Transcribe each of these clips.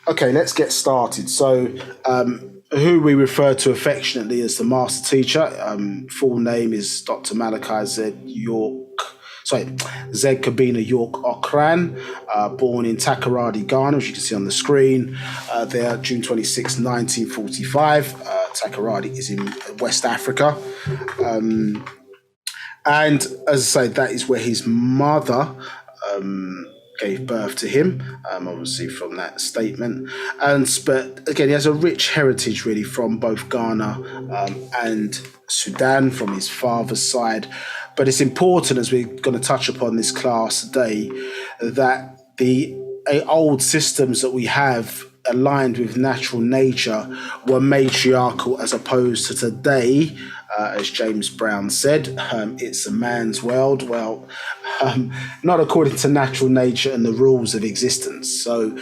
Okay, let's get started. So, who we refer to affectionately as the master teacher, full name is Dr. Malachi Z. York. Sorry, Z. Kabina York Okran, born in Takoradi, Ghana, as you can see on the screen. There, June 26, 1945. Takoradi is in West Africa. And as I say, that is where his mother gave birth to him, obviously from that statement. But again, he has a rich heritage really from both Ghana and Sudan from his father's side. But it's important, as we're going to touch upon this class today, that the old systems that we have aligned with natural nature were matriarchal, as opposed to today, as James Brown said, it's a man's world. Well, not according to natural nature and the rules of existence. So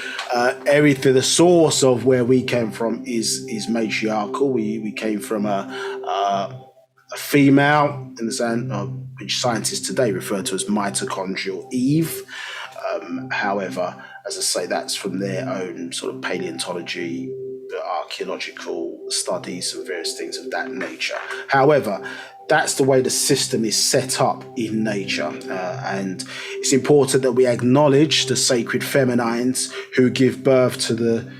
everything, the source of where we came from is matriarchal. We came from a female, in the sense which scientists today refer to as mitochondrial Eve. However, as I say, that's from their own sort of paleontology, archaeological studies and various things of that nature. However, that's the way the system is set up in nature. And it's important that we acknowledge the sacred feminines who give birth to the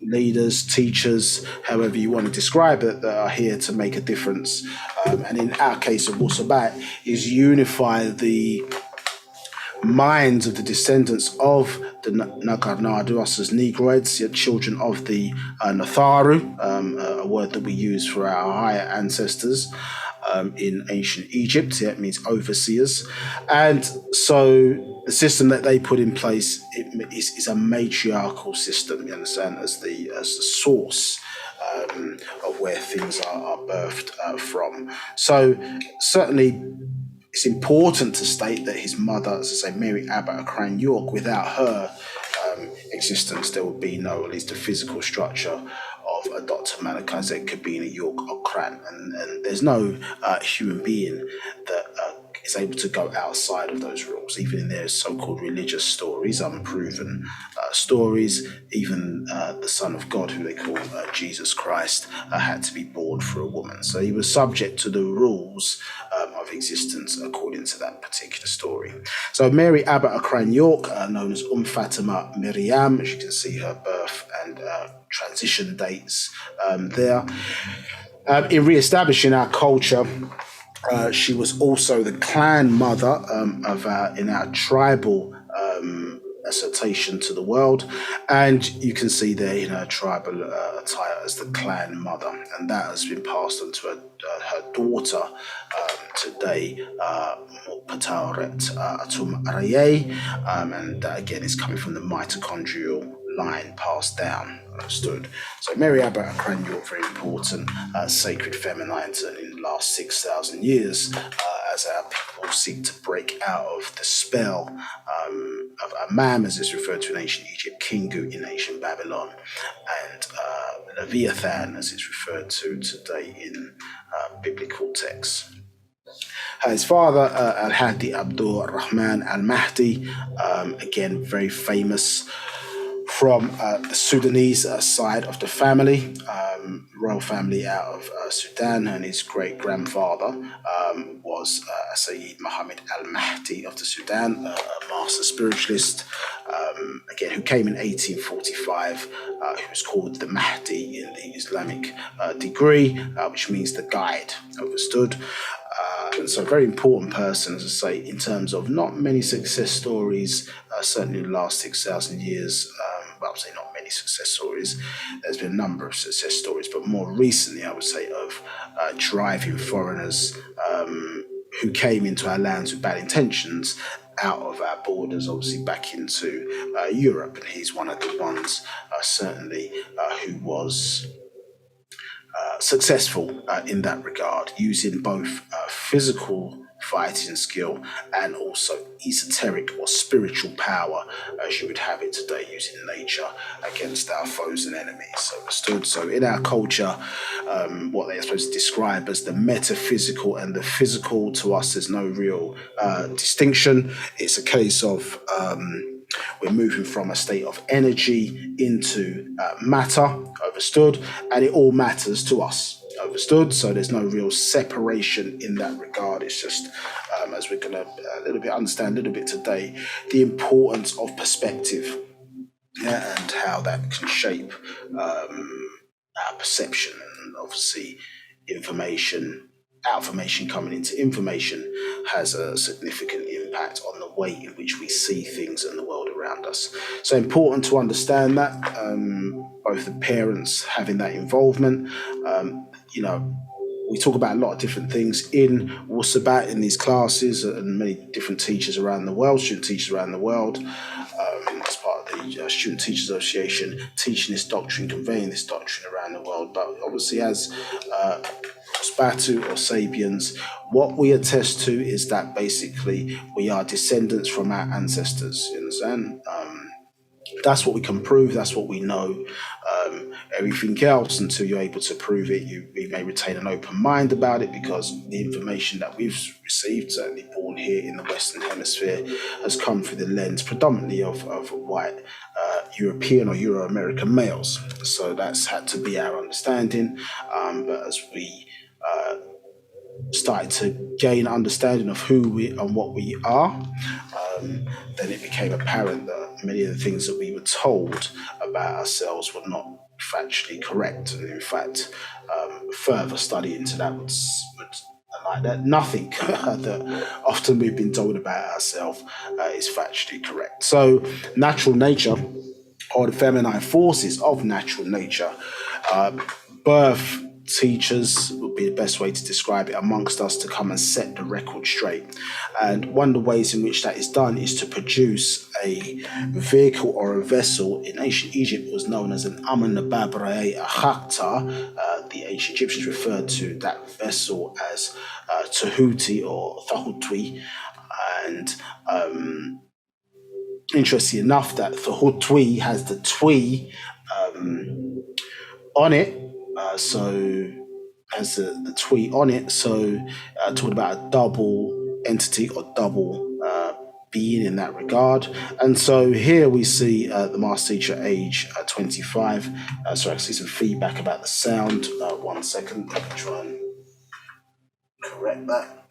leaders, teachers, however you want to describe it, that are here to make a difference. And in our case of Wu-Sabat, is unify the minds of the descendants of the Nagarnadu, us as Negroids, children of the Natharu, a word that we use for our higher ancestors in ancient Egypt. It means overseers. And so the system that they put in place is a matriarchal system, you understand, as the source of where things are birthed from. So certainly it's important to state that his mother, as I say, Mary Abba Akran York, without her existence, there would be no, at least a physical structure of a Dr. Malachi Z. Kabina York Okran. And there's no human being that is able to go outside of those rules, even in their so-called religious stories, unproven stories. Even the Son of God, who they call Jesus Christ, had to be born through a woman. So he was subject to the rules of existence according to that particular story. So Mary Abba Akran York, known as Fatima Miriam, as you can see her birth and transition dates there. In re-establishing our culture, she was also the clan mother in our tribal assertion to the world, and you can see there in her tribal attire as the clan mother, and that has been passed on to her daughter today, Pataret Atum Araye, and that again is coming from the mitochondrial line passed down. Understood. So Mary Abba Akran York, very important sacred feminine in the last 6,000 years, as our people seek to break out of the spell of Amam, as it's referred to in ancient Egypt, Kingu in ancient Babylon, and Leviathan, as it's referred to today in biblical texts. His father, Al-Hadi Abdul Rahman Al-Mahdi, again, very famous from the Sudanese side of the family, royal family out of Sudan, and his great-grandfather was Sayyid Muhammad al-Mahdi of the Sudan, a master spiritualist, again, who came in 1845, who was called the Mahdi in the Islamic degree, which means the guide, understood. And so a very important person, as I say, in terms of not many success stories, certainly in the last 6,000 years. I would say not many success stories. There's been a number of success stories, but more recently, I would say, of driving foreigners who came into our lands with bad intentions out of our borders, obviously back into Europe. And he's one of the ones, certainly, who was successful in that regard, using both physical fighting skill and also esoteric or spiritual power, as you would have it today, using nature against our foes and enemies. So understood. So in our culture, what they are supposed to describe as the metaphysical and the physical, to us there's no real distinction. It's a case of We're moving from a state of energy into matter, overstood, and it all matters to us, overstood. So there's no real separation in that regard. It's just, as we're going to a little bit understand a little bit today, the importance of perspective, yeah, and how that can shape our perception, and obviously outformation coming into information has a significant impact on the way in which we see things in the world around us. So important to understand that, both the parents having that involvement. We talk about a lot of different things in Wu-Sabat in these classes, and many different teachers around the world, student teachers around the world, as part of the Student Teachers Association, teaching this doctrine, conveying this doctrine around the world. But obviously, as Batu or Sabians, what we attest to is that basically we are descendants from our ancestors. You understand? That's what we can prove. That's what we know. Everything else, until you're able to prove it, we may retain an open mind about it, because the information that we've received, certainly born here in the Western Hemisphere, has come through the lens predominantly of white European or Euro-American males. So that's had to be our understanding. But as we started to gain understanding of who we and what we are, then it became apparent that many of the things that we were told about ourselves were not factually correct. And in fact, further study into that would like that nothing that often we've been told about ourselves is factually correct. So natural nature, or the feminine forces of natural nature, birth teachers would be the best way to describe it amongst us, to come and set the record straight. And one of the ways in which that is done is to produce a vehicle or a vessel. In ancient Egypt, it was known as an Ba'h Yaanuwn. The ancient Egyptians referred to that vessel as Tahuti or Thahutwi. And interesting enough, that Thahutwi has the Twi on it. So has the Twi on it. So talking about a double entity or double being in that regard. And so here we see the master teacher, age 25. Sorry, I see some feedback about the sound. 1 second, let me try and correct that.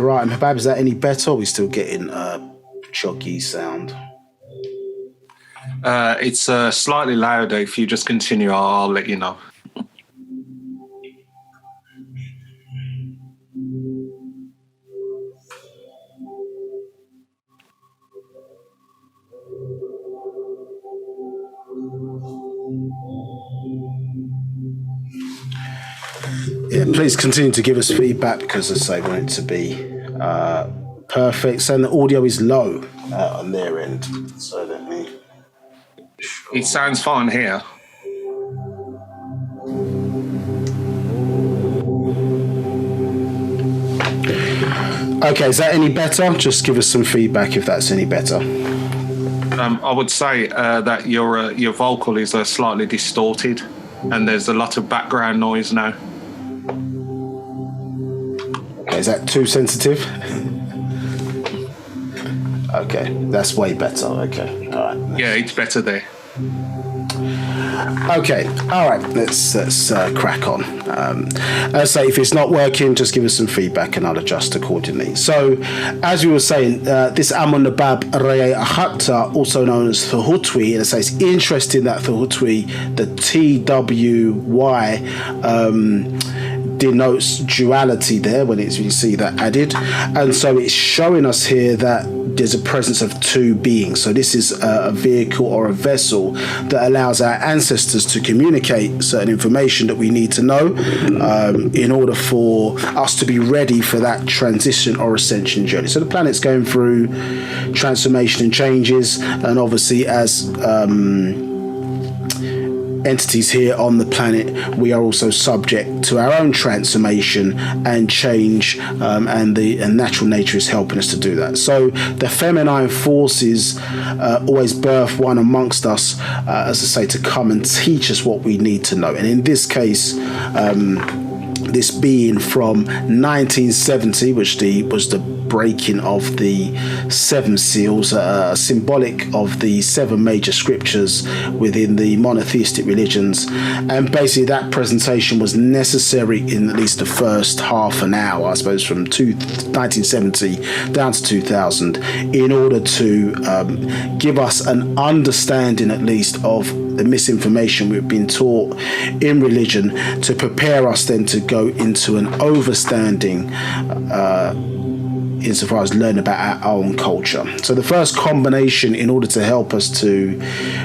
Right, and Habab, is that any better? Or are we still getting chuggy sound? It's slightly louder. If you just continue, I'll let you know. Yeah, please continue to give us feedback, because as I say, we want it to be perfect. So the audio is low on their end. So let me... It sounds fine here. Okay, is that any better? Just give us some feedback if that's any better. I would say that your vocal is slightly distorted, and there's a lot of background noise now. Okay, is that too sensitive? Okay, that's way better. Okay, all right. Yeah, it's better there. Okay, all right, let's crack on. As I say, if it's not working, just give us some feedback and I'll adjust accordingly. So, as we were saying, this Ba'h B'ah Yaanuwn, also known as Thahutwi, and it's interesting that Thahutwi, the TWY, denotes duality there when you see that added, and so it's showing us here that there's a presence of two beings. So this is a vehicle or a vessel that allows our ancestors to communicate certain information that we need to know in order for us to be ready for that transition or ascension journey. So the planet's going through transformation and changes, and obviously as entities here on the planet, we are also subject to our own transformation and change, and natural nature is helping us to do that. So the feminine forces always birth one amongst us, as I say, to come and teach us what we need to know. And in this case, this being from 1970, which was the breaking of the 7 seals, symbolic of the 7 major scriptures within the monotheistic religions. And basically that presentation was necessary in at least the first half an hour, I suppose, from 1970 down to 2000, in order to give us an understanding at least of the misinformation we've been taught in religion, to prepare us then to go into an overstanding insofar as learn about our own culture. So the first combination in order to help us to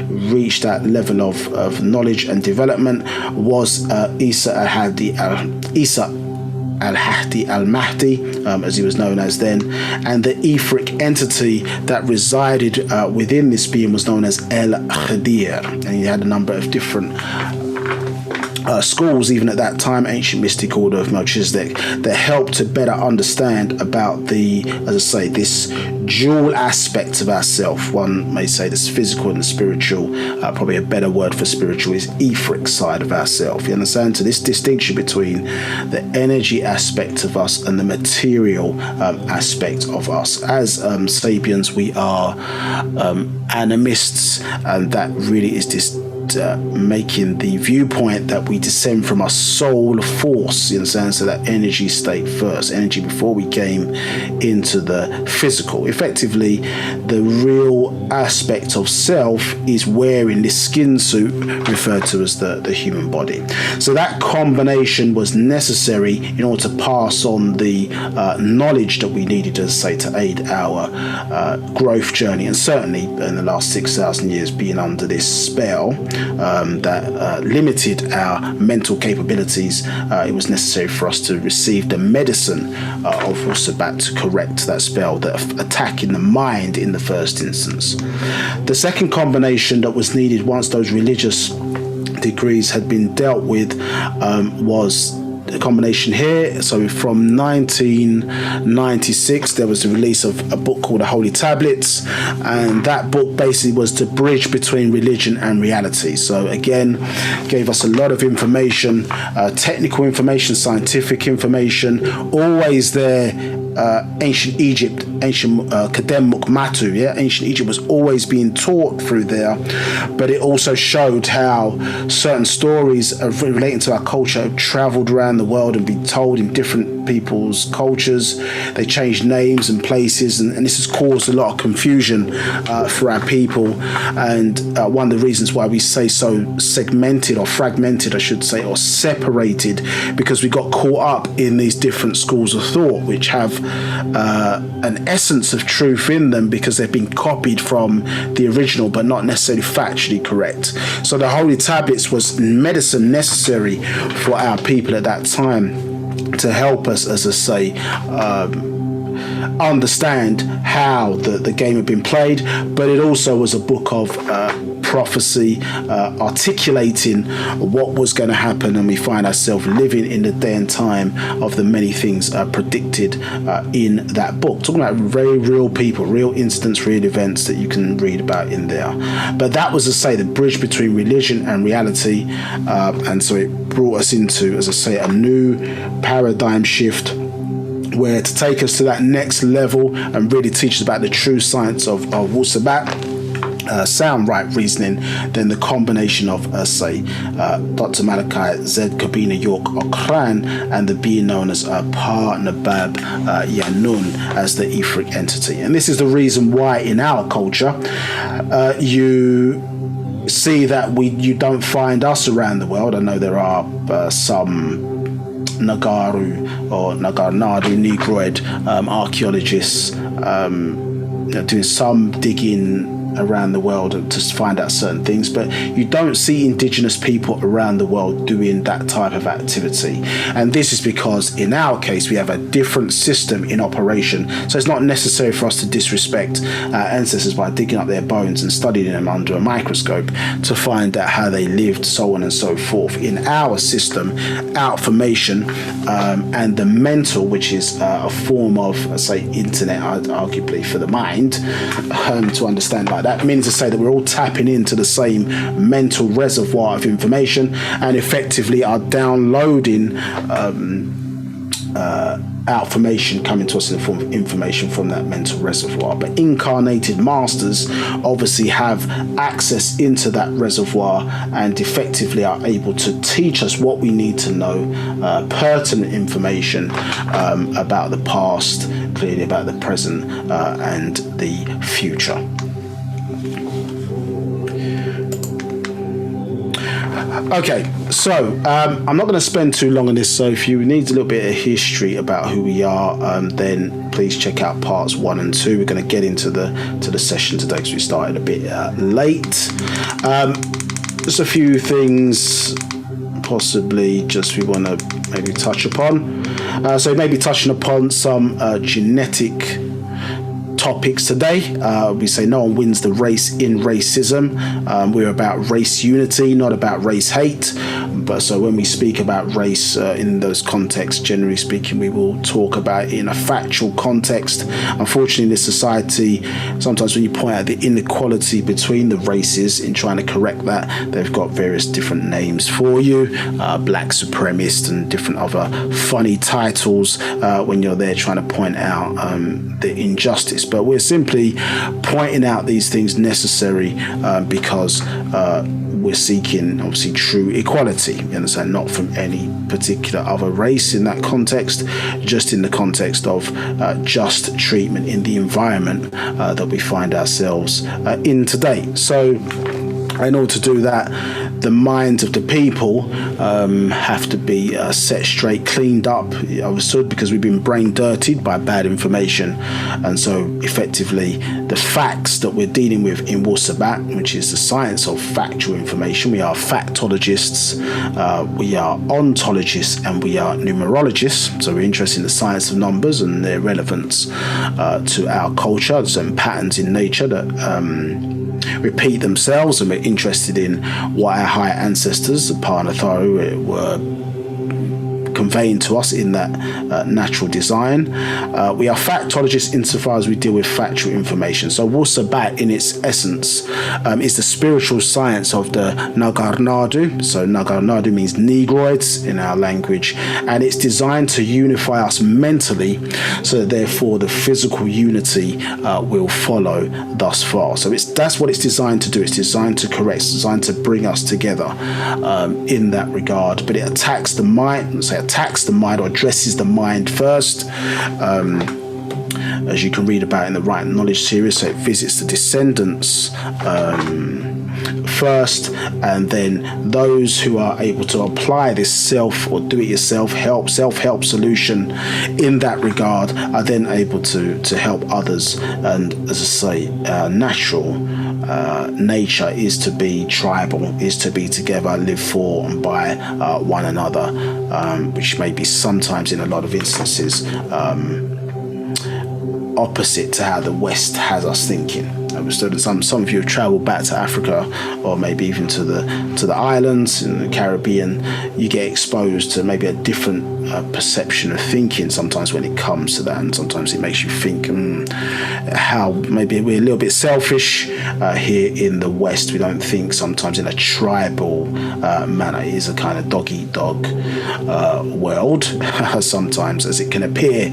reach that level of knowledge and development was Isa al-Hadi al-Mahdi, as he was known as then, and the etheric entity that resided within this being was known as El-Khadir, and he had a number of different schools even at that time, ancient mystic order of Melchizedek, that helped to better understand about the, as I say, this dual aspect of ourself. One may say this physical and the spiritual, probably a better word for spiritual is etheric side of ourself. You understand? So this distinction between the energy aspect of us and the material aspect of us. As sapiens, we are animists, and that really is this making the viewpoint that we descend from a soul force, you understand, so that energy state first, energy before we came into the physical. Effectively, the real aspect of self is wearing this skin suit referred to as the human body. So that combination was necessary in order to pass on the knowledge that we needed, to say, to aid our growth journey, and certainly in the last 6,000 years being under this spell that limited our mental capabilities, it was necessary for us to receive the medicine of Wu-Sabat to correct that spell, that attack in the mind in the first instance. The second combination that was needed once those religious degrees had been dealt with was the combination here. So from 1996 there was the release of a book called The Holy Tablets, and that book basically was to bridge between religion and reality. So again, gave us a lot of information, technical information, scientific information, always there. Ancient Egypt, ancient Kadem Mukmatu, ancient Egypt was always being taught through there, but it also showed how certain stories relating to our culture have travelled around the world and been told in different people's cultures. They changed names and places, and this has caused a lot of confusion for our people. And one of the reasons why we say so segmented, or fragmented I should say, or separated, because we got caught up in these different schools of thought which have an essence of truth in them because they've been copied from the original but not necessarily factually correct. So the Holy Tablets was medicine necessary for our people at that time to help us, as I say, understand how the game had been played, but it also was a book of prophecy, articulating what was going to happen, and we find ourselves living in the day and time of the many things predicted in that book, talking about very real people, real incidents, real events that you can read about in there. But that was, to say, the bridge between religion and reality, and so it brought us into, as I say, a new paradigm shift, where to take us to that next level and really teach us about the true science of Wu-Sabat, sound right reasoning, then the combination of, Dr. Malachi Z, Dr.York, Okran, and the being known as Ba'h B'ah Yaanuwn as the etheric entity. And this is the reason why in our culture you see that you don't find us around the world. I know there are some Nagaru or Nagarnadu Negroid archaeologists doing some digging around the world to find out certain things, but you don't see indigenous people around the world doing that type of activity. And this is because in our case we have a different system in operation, so it's not necessary for us to disrespect our ancestors by digging up their bones and studying them under a microscope to find out how they lived, so on and so forth. In our system, Outformation and the mental, which is a form of, say, internet, arguably for the mind, to understand like that, means to say that we're all tapping into the same mental reservoir of information and effectively are downloading outformation coming to us in the form of information from that mental reservoir. But incarnated masters obviously have access into that reservoir and effectively are able to teach us what we need to know, pertinent information about the past, clearly about the present and the future. Okay, so I'm not going to spend too long on this, so if you need a little bit of history about who we are, then please check out parts 1 and 2. We're going to get into the session today because we started a bit late. Just a few things possibly just we want to maybe touch upon. So maybe touching upon some genetic topics today. We say no one wins the race in racism. We're about race unity, not about race hate. But so when we speak about race in those contexts, generally speaking, we will talk about it in a factual context. Unfortunately, in this society, sometimes when you point out the inequality between the races in trying to correct that, they've got various different names for you, black supremacist and different other funny titles when you're there trying to point out the injustice. But we're simply pointing out these things necessary because we're seeking obviously true equality, you understand, not from any particular other race in that context, just in the context of just treatment in the environment that we find ourselves in today. So in order to do that, the minds of the people have to be set straight, cleaned up, understood, because we've been brain dirtied by bad information. And so effectively the facts that we're dealing with in Wu-Sabat, which is the science of factual information, we are factologists, we are ontologists, and we are numerologists. So we're interested in the science of numbers and their relevance to our culture, certain patterns in nature that repeat themselves, and we're interested in what our higher ancestors, the Ba'h B'ah Yaanuwn, were conveying to us in that natural design. We are factologists insofar as we deal with factual information. So Wu-Sabat in its essence is the spiritual science of the Nagar Nadu. So Nagar Nadu means negroids in our language, and it's designed to unify us mentally, so that therefore the physical unity will follow thus far. So that's what it's designed to do. It's designed to correct, it's designed to bring us together in that regard. But it attacks the mind, attacks the mind or addresses the mind first, as you can read about in the Right Knowledge series. So it visits the descendants first, and then those who are able to apply this self or do-it-yourself self-help solution in that regard are then able to help others. And as I say, natural nature is to be tribal, is to be together, live for and by one another, which may be sometimes in a lot of instances opposite to how the West has us thinking. Some of you have travelled back to Africa, or maybe even to the islands in the Caribbean. You get exposed to maybe a different perception of thinking sometimes when it comes to that, and sometimes it makes you think how maybe we're a little bit selfish here in the West. We don't think sometimes in a tribal manner. It is a kind of dog-eat-dog world sometimes, as it can appear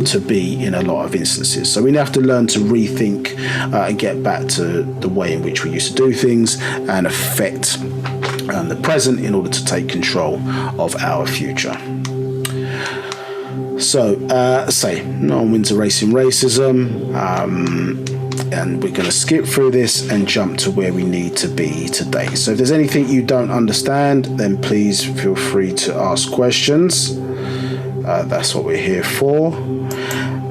to be in a lot of instances. So we have to learn to rethink and get back to the way in which we used to do things and affect the present in order to take control of our future. So, no one wins a race in racism, and we're going to skip through this and jump to where we need to be today. So if there's anything you don't understand, then please feel free to ask questions. That's what we're here for.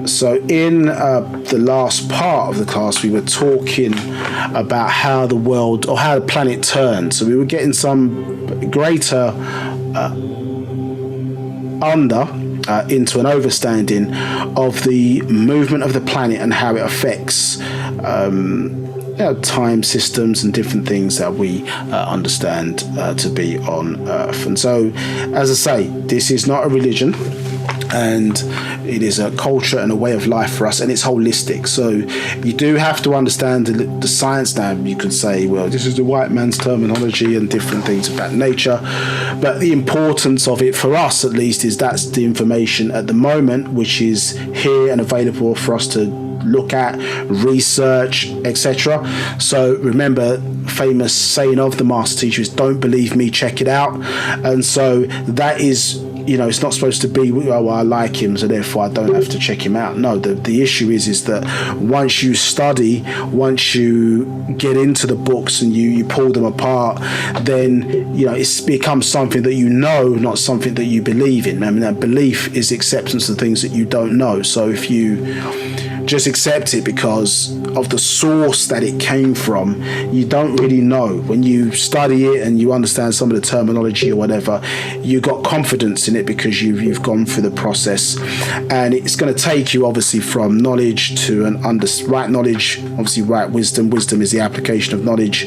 So in the last part of the class, we were talking about how the world, or how the planet turned. So we were getting some greater into an understanding of the movement of the planet and how it affects time systems and different things that we understand to be on Earth. And so, as I say, this is not a religion. and it is a culture and a way of life for us, and it's holistic. So you do have to understand the science. Now you could say, well, this is the white man's terminology and different things of that nature, but the importance of it for us, at least, is that's the information at the moment which is here and available for us to look at, research, etc. So remember, famous saying of the master teacher is, don't believe me, check it out. And so that is, it's not supposed to be, oh, I like him, so therefore I don't have to check him out. No, the issue is that once you study, once you get into the books and you pull them apart, then it's become something that not something that you believe in. I mean, that belief is acceptance of things that you don't know. So if you just accept it because of the source that it came from, you don't really know. When you study it and you understand some of the terminology or whatever, you got confidence in it because you've gone through the process, and it's going to take you obviously from knowledge to right knowledge, obviously right wisdom. Wisdom is the application of knowledge.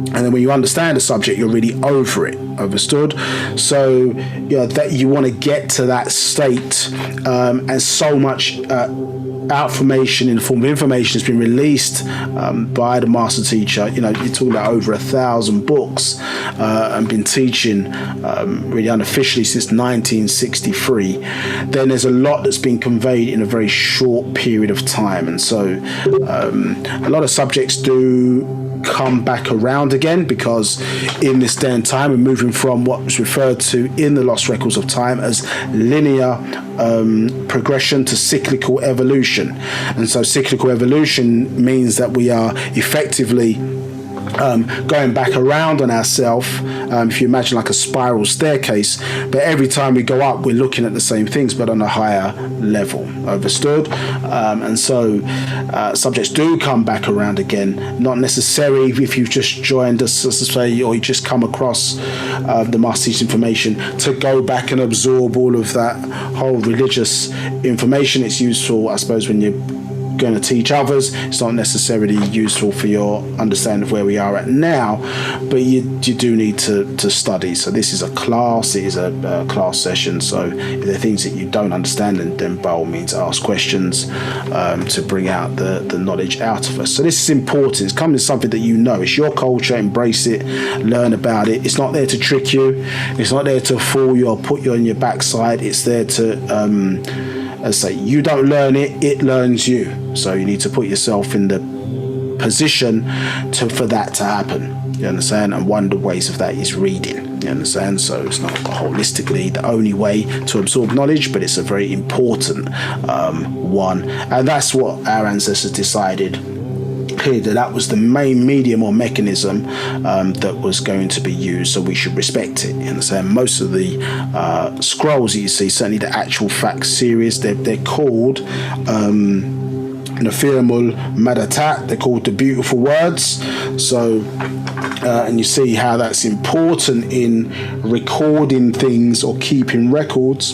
And then when you understand the subject, you're really over it, understood? So, that you want to get to that state, and so much outformation in the form of information has been released by the master teacher. You're talking about over 1,000 books, and been teaching really unofficially since 1963. Then there's a lot that's been conveyed in a very short period of time, and so a lot of subjects do come back around again, because in this day and time we're moving from what was referred to in the lost records of time as linear progression to cyclical evolution. And so cyclical evolution means that we are effectively going back around on ourselves, if you imagine like a spiral staircase, but every time we go up we're looking at the same things but on a higher level, understood? And so subjects do come back around again, not necessarily if you've just joined us, as I say, or you just come across the master teacher information to go back and absorb all of that whole religious information. It's useful, I suppose, when you're going to teach others. It's not necessarily useful for your understanding of where we are at now, but you do need to study. So this is a class, it is a class session, so if there are things that you don't understand, then by all means ask questions to bring out the knowledge out of us. So this is important. It's coming to something that it's your culture, embrace it, learn about it. It's not there to trick you, it's not there to fool you or put you on your backside. It's there to as I say, you don't learn it, it learns you. So you need to put yourself in the position for that to happen. You understand? And one of the ways of that is reading. You understand? So it's not holistically the only way to absorb knowledge, but it's a very important one. And that's what our ancestors decided. That was the main medium or mechanism that was going to be used, so we should respect it. You understand? Most of the scrolls that you see, certainly the actual fact series, they're called Nafirmul Madatat. They're called the beautiful words. So and you see how that's important in recording things or keeping records,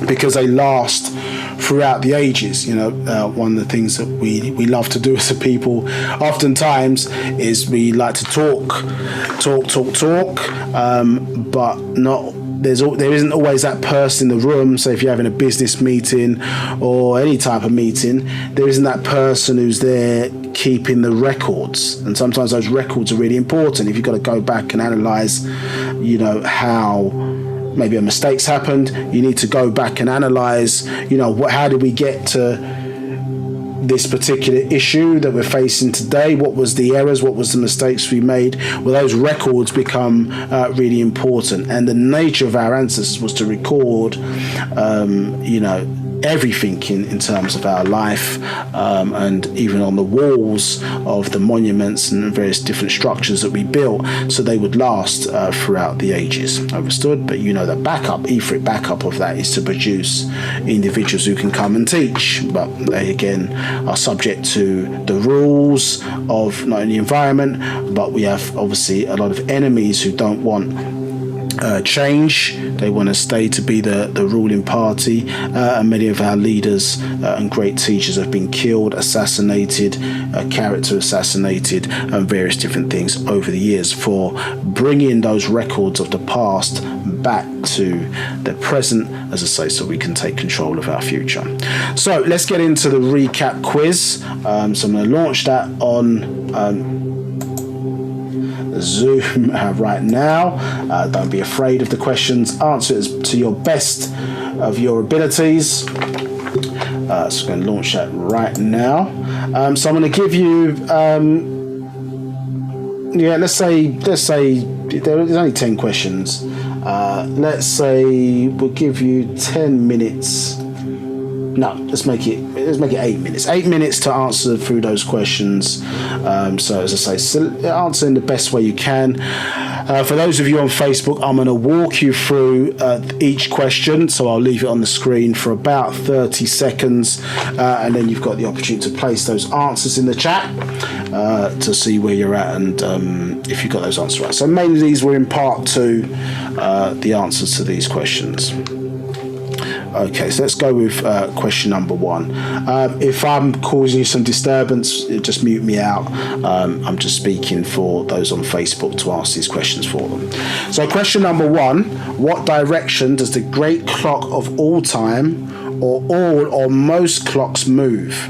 because they last throughout the ages. One of the things that we love to do as a people oftentimes is we like to talk, but there isn't always that person in the room. So if you're having a business meeting or any type of meeting, there isn't that person who's there keeping the records, and sometimes those records are really important. If you've got to go back and analyze how maybe a mistake's happened, you need to go back and analyze, how did we get to this particular issue that we're facing today? What was the errors? What was the mistakes we made? Well, those records become really important. And the nature of our ancestors was to record, everything in terms of our life, and even on the walls of the monuments and various different structures that we built, so they would last throughout the ages. Understood? But the etheric backup of that is to produce individuals who can come and teach, but they again are subject to the rules of not only the environment, but we have obviously a lot of enemies who don't want change. They want to stay to be the ruling party, and many of our leaders and great teachers have been killed, assassinated, character assassinated, and various different things over the years for bringing those records of the past back to the present, as I say, so we can take control of our future. So let's get into the recap quiz. So I'm going to launch that on Zoom right now. Don't be afraid of the questions. Answer it to your best of your abilities. So I'm going to launch that right now. So I'm going to give you, let's say there's only 10 questions. Let's say we'll give you 10 minutes. No, let's make it 8 minutes. 8 minutes to answer through those questions. So as I say, answer in the best way you can. For those of you on Facebook, I'm going to walk you through each question. So I'll leave it on the screen for about 30 seconds. And then you've got the opportunity to place those answers in the chat to see where you're at and if you got those answers right. So mainly these were in part 2, the answers to these questions. Okay, so let's go with question number 1. If I'm causing you some disturbance, just mute me out. I'm just speaking for those on Facebook to ask these questions for them. So question number 1, what direction does the great clock of all time or all or most clocks move?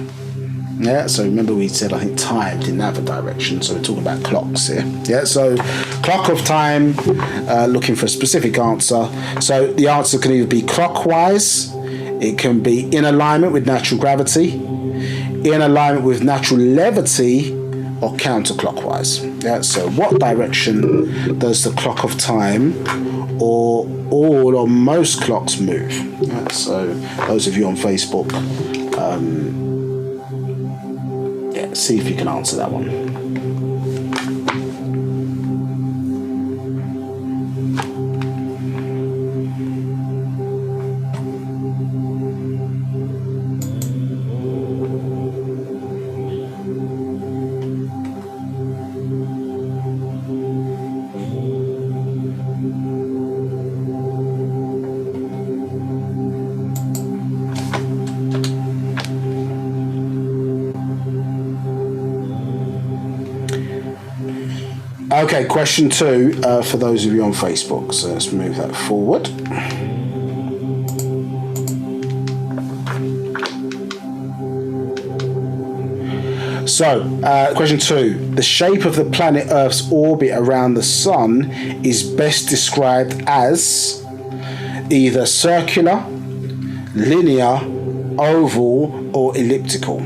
Yeah, so remember we said, I think time didn't have a direction, so we're talking about clocks here. Yeah, so clock of time, looking for a specific answer. So the answer can either be clockwise, it can be in alignment with natural gravity, in alignment with natural levity, or counterclockwise. Yeah, so what direction does the clock of time or all or most clocks move? Yeah, so those of you on Facebook, see if you can answer that one. Okay, question 2 for those of you on Facebook. So let's move that forward. So, question 2. The shape of the planet Earth's orbit around the Sun is best described as either circular, linear, oval, or elliptical.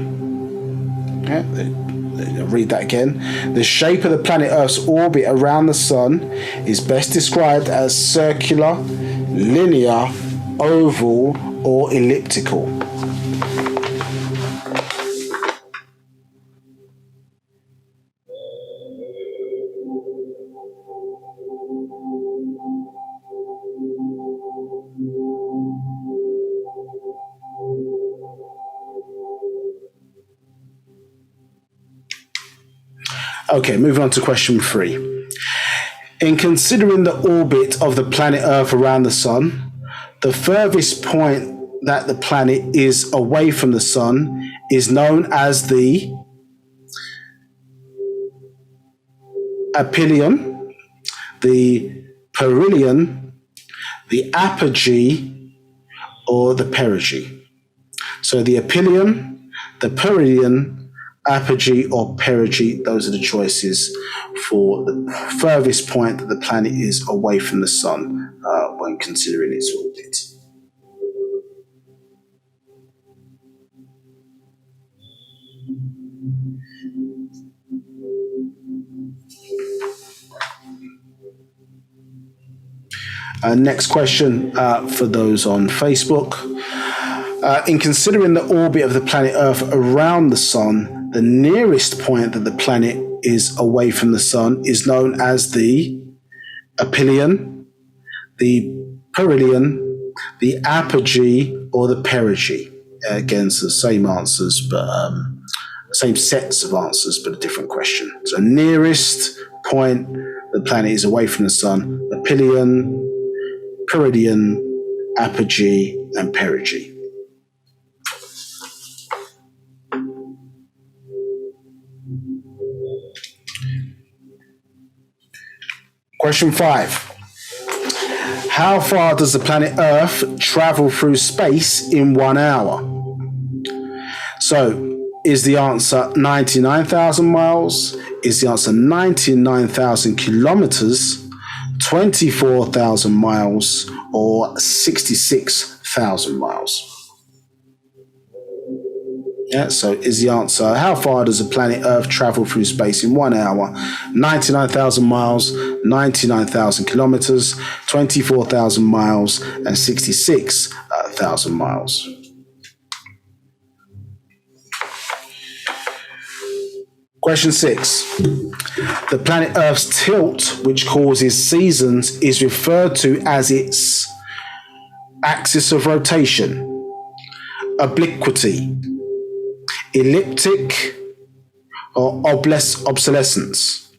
Yeah, I'll read that again. The shape of the planet Earth's orbit around the Sun is best described as circular, linear, oval, or elliptical. Okay, moving on to question 3. In considering the orbit of the planet Earth around the Sun, the furthest point that the planet is away from the Sun is known as the aphelion, the perihelion, the apogee, or the perigee. So the aphelion, the perihelion, apogee, or perigee, those are the choices for the furthest point that the planet is away from the Sun when considering its orbit. Next question for those on Facebook. In considering the orbit of the planet Earth around the Sun, the nearest point that the planet is away from the Sun is known as the aphelion, the perihelion, the apogee, or the perigee. Again, it's the same answers, but same sets of answers, but a different question. So nearest point the planet is away from the Sun, aphelion, perihelion, apogee, and perigee. Question 5. How far does the planet Earth travel through space in 1 hour? So, is the answer 99,000 miles? Is the answer 99,000 kilometers, 24,000 miles, or 66,000 miles? Yeah, so is the answer, how far does the planet Earth travel through space in 1 hour? 99,000 miles, 99,000 kilometers, 24,000 miles, and 66,000 miles. Question 6. The planet Earth's tilt, which causes seasons, is referred to as its axis of rotation, obliquity, elliptic, or obsolescence.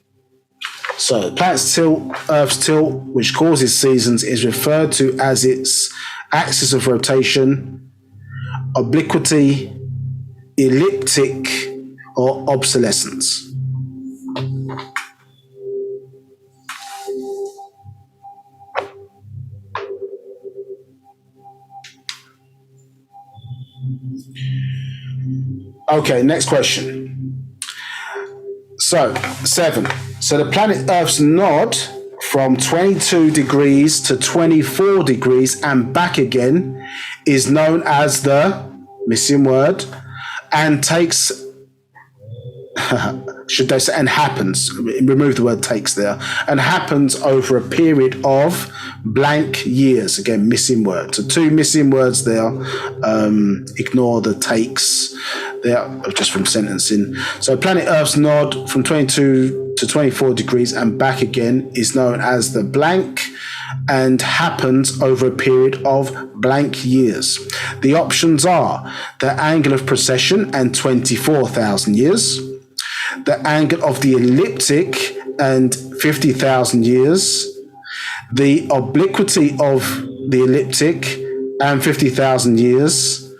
So the planet's tilt, Earth's tilt, which causes seasons, is referred to as its axis of rotation, obliquity, elliptic, or obsolescence. Okay, next question. So, 7. So the planet Earth's nod from 22 degrees to 24 degrees and back again is known as the missing word, and takes should they say, and happens, remove the word takes there, and happens over a period of blank years. Again, missing word. So 2 missing words there. Ignore the takes there, just from sentencing. So planet Earth's nod from 22 to 24 degrees and back again is known as the blank, and happens over a period of blank years. The options are the angle of precession and 24,000 years, the angle of the elliptic and 50,000 years, the obliquity of the elliptic and 50,000 years,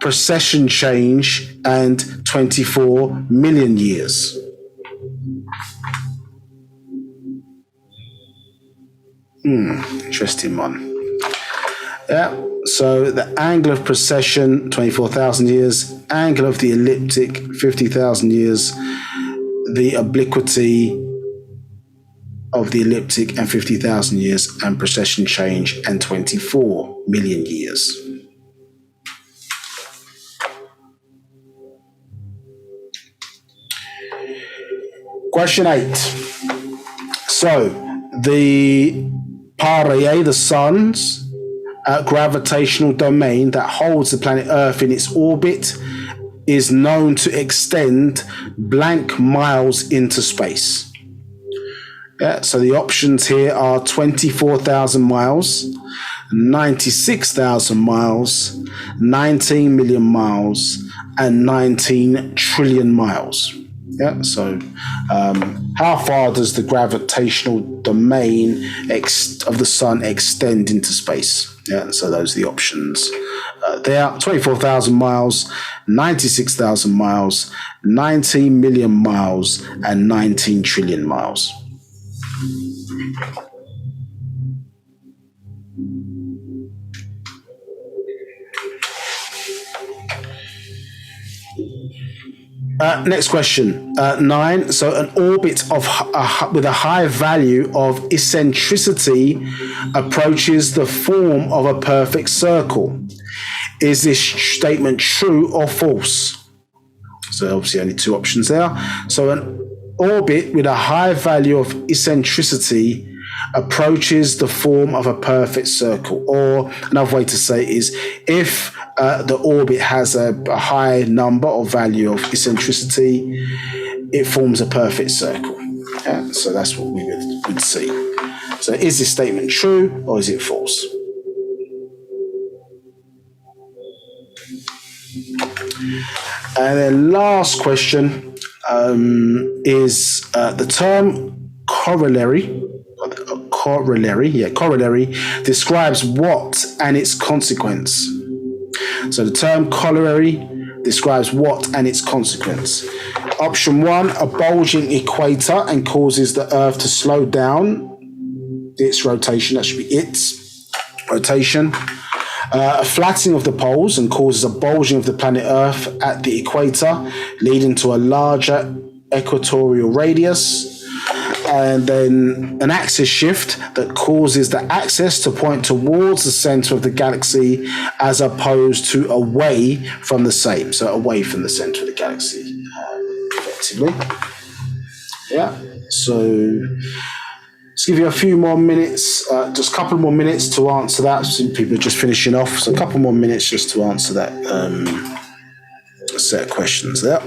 precession change and 24 million years. Interesting one. Yeah, so the angle of precession, 24,000 years, angle of the elliptic, 50,000 years, the obliquity of the elliptic and 50,000 years, and precession change and 24 million years. Question 8. So, the Pa'h, the sun's gravitational domain that holds the planet Earth in its orbit, is known to extend blank miles into space. Yeah, so the options here are 24,000 miles, 96,000 miles, 19 million miles, and 19 trillion miles. Yeah, so how far does the gravitational domain of the sun extend into space? Yeah, so those are the options. They are 24,000 miles, 96,000 miles, 19 million miles, and 19 trillion miles. Next question, 9. So an orbit with a high value of eccentricity approaches the form of a perfect circle. Is this statement true or false? So obviously only 2 options there. So an orbit with a high value of eccentricity approaches the form of a perfect circle. Or another way to say it is, if the orbit has a high number or value of eccentricity, it forms a perfect circle. Yeah, so that's what we would see. So is this statement true or is it false? And then last question is the term corollary describes what and its consequence. So the term corollary describes what and its consequence. Option 1, a bulging equator and causes the Earth to slow down its rotation. That should be its. rotation. A flattening of the poles and causes a bulging of the planet Earth at the equator, leading to a larger equatorial radius. And then an axis shift that causes the axis to point towards the center of the galaxy as opposed to away from the same. So away from the center of the galaxy, effectively. Yeah. So let's give you a few more minutes, just a couple more minutes to answer that. So people are just finishing off. So a couple more minutes just to answer that set of questions there.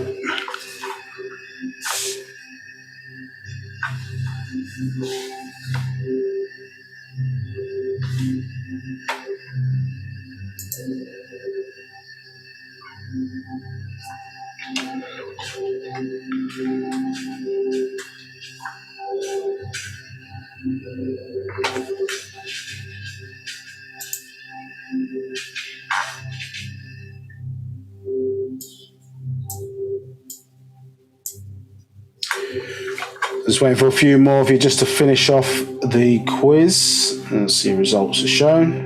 Just waiting for a few more of you just to finish off the quiz. Let's see, results are shown.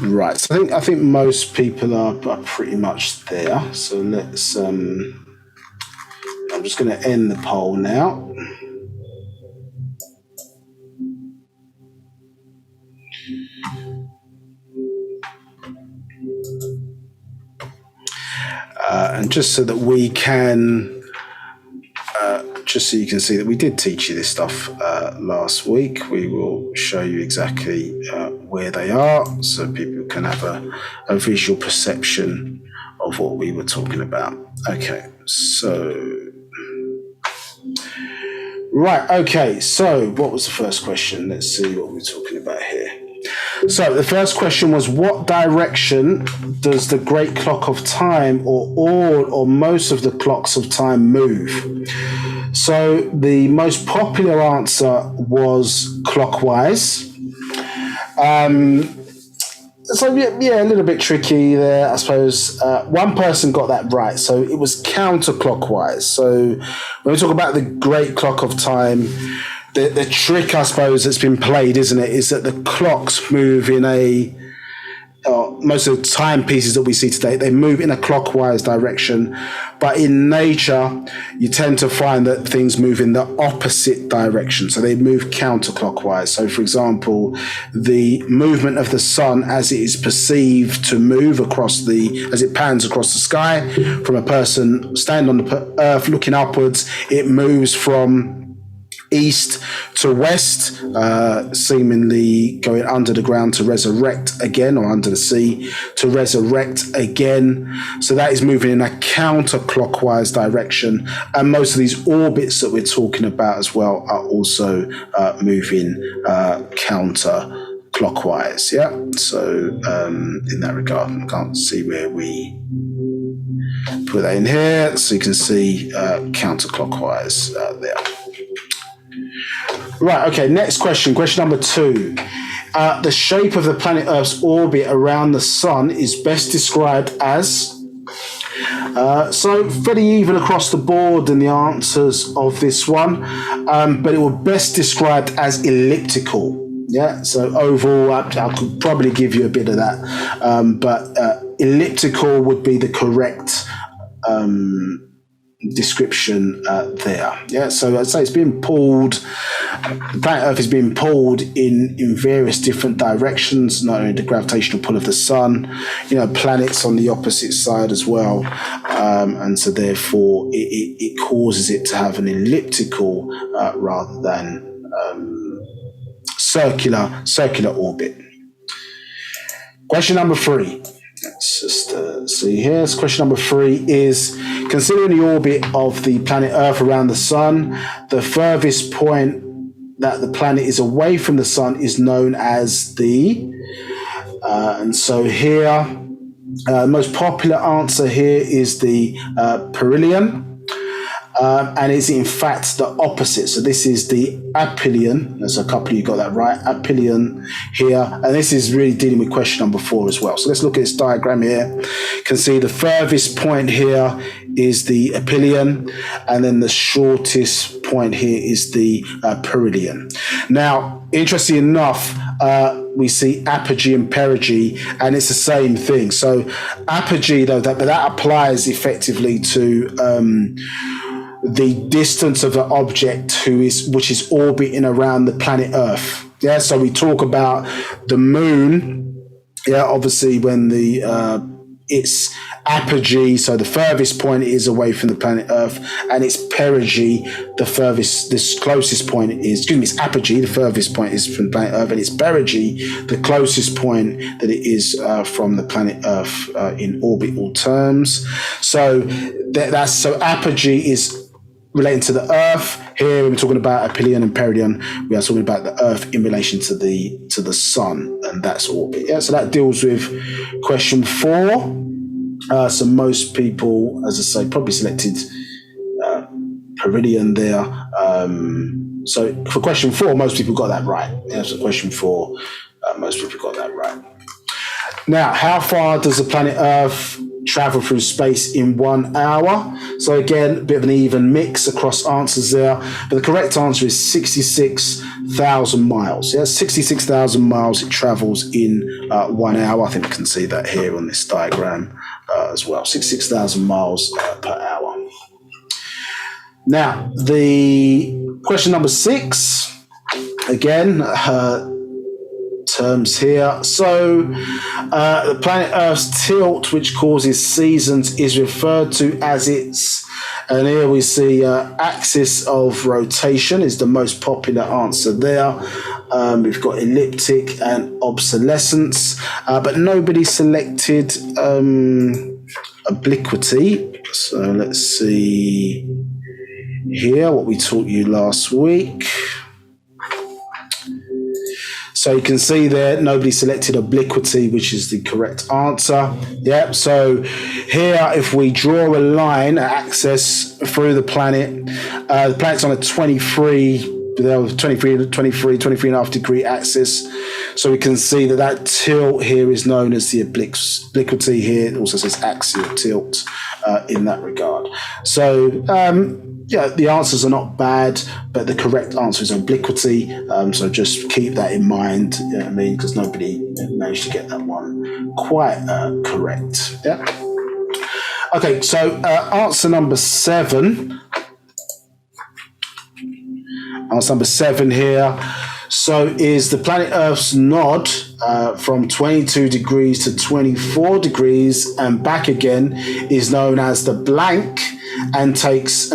Right, so I think most people are pretty much there. So let's. I'm just going to end the poll now. And just so that we can. Just so you can see that we did teach you this stuff last week, we will show you exactly where they are so people can have a visual perception of what we were talking about. Okay, so... Right, okay, so what was the first question? Let's see what we're talking about here. So the first question was, what direction does the great clock of time or all or most of the clocks of time move? So the most popular answer was clockwise. So yeah, a little bit tricky there, I suppose. One person got that right, so it was counterclockwise. So when we talk about the great clock of time, the trick, I suppose, that's been played, isn't it, is that the clocks move in most of the timepieces that we see today, they move in a clockwise direction. But in nature, you tend to find that things move in the opposite direction. So they move counterclockwise. So, for example, the movement of the sun as it is perceived to move as it pans across the sky, from a person standing on the earth looking upwards, it moves from east to west, seemingly going under the ground to resurrect again, or under the sea to resurrect again. So that is moving in a counterclockwise direction. And most of these orbits that we're talking about as well are also moving counterclockwise. Yeah. So in that regard, I can't see where we put that in here. So you can see counterclockwise there. Right, okay, next question. Question number 2. The shape of the planet Earth's orbit around the sun is best described as... so pretty even across the board in the answers of this one, but it will best described as elliptical. Yeah, so overall, I could probably give you a bit of that, but elliptical would be the correct description there. Yeah, so I'd say it's being pulled. The planet Earth is being pulled in various different directions, not only the gravitational pull of the sun, planets on the opposite side as well, and so therefore it causes it to have an elliptical rather than circular orbit. Question number 3. Let's just see here. So question number 3 is, considering the orbit of the planet Earth around the sun, the furthest point that the planet is away from the sun is known as the... and so here, the most popular answer here is the perihelion. And it's in fact the opposite. So this is the aphelion. There's a couple of you got that right. Aphelion here. And this is really dealing with question number 4 as well. So let's look at this diagram here. You can see the furthest point here is the aphelion, and then the shortest point here is the perihelion. Now, interestingly enough, we see apogee and perigee, and it's the same thing. So apogee, though, that applies effectively to the distance of the object which is orbiting around the planet Earth. Yeah, so we talk about the moon. Yeah, obviously when its apogee, so the furthest point is away from the planet Earth, and its perigee, this closest point is, its apogee, the furthest point is from planet Earth, and its perigee, the closest point that it is from the planet Earth in orbital terms. So so apogee is relating to the Earth. Here, when we're talking about aphelion and perihelion, we are talking about the Earth in relation to the Sun, and that's orbit. Yeah, so that deals with question 4. So most people, as I say, probably selected perihelion there. So for question 4, most people got that right. Yeah, so question 4, most people got that right. Now, how far does the planet Earth travel through space in 1 hour? So again, a bit of an even mix across answers there, but the correct answer is 66,000 miles. Yeah, 66,000 miles it travels in 1 hour. I think we can see that here on this diagram as well. 66,000 miles per hour. Now, the question number 6, again, terms here. So the planet Earth's tilt, which causes seasons, is referred to as its, and here we see axis of rotation is the most popular answer there. We've got elliptic and obsolescence, but nobody selected obliquity. So let's see here what we taught you last week. So you can see there, nobody selected obliquity, which is the correct answer. Yep. So here, if we draw a line, an axis through the planet's on a 23 and a half degree axis. So we can see that tilt here is known as the obliquity here. It also says axial tilt in that regard. So, the answers are not bad, but the correct answer is obliquity. So just keep that in mind, you know what I mean, because nobody managed to get that one quite correct. Yeah. Okay, so answer number 7. Answer number 7 here. So is the planet Earth's nod from 22 degrees to 24 degrees and back again is known as the blank, and happens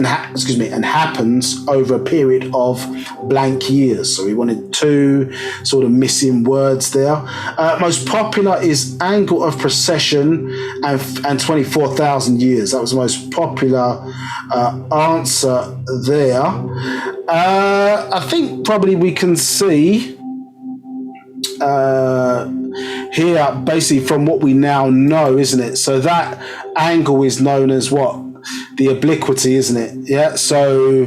over a period of blank years. So we wanted 2 sort of missing words there. Most popular is angle of precession and 24,000 years. That was the most popular answer there. I think probably we can see here, basically from what we now know, isn't it? So that angle is known as what? The obliquity, isn't it? Yeah. So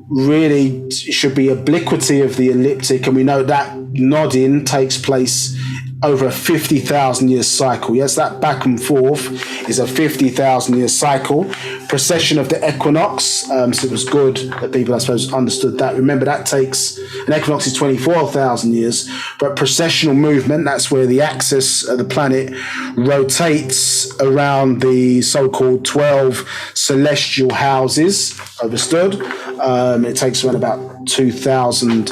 really should be obliquity of the ecliptic, and we know that nodding takes place over a 50,000 year cycle. Yes, that back and forth is a 50,000 year cycle. Precession of the equinox, so it was good that people, I suppose, understood that. Remember, that takes, an equinox is 24,000 years, but precessional movement, that's where the axis of the planet rotates around the so-called 12 celestial houses, understood? It takes around about 2,000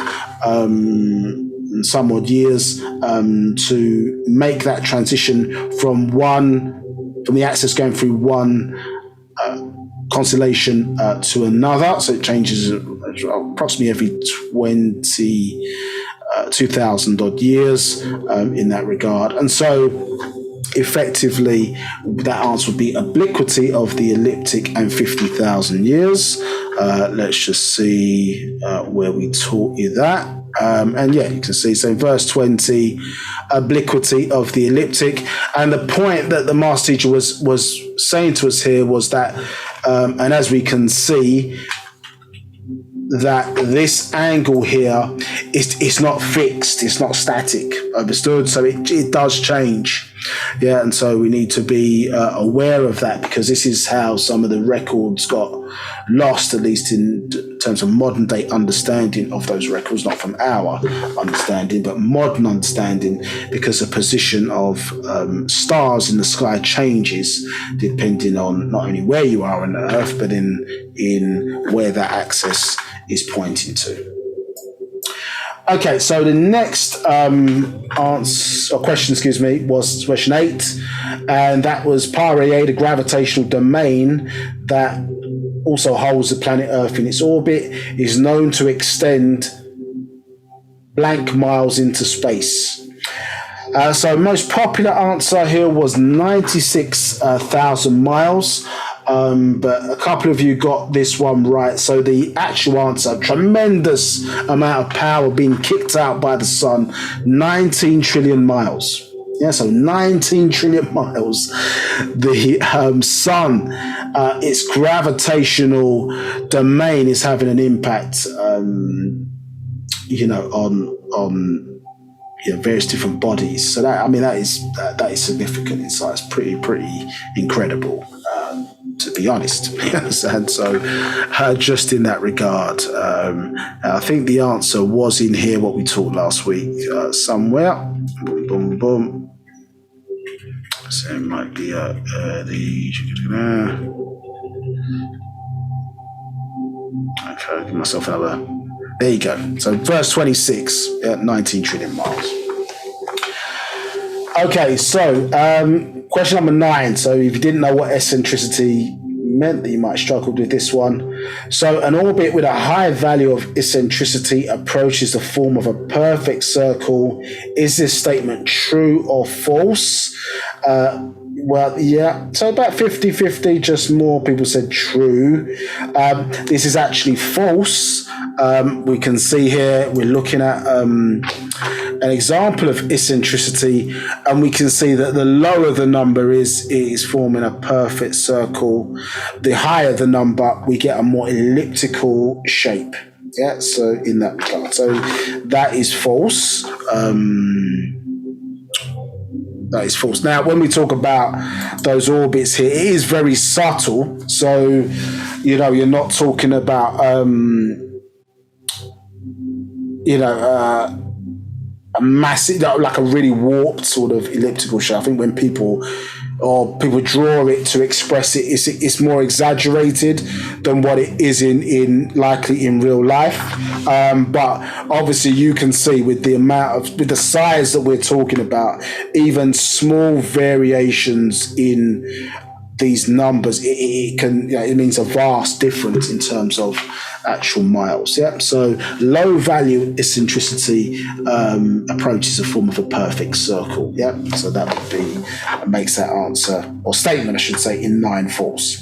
and some odd years to make that transition from the axis going through one constellation to another. So it changes approximately every 2,000 odd years in that regard. And so effectively that answer would be obliquity of the ecliptic and 50,000 years. Let's just see where we taught you that. And yeah, you can see, so verse 20, obliquity of the ecliptic. And the point that the master teacher was saying to us here was that, and as we can see, that this angle here is not fixed, it's not static, understood? So it does change. Yeah, and so we need to be aware of that, because this is how some of the records got lost, at least in terms of modern day understanding of those records, not from our understanding, but modern understanding, because the position of stars in the sky changes depending on not only where you are on the Earth, but in where that axis is pointing to. Okay, so the next question, was question 8, and that was Pare, the gravitational domain that also holds the planet Earth in its orbit, is known to extend blank miles into space. So most popular answer here was 96,000 miles. But a couple of you got this one right. So the actual answer, tremendous amount of power being kicked out by the sun, 19 trillion miles. Yeah, so 19 trillion miles. The sun, its gravitational domain is having an impact, on various different bodies. So that is significant insight. It's pretty incredible. To be honest, and so just in that regard, I think the answer was in here, what we taught last week, somewhere. Boom, boom, boom. So it might be okay, give myself another. There you go. So verse 26, 19 trillion miles. Okay, so question number 9. So if you didn't know what eccentricity meant, that you might have struggled with this one. So an orbit with a high value of eccentricity approaches the form of a perfect circle. Is this statement true or false? Well, yeah, so about 50-50, just more people said true. This is actually false. We can see here, we're looking at an example of eccentricity, and we can see that the lower the number is forming a perfect circle. The higher the number, we get a more elliptical shape. Yeah, so in that regard. So that is false. That is false. Now, when we talk about those orbits here, it is very subtle. So, you're not talking about, a massive, like a really warped sort of elliptical shape. I think when people draw it to express it, it's more exaggerated than what it is in real life. But obviously you can see with the size that we're talking about, even small variations in these numbers, it means a vast difference in terms of actual miles. Yeah. So low value eccentricity approaches a form of a perfect circle. Yeah. So that makes that answer, or statement I should say, in 9 false.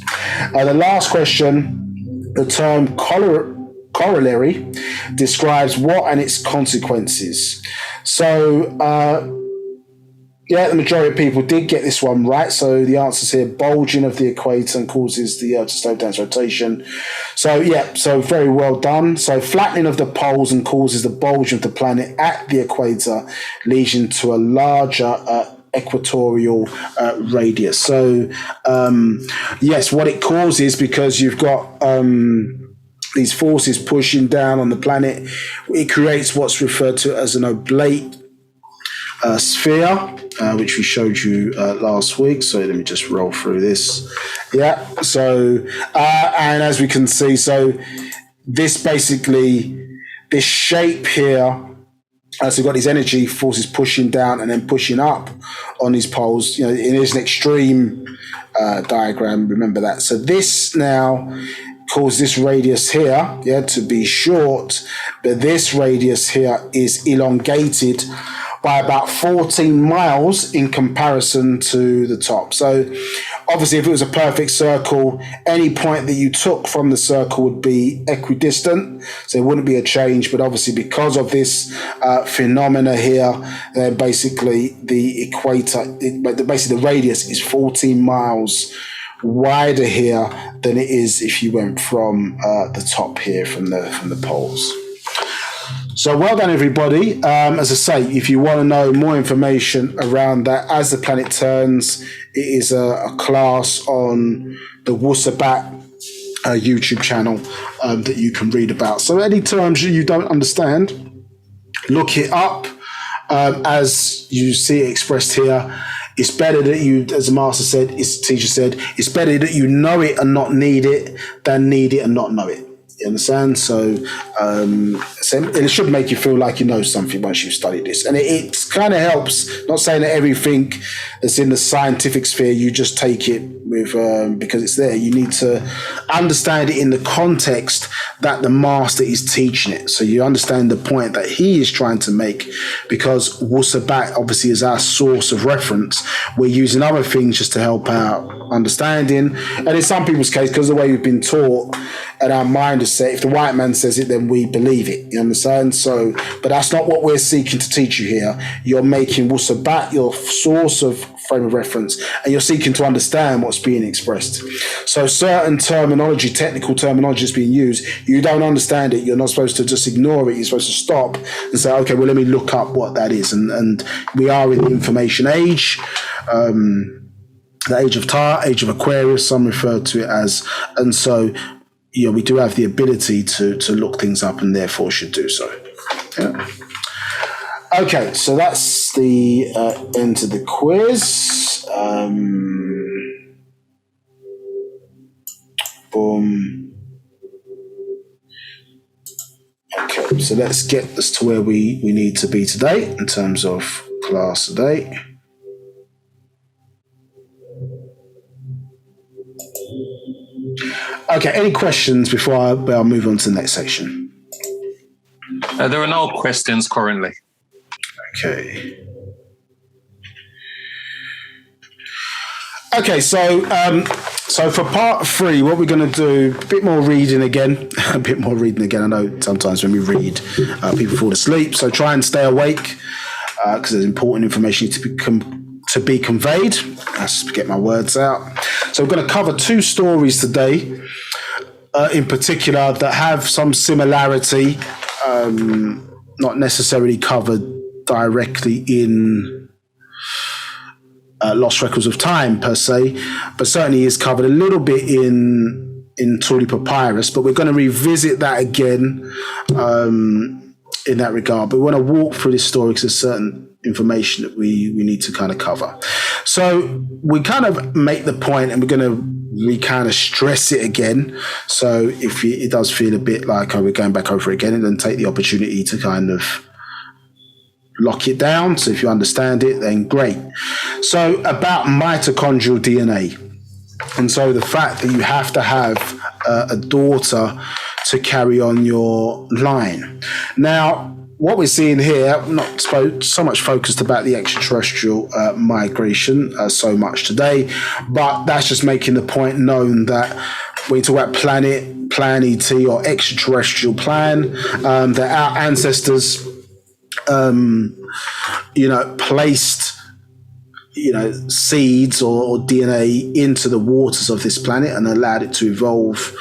The last question, the term corollary describes what and its consequences. So Yeah, the majority of people did get this one right. So the answer's here: bulging of the equator and causes the Earth to slow down its rotation. So yeah, so very well done. So flattening of the poles and causes the bulging of the planet at the equator, leading to a larger equatorial radius. So yes, what it causes, because you've got these forces pushing down on the planet, it creates what's referred to as an oblate sphere, which we showed you last week. So let me just roll through this. Yeah. So, and as we can see, so this basically, this shape here, so we've got these energy forces pushing down and then pushing up on these poles. You know, it is an extreme diagram. Remember that. So this now causes this radius here, to be short, but this radius here is elongated by about 14 miles in comparison to the top. So obviously, if it was a perfect circle, any point that you took from the circle would be equidistant, so it wouldn't be a change. But obviously, because of this phenomena here, then basically the equator, basically the radius is 14 miles wider here than it is if you went from the top here, from the poles. So well done, everybody. As I say, if you want to know more information around that, as the planet turns, it is a class on the Wu-Sabat YouTube channel that you can read about. So any terms you don't understand, look it up. As you see it expressed here, it's better that you, as the master said, his teacher said, it's better that you know it and not need it than need it and not know it. You understand? So it should make you feel like you know something once you've studied this. And it kind of helps, not saying that everything that's in the scientific sphere, you just take it with because it's there. You need to understand it in the context that the master is teaching it. So you understand the point that he is trying to make, because Wu-Sabat obviously is our source of reference. We're using other things just to help out understanding. And in some people's case, because of the way we've been taught and our mind is set, if the white man says it, then we believe it. You understand? So, but that's not what we're seeking to teach you here. You're making Wu-Sabat your source of frame of reference, and you're seeking to understand what's being expressed. So certain terminology, technical terminology is being used. You don't understand it. You're not supposed to just ignore it. You're supposed to stop and say, okay, well, let me look up what that is. And we are in the information age. The age of Tar, age of Aquarius, some refer to it as, and so we do have the ability to look things up, and therefore should do so. Yeah. Okay, so that's the end of the quiz. Boom. Okay, so let's get us to where we need to be today in terms of class today. Okay, any questions before I'll move on to the next section? There are no questions currently. Okay. Okay, so for part 3, what we're going to do, a bit more reading again. I know sometimes when we read, people fall asleep, so try and stay awake because there's important information to be conveyed. Let's get my words out. So we're going to cover 2 stories today, in particular, that have some similarity, not necessarily covered directly in Lost Records of Time per se, but certainly is covered a little bit in Tulli Papyrus. But we're going to revisit that again in that regard. But we want to walk through this story because there's certain information that we need to kind of cover. So we kind of make the point, and we're going to kind of stress it again. So if it does feel a bit like, we're going back over it again, and then take the opportunity to kind of lock it down. So if you understand it, then great. So about mitochondrial DNA. And so the fact that you have to have a daughter to carry on your line. Now, what we're seeing here, not so much focused about the extraterrestrial migration so much today, but that's just making the point known that when you talk about planet, plan ET, or extraterrestrial plan, that our ancestors, placed seeds or DNA into the waters of this planet and allowed it to evolve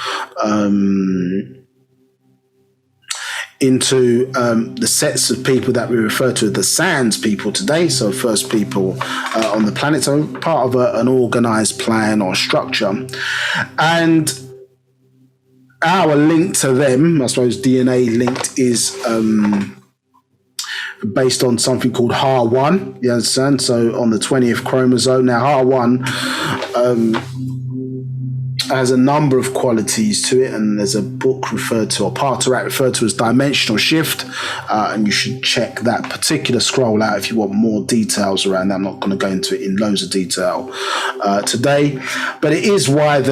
into the sets of people that we refer to as the Sands people today. So first people on the planet, so part of an organized plan or structure. And our link to them, I suppose DNA linked, is based on something called HAR1, you understand? So on the 20th chromosome. Now HAR1 has a number of qualities to it, and there's a book referred to, or part of it referred to as Dimensional Shift, and you should check that particular scroll out if you want more details around that. I'm not going to go into it in loads of detail today, but it is why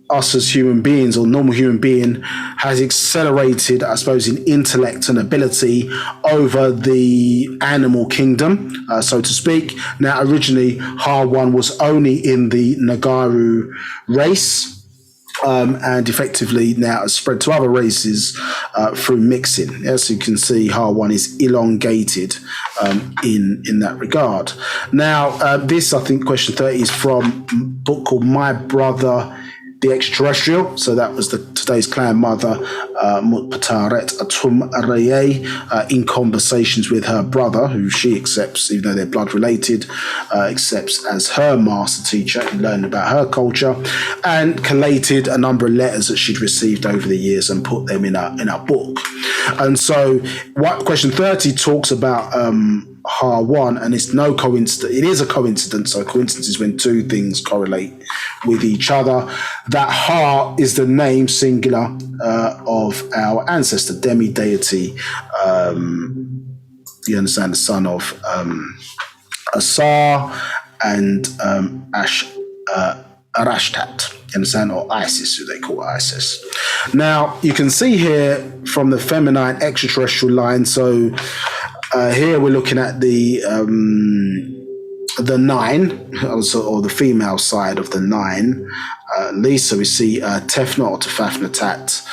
us as human beings, or normal human being, has accelerated, I suppose, in intellect and ability over the animal kingdom, so to speak. Now, originally, HAR1 was only in the Nagaru race, and effectively now has spread to other races through mixing. As you can see, HAR1 is elongated in that regard. Now, this, I think, question 30 is from a book called My Brother the Extraterrestrial. So that was today's clan mother, Mutpataret Atum Araye, in conversations with her brother, who she accepts, even though they're blood related, accepts as her master teacher, and learned about her culture, and collated a number of letters that she'd received over the years and put them in a book. And so question 30 talks about HAR1, and it's no coincidence. It is a coincidence. So coincidence is when two things correlate with each other. That Ha is the name singular of our ancestor, demi-deity. You understand, the son of Asar and Arashtat. You understand, or Isis, who they call Isis. Now you can see here from the feminine extraterrestrial line. So here we're looking at the 9, or the female side of the 9. Lisa, we see Tefnut or Tefafnatat,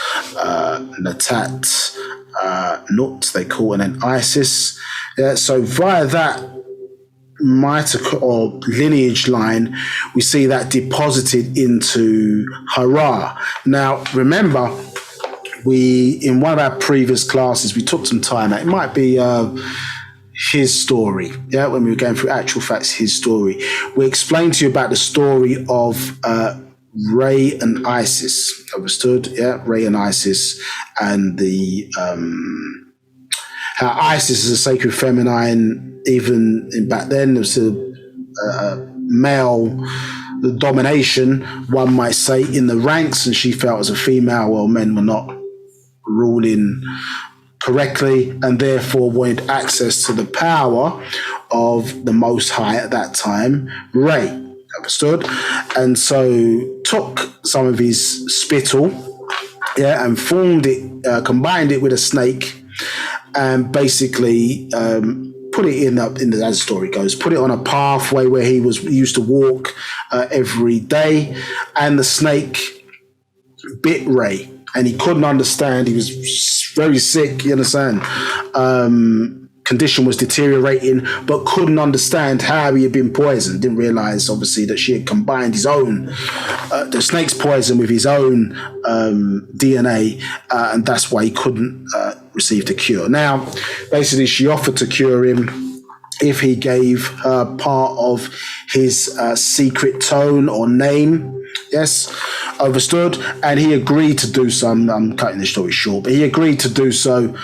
Natat, Nut, they call, and then Isis. So via that or lineage line, we see that deposited into Hara. Now, remember, in one of our previous classes, we took some time out. It might be his story, when we were going through actual facts, his story. We explained to you about the story of Ray and Isis. Understood? Yeah, Ray and Isis, and the how Isis is a sacred feminine. Even back then, there was a male domination, one might say, in the ranks, and she felt as a female, well, men were not ruling correctly, and therefore wanted access to the power of the Most High at that time, Ray. Understood? And so took some of his spittle, and formed it, combined it with a snake, and basically put it in as the story goes, put it on a pathway where he used to walk every day, and the snake bit Ray, and he couldn't understand. He was very sick, you understand. Condition was deteriorating, but couldn't understand how he had been poisoned. Didn't realize, obviously, that she had combined his own, the snake's poison with his own DNA, and that's why he couldn't receive the cure. Now, basically, she offered to cure him if he gave her part of his secret tone or name. Yes, understood. And he agreed to do so. I'm cutting the story short, but he agreed to do so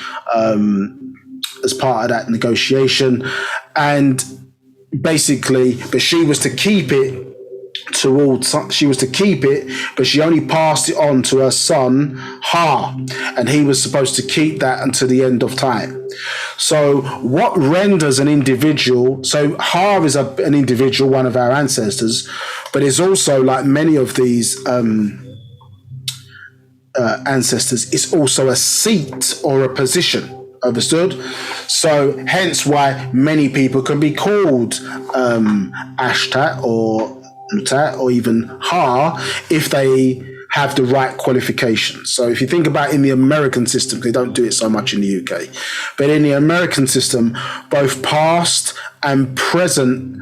as part of that negotiation. And basically, but she was to keep it but she only passed it on to her son Ha, and he was supposed to keep that until the end of time. So what renders an individual, so Ha is an individual, one of our ancestors, but is also, like many of these ancestors, is also a seat or a position. Understood? So hence why many people can be called Ashtat or Nutat or even Ha if they have the right qualifications. So if you think about in the American system, they don't do it so much in the UK, but in the American system, both past and present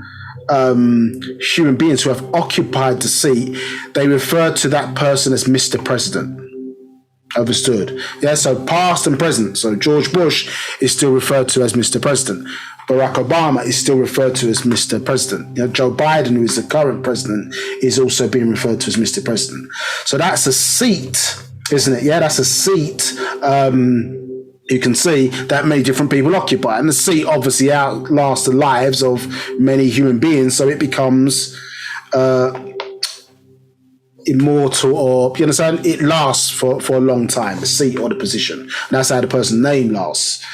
human beings who have occupied the seat, they refer to that person as Mr. President. Understood? Yeah, so past and present. So George Bush is still referred to as Mr. President. Barack Obama is still referred to as Mr. President. You know, Joe Biden, who is the current president, is also being referred to as Mr. President. So that's a seat, isn't it? Yeah, that's a seat. You can see that many different people occupy. And the seat obviously outlasts the lives of many human beings, so it becomes immortal, or, you understand? It lasts for a long time, the seat or the position. And that's how the person's name lasts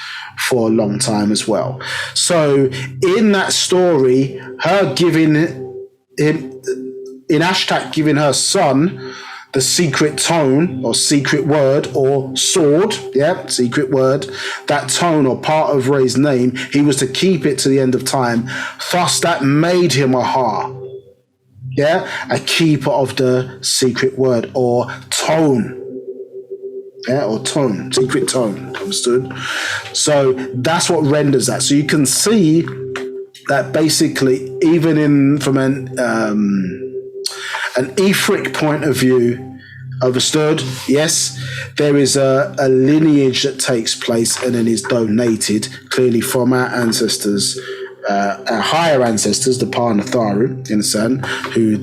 for a long time as well. So in that story, her giving him, in Ashtak giving her son the secret tone or secret word or sword, yeah, secret word, that tone or part of Ray's name, he was to keep it to the end of time. Thus that made him a Ha. Yeah, a keeper of the secret word or tone. Yeah, or tone, secret tone, understood? So that's what renders that. So you can see that basically, even from an Etheric point of view, understood? Yes, there is a lineage that takes place and then is donated clearly from our ancestors, our higher ancestors, the Pa Natharu, you understand, who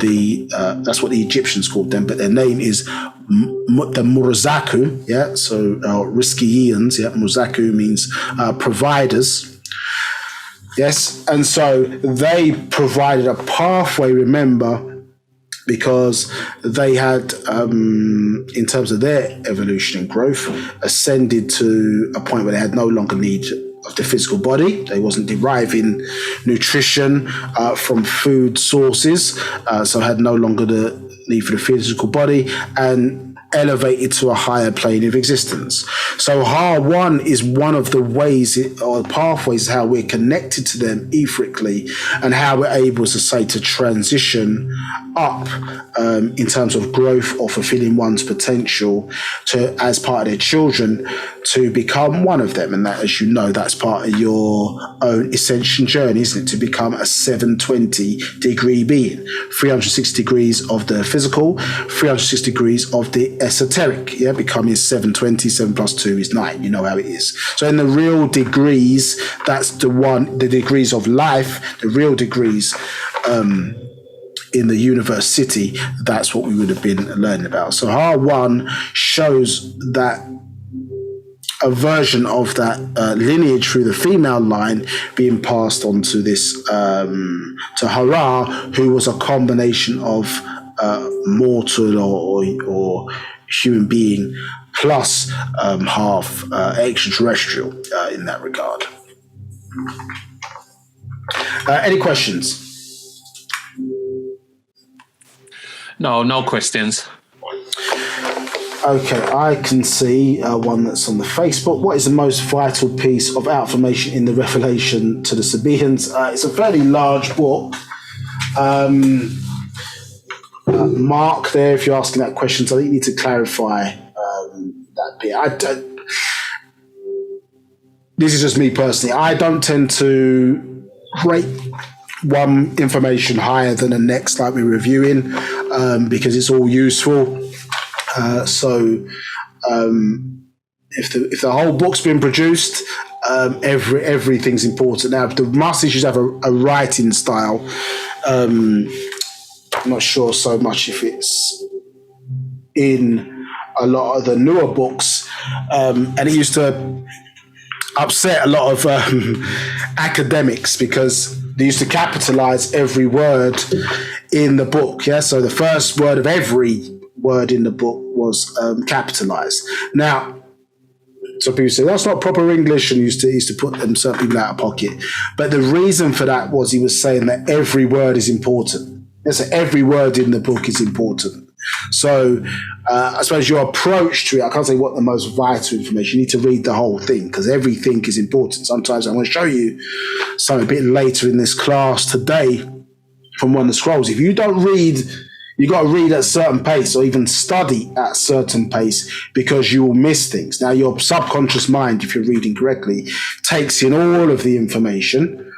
that's what the Egyptians called them, but their name is the Murazaku, yeah, so Riskians, yeah, Murazaku means providers. Yes, and so they provided a pathway, remember, because they had, in terms of their evolution and growth, ascended to a point where they had no longer need of the physical body. They wasn't deriving nutrition from food sources, so had no longer the need for the physical body, and elevated to a higher plane of existence. So Ha-1 is one of the ways or pathways how we're connected to them etherically, and how we're able to say to transition up in terms of growth or fulfilling one's potential to, as part of their children, to become one of them. And that, as you know, that's part of your own ascension journey, isn't it? To become a 720-degree being, 360 degrees of the physical, 360 degrees of the esoteric. Yeah, becoming 720, 7 plus 2 is 9. You know how it is. So in the real degrees, that's the degrees of life, the real degrees in the university, that's what we would have been learning about. So Ha-1 shows that a version of that lineage through the female line being passed on to this, to Hara, who was a combination of mortal or human being plus half extraterrestrial in that regard. Any questions? No questions. Okay, I can see one that's on the Facebook. What is the most vital piece of Outformation in the revelation to the Sabaeans? It's a fairly large book. Mark there, if you're asking that question, so I think you need to clarify that bit. This is just me personally. I don't tend to rate one information higher than the next, like we're reviewing, because it's all useful. So if the whole book's been produced, everything's important. Now, the messages have a writing style. I'm not sure so much if it's in a lot of the newer books, and it used to upset a lot of academics because they used to capitalize every word in the book. Yeah, so the first word of every word in the book was capitalized. Now, some people say that's not proper English, and used to put them certain people out of pocket. But the reason for that was he was saying that every word is important. Yes, so every word in the book is important. So I suppose your approach to it, I can't say what the most vital information. You need to read the whole thing because everything is important. Sometimes I'm going to show you something a bit later in this class today from one of the scrolls. If you don't read, you got to read at a certain pace or even study at a certain pace because you will miss things. Now, your subconscious mind, if you're reading correctly, takes in all of the information.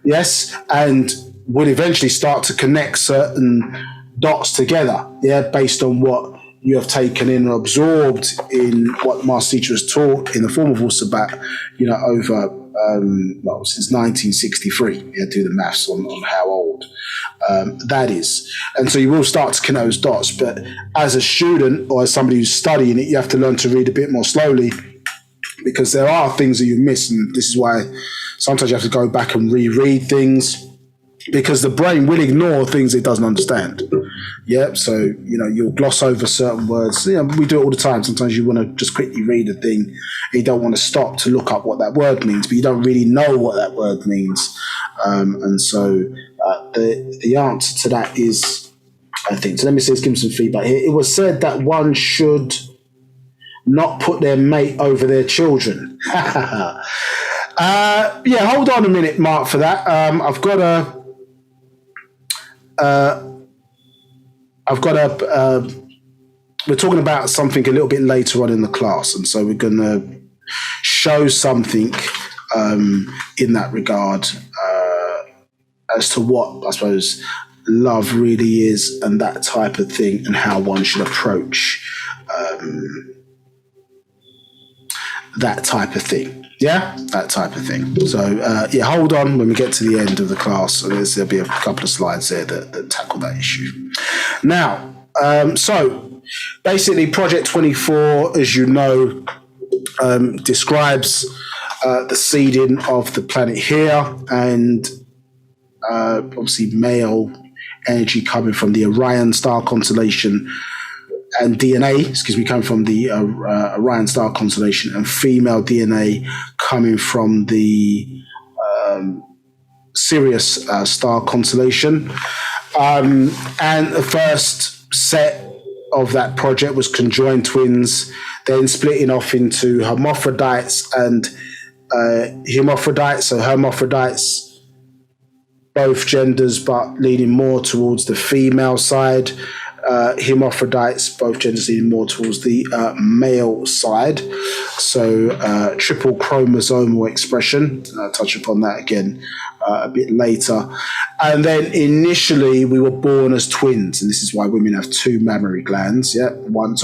Yes, and would eventually start to connect certain dots together, based on what you have taken in or absorbed in what Master Teacher has taught in the form of Wu-Sabat, over since 1963. Do the maths on how old that is. And so you will start to connect those dots, but as a student or as somebody who's studying it, you have to learn to read a bit more slowly, because there are things that you miss, and this is why sometimes you have to go back and reread things, because the brain will ignore things it doesn't understand. So you'll gloss over certain words. We do it all the time. Sometimes you want to just quickly read a thing, and you don't want to stop to look up what that word means, but you don't really know what that word means. And so the answer to that is, I think. So let me see. Let's give them some feedback here. It was said that one should not put their mate over their children. Hold on a minute, Mark, for that. We're talking about something a little bit later on in the class, and so we're going to show something in that regard as to what, I suppose, love really is and that type of thing, and how one should approach that type of thing. That type of thing. So, hold on when we get to the end of the class. There'll be a couple of slides there that tackle that issue. Now, so basically Project 24, as you know, describes the seeding of the planet here, and obviously male energy coming from the Orion star constellation, and DNA, coming from the Orion star constellation, and female DNA coming from the Sirius star constellation. And the first set of that project was conjoined twins, then splitting off into hermaphrodites and hermaphrodites. So hermaphrodites, both genders, but leaning more towards the female side. Hermaphrodites, both genders leaning more towards the male side. So triple chromosomal expression. I'll touch upon that again a bit later. And then initially we were born as twins, and this is why women have two mammary glands. One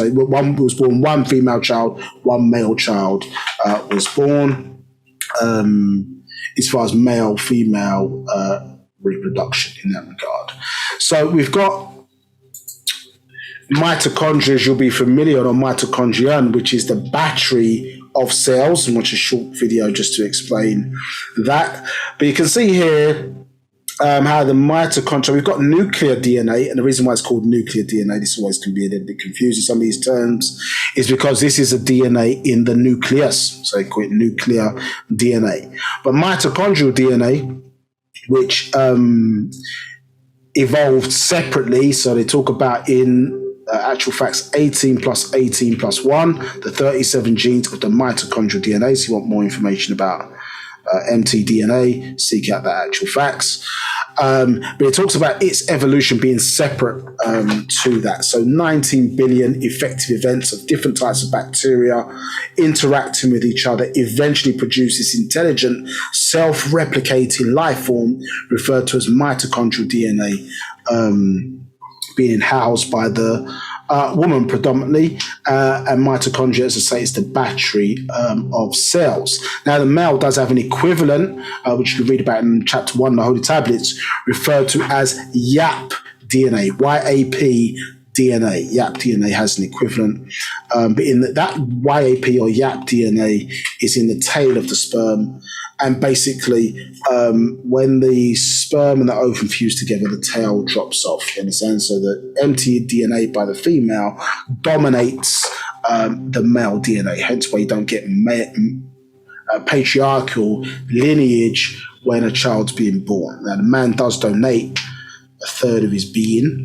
was born, one female child, one male child was born. As far as male-female reproduction in that regard. So we've got mitochondria, as you'll be familiar, or mitochondrion, which is the battery of cells, and watch a short video just to explain that. But you can see here how the mitochondria, we've got nuclear DNA, and the reason why it's called nuclear DNA, this always can be a little bit confusing, some of these terms, is because this is a DNA in the nucleus, so they call it nuclear DNA. But mitochondrial DNA, which evolved separately, so they talk about in actual facts 18 plus 18 plus 1, the 37 genes of the mitochondrial DNA. So you want more information about mtDNA, seek out the actual facts. But it talks about its evolution being separate to that. So 19 billion effective events of different types of bacteria interacting with each other eventually produce this intelligent, self-replicating life form referred to as mitochondrial DNA, being housed by the woman predominantly, and mitochondria, as I say, is the battery of cells. Now, the male does have an equivalent, which you can read about in chapter 1, the Holy Tablets, referred to as YAP DNA, Y-A-P DNA. YAP DNA has an equivalent, but in that YAP or YAP DNA is in the tail of the sperm. And basically, when the sperm and the ovum fuse together, the tail drops off. You understand? So the empty DNA by the female dominates the male DNA. Hence why you don't get patriarchal lineage when a child's being born. Now, the man does donate a third of his being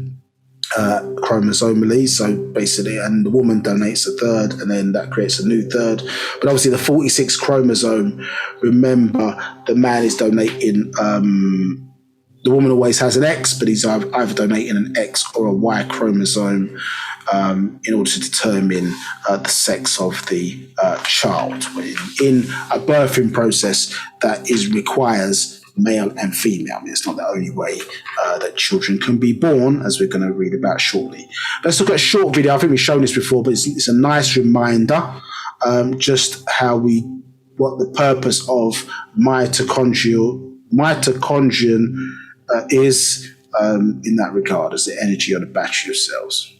chromosomally, so basically, and the woman donates a third, and then that creates a new third. But obviously the 46 chromosome, remember, the man is donating, the woman always has an X, but he's either donating an X or a Y chromosome in order to determine the sex of the child in a birthing process that requires male and female. It's not the only way that children can be born, as we're going to read about shortly. Let's look at a short video. I think we've shown this before, but it's a nice reminder just what the purpose of mitochondrion is in that regard, as the energy or the battery of cells.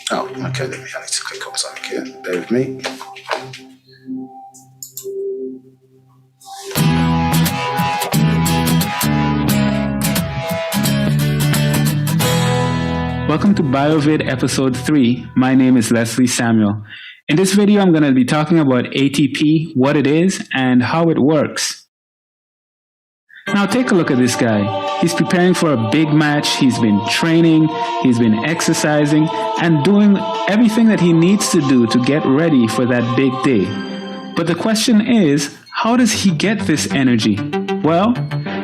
Oh, okay, I need to click on something here. Bear with me. Welcome to BioVid Episode 3. My name is Leslie Samuel. In this video, I'm going to be talking about ATP, what it is, and how it works. Now take a look at this guy. He's preparing for a big match. He's been training, he's been exercising, and doing everything that he needs to do to get ready for that big day. But the question is, how does he get this energy? Well,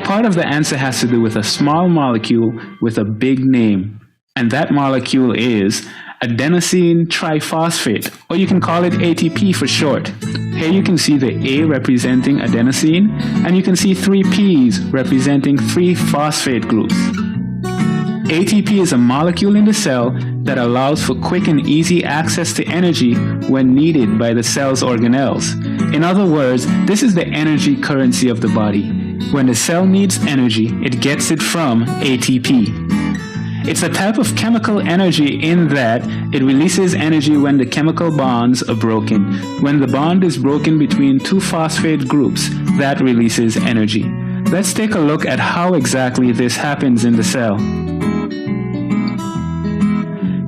part of the answer has to do with a small molecule with a big name. And that molecule is adenosine triphosphate, or you can call it ATP for short. Here you can see the A representing adenosine, and you can see 3 P's representing 3 phosphate groups. ATP is a molecule in the cell that allows for quick and easy access to energy when needed by the cell's organelles. In other words, this is the energy currency of the body. When the cell needs energy, it gets it from ATP. It's a type of chemical energy in that it releases energy when the chemical bonds are broken. When the bond is broken between 2 phosphate groups, that releases energy. Let's take a look at how exactly this happens in the cell.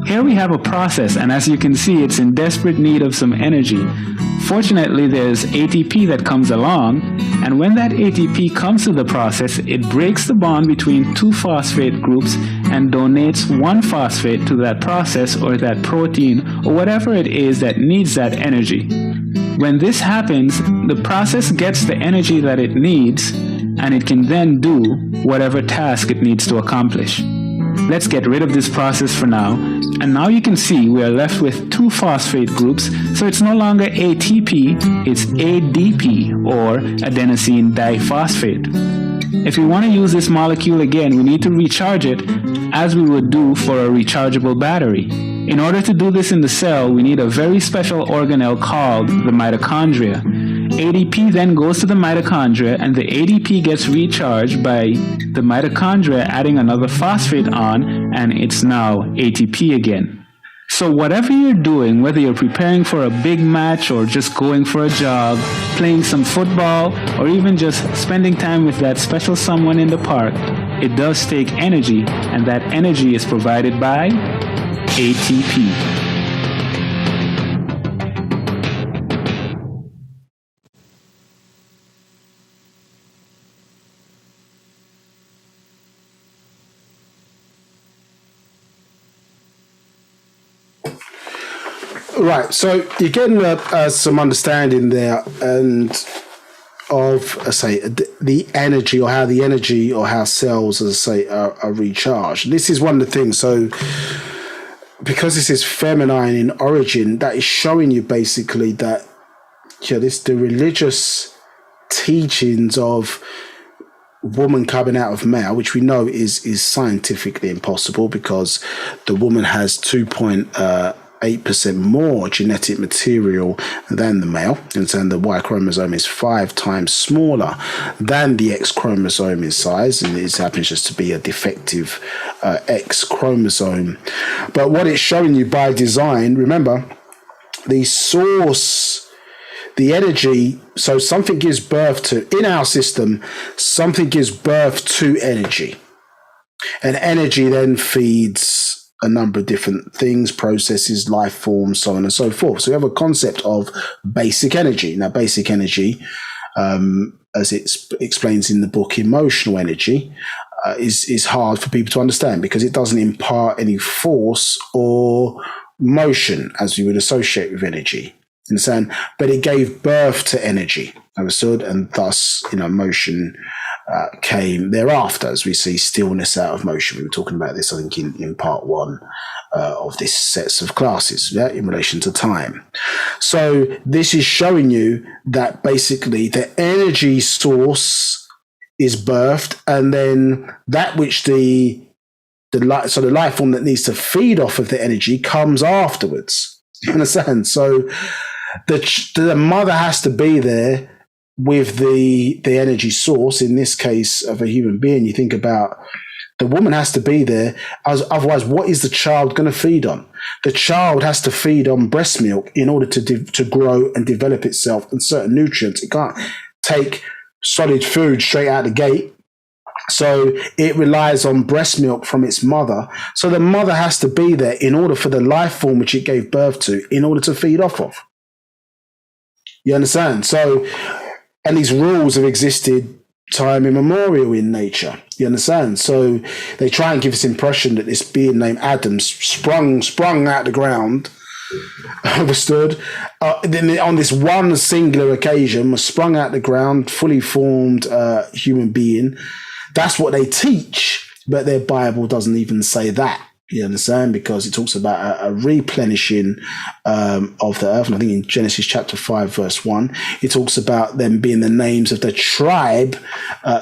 Here we have a process, and as you can see, it's in desperate need of some energy. Fortunately, there's ATP that comes along, and when that ATP comes to the process, it breaks the bond between 2 phosphate groups and donates 1 phosphate to that process or that protein or whatever it is that needs that energy. When this happens, the process gets the energy that it needs, and it can then do whatever task it needs to accomplish. Let's get rid of this process for now. And now you can see we are left with 2 phosphate groups, so it's no longer ATP, it's ADP, or adenosine diphosphate. If we want to use this molecule again, we need to recharge it as we would do for a rechargeable battery. In order to do this in the cell, we need a very special organelle called the mitochondria. ADP then goes to the mitochondria, and the ADP gets recharged by the mitochondria adding another phosphate on, and it's now ATP again. So whatever you're doing, whether you're preparing for a big match or just going for a jog, playing some football, or even just spending time with that special someone in the park, it does take energy, and that energy is provided by ATP. Right, so you're getting some understanding there, and of, the energy, or how the energy, or how cells, are recharged. This is one of the things. So, because this is feminine in origin, that is showing you basically that, the religious teachings of woman coming out of male, which we know is scientifically impossible, because the woman has 2.8% more genetic material than the male, and so the Y chromosome is 5 times smaller than the X chromosome in size, and it happens just to be a defective X chromosome. But what it's showing you by design, remember, the source, the energy, so something gives birth to, in our system, something gives birth to energy, and energy then feeds a number of different things, processes, life forms, so on and so forth. So we have a concept of basic energy. Now, basic energy, as it explains in the book Emotional Energy, is hard for people to understand, because it doesn't impart any force or motion as we would associate with energy. Understand? But it gave birth to energy. Understood? And thus, motion came thereafter, as we see stillness out of motion. We were talking about this, I think, in part one of this sets of classes, in relation to time. So this is showing you that basically the energy source is birthed, and then that which the life form that needs to feed off of the energy comes afterwards. You understand? So the mother has to be there with the energy source, in this case of a human being. You think about the woman has to be there, otherwise what is the child going to feed on? The child has to feed on breast milk in order to grow and develop itself and certain nutrients. It can't take solid food straight out the gate. So it relies on breast milk from its mother. So the mother has to be there in order for the life form which it gave birth to, in order to feed off of. You understand? So, and these rules have existed time immemorial in nature. You understand? So they try and give this impression that this being named Adam sprung out the ground, understood, then on this one singular occasion was sprung out the ground, fully formed human being. That's what they teach, but their Bible doesn't even say that. You understand? Because it talks about a replenishing of the earth. And I think in Genesis chapter 5, verse 1, it talks about them being the names of the tribe,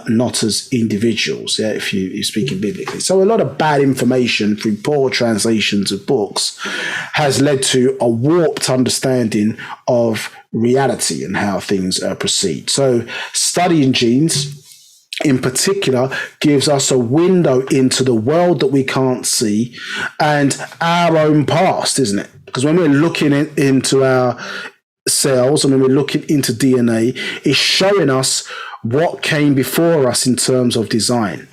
not as individuals, if you're speaking biblically. So a lot of bad information through poor translations of books has led to a warped understanding of reality and how things proceed. So studying genes in particular gives us a window into the world that we can't see and our own past, isn't it? Because when we're looking into our cells and when we're looking into DNA, it's showing us what came before us in terms of design.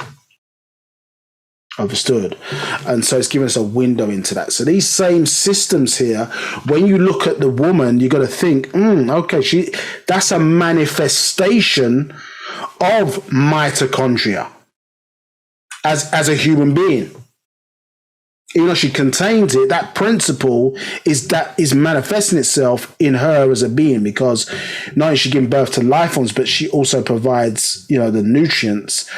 Understood? And so it's giving us a window into that. So these same systems here, when you look at the woman, you got to think, okay, that's a manifestation of mitochondria as a human being. Even though she contains it, that principle is manifesting itself in her as a being, because not only is she giving birth to life forms, but she also provides, the nutrients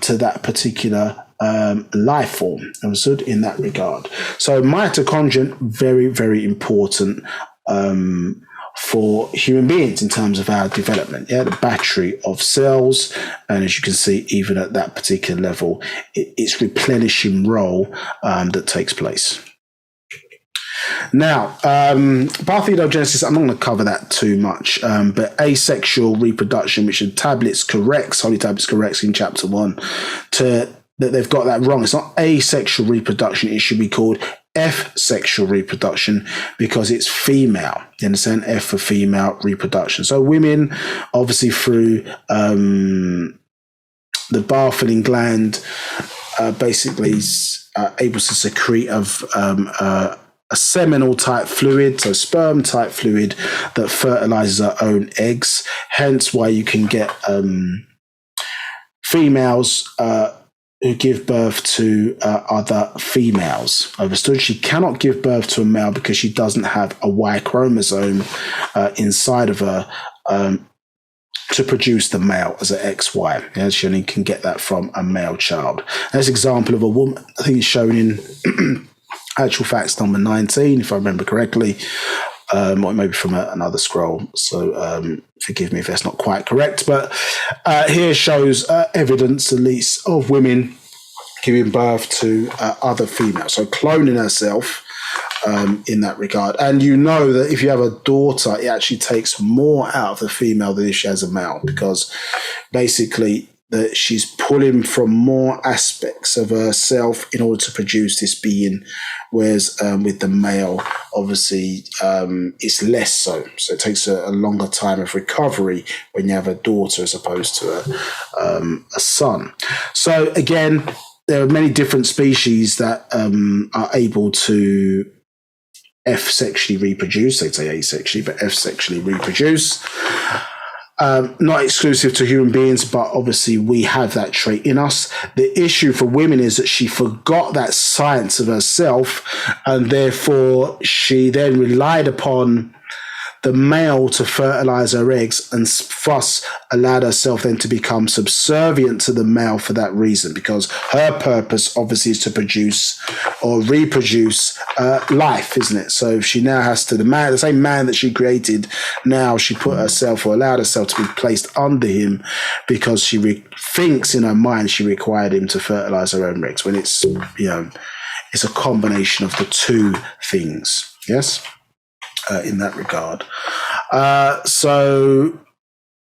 to that particular life form. Understood? In that regard. So mitochondria, very, very important for human beings in terms of our development, the battery of cells. And as you can see, even at that particular level, it's replenishing role that takes place. Now, parthenogenesis, I'm not going to cover that too much, but asexual reproduction, which the Holy Tablets corrects in chapter 1, that they've got that wrong. It's not asexual reproduction, it should be called F-sexual reproduction, because it's female. You understand? F for female reproduction. So women, obviously through the Bartholin gland, basically is able to secrete a seminal type fluid, so sperm type fluid that fertilizes our own eggs. Hence why you can get females who give birth to other females. Understood? She cannot give birth to a male because she doesn't have a Y chromosome inside of her to produce the male as an XY. She only can get that from a male child. There's an example of a woman, I think it's shown in Actual Facts number 19, if I remember correctly, or maybe from another scroll. So forgive me if that's not quite correct, but here shows evidence, at least, of women giving birth to other females. So cloning herself in that regard. And you know that if you have a daughter, it actually takes more out of the female than if she has a male, because basically that she's pulling from more aspects of herself in order to produce this being, whereas with the male, obviously, it's less so. So it takes a longer time of recovery when you have a daughter as opposed to a son. So again, there are many different species that are able to F-sexually reproduce. They'd say asexually, but F-sexually reproduce. Not exclusive to human beings, but obviously we have that trait in us. The issue for women is that she forgot that science of herself, and therefore she then relied upon the male to fertilize her eggs and thus allowed herself then to become subservient to the male for that reason, because her purpose obviously is to produce or reproduce life, isn't it? So she now has to, the same man that she created, now she put herself or allowed herself to be placed under him because she thinks in her mind she required him to fertilize her own eggs, when it's, it's a combination of the two things. Yes. In that regard. So,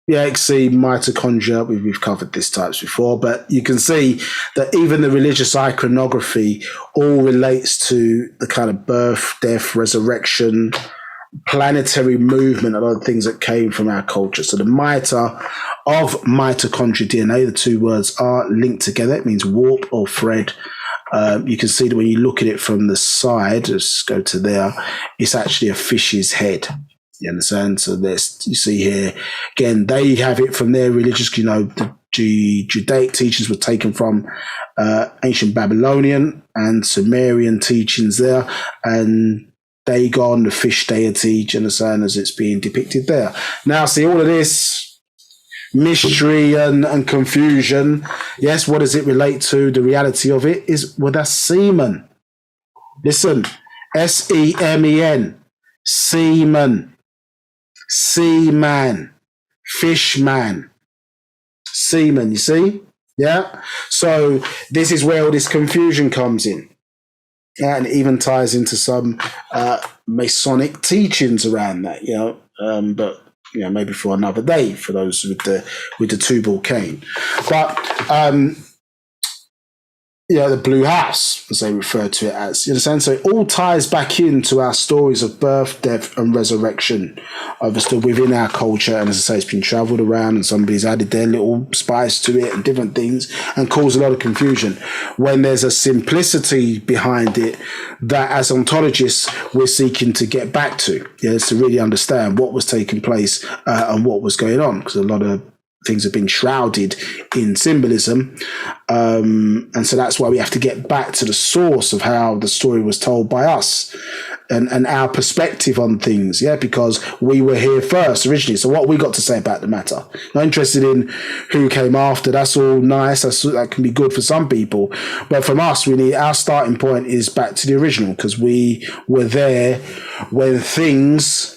you can see mitochondria, we've covered this types before, but you can see that even the religious iconography all relates to the kind of birth, death, resurrection, planetary movement, a lot of things that came from our culture. So the mita of mitochondria DNA, the two words are linked together. It means warp or thread. You can see that when you look at it from the side, let's go to there, it's actually a fish's head. You understand? So there's, you see here, again, they have it from their religious, the Judaic teachings were taken from ancient Babylonian and Sumerian teachings there, and Dagon, the fish deity, you understand, as it's being depicted there. Now, see, all of this mystery and confusion. Yes, what does it relate to? The reality of it is, well, that's semen. Listen, S-E-M-E-N, semen, seaman, fishman, semen, you see? Yeah? So this is where all this confusion comes in. And it even ties into some Masonic teachings around that, but maybe for another day for those with the Tubal Cain. But the blue house, as they refer to it as. You understand? So it all ties back into our stories of birth, death, and resurrection, obviously within our culture. And as I say, it's been travelled around, and somebody's added their little spice to it and different things, and caused a lot of confusion. When there's a simplicity behind it that, as ontologists, we're seeking to get back to, to really understand what was taking place and what was going on, because a lot of things have been shrouded in symbolism. And so that's why we have to get back to the source of how the story was told by us and our perspective on things, because we were here first originally. So what we got to say about the matter? Not interested in who came after. That's all nice. That can be good for some people. But from us, we need, our starting point is back to the original, because we were there when things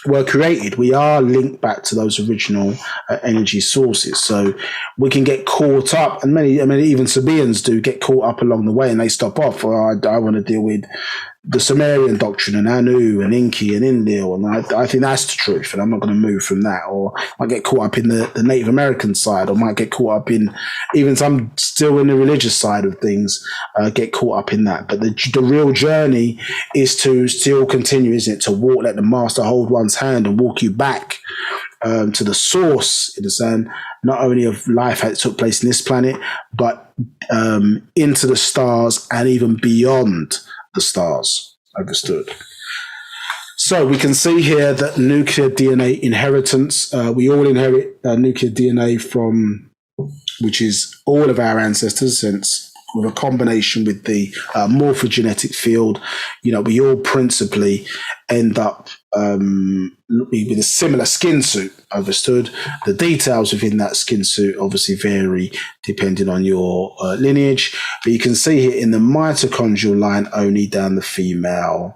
were created. We are linked back to those original energy sources. So we can get caught up, and many, even Sabaeans do get caught up along the way, and they stop off. I want to deal with the Sumerian doctrine and Anu and Inki and Enlil, and I think that's the truth, and I'm not going to move from that. Or I might get caught up in the Native American side, or might get caught up in even some still in the religious side of things, get caught up in that. But the real journey is to still continue, isn't it? To walk, let the master hold one's hand and walk you back to the source, in the sense, not only of life that took place in this planet, but into the stars and even beyond the stars. Understood. So we can see here that nuclear DNA inheritance, we all inherit nuclear DNA from, which is all of our ancestors, since with a combination with the morphogenetic field, we all principally end up with a similar skin suit. Understood. The details within that skin suit obviously vary depending on your lineage, but you can see here in the mitochondrial line only down the female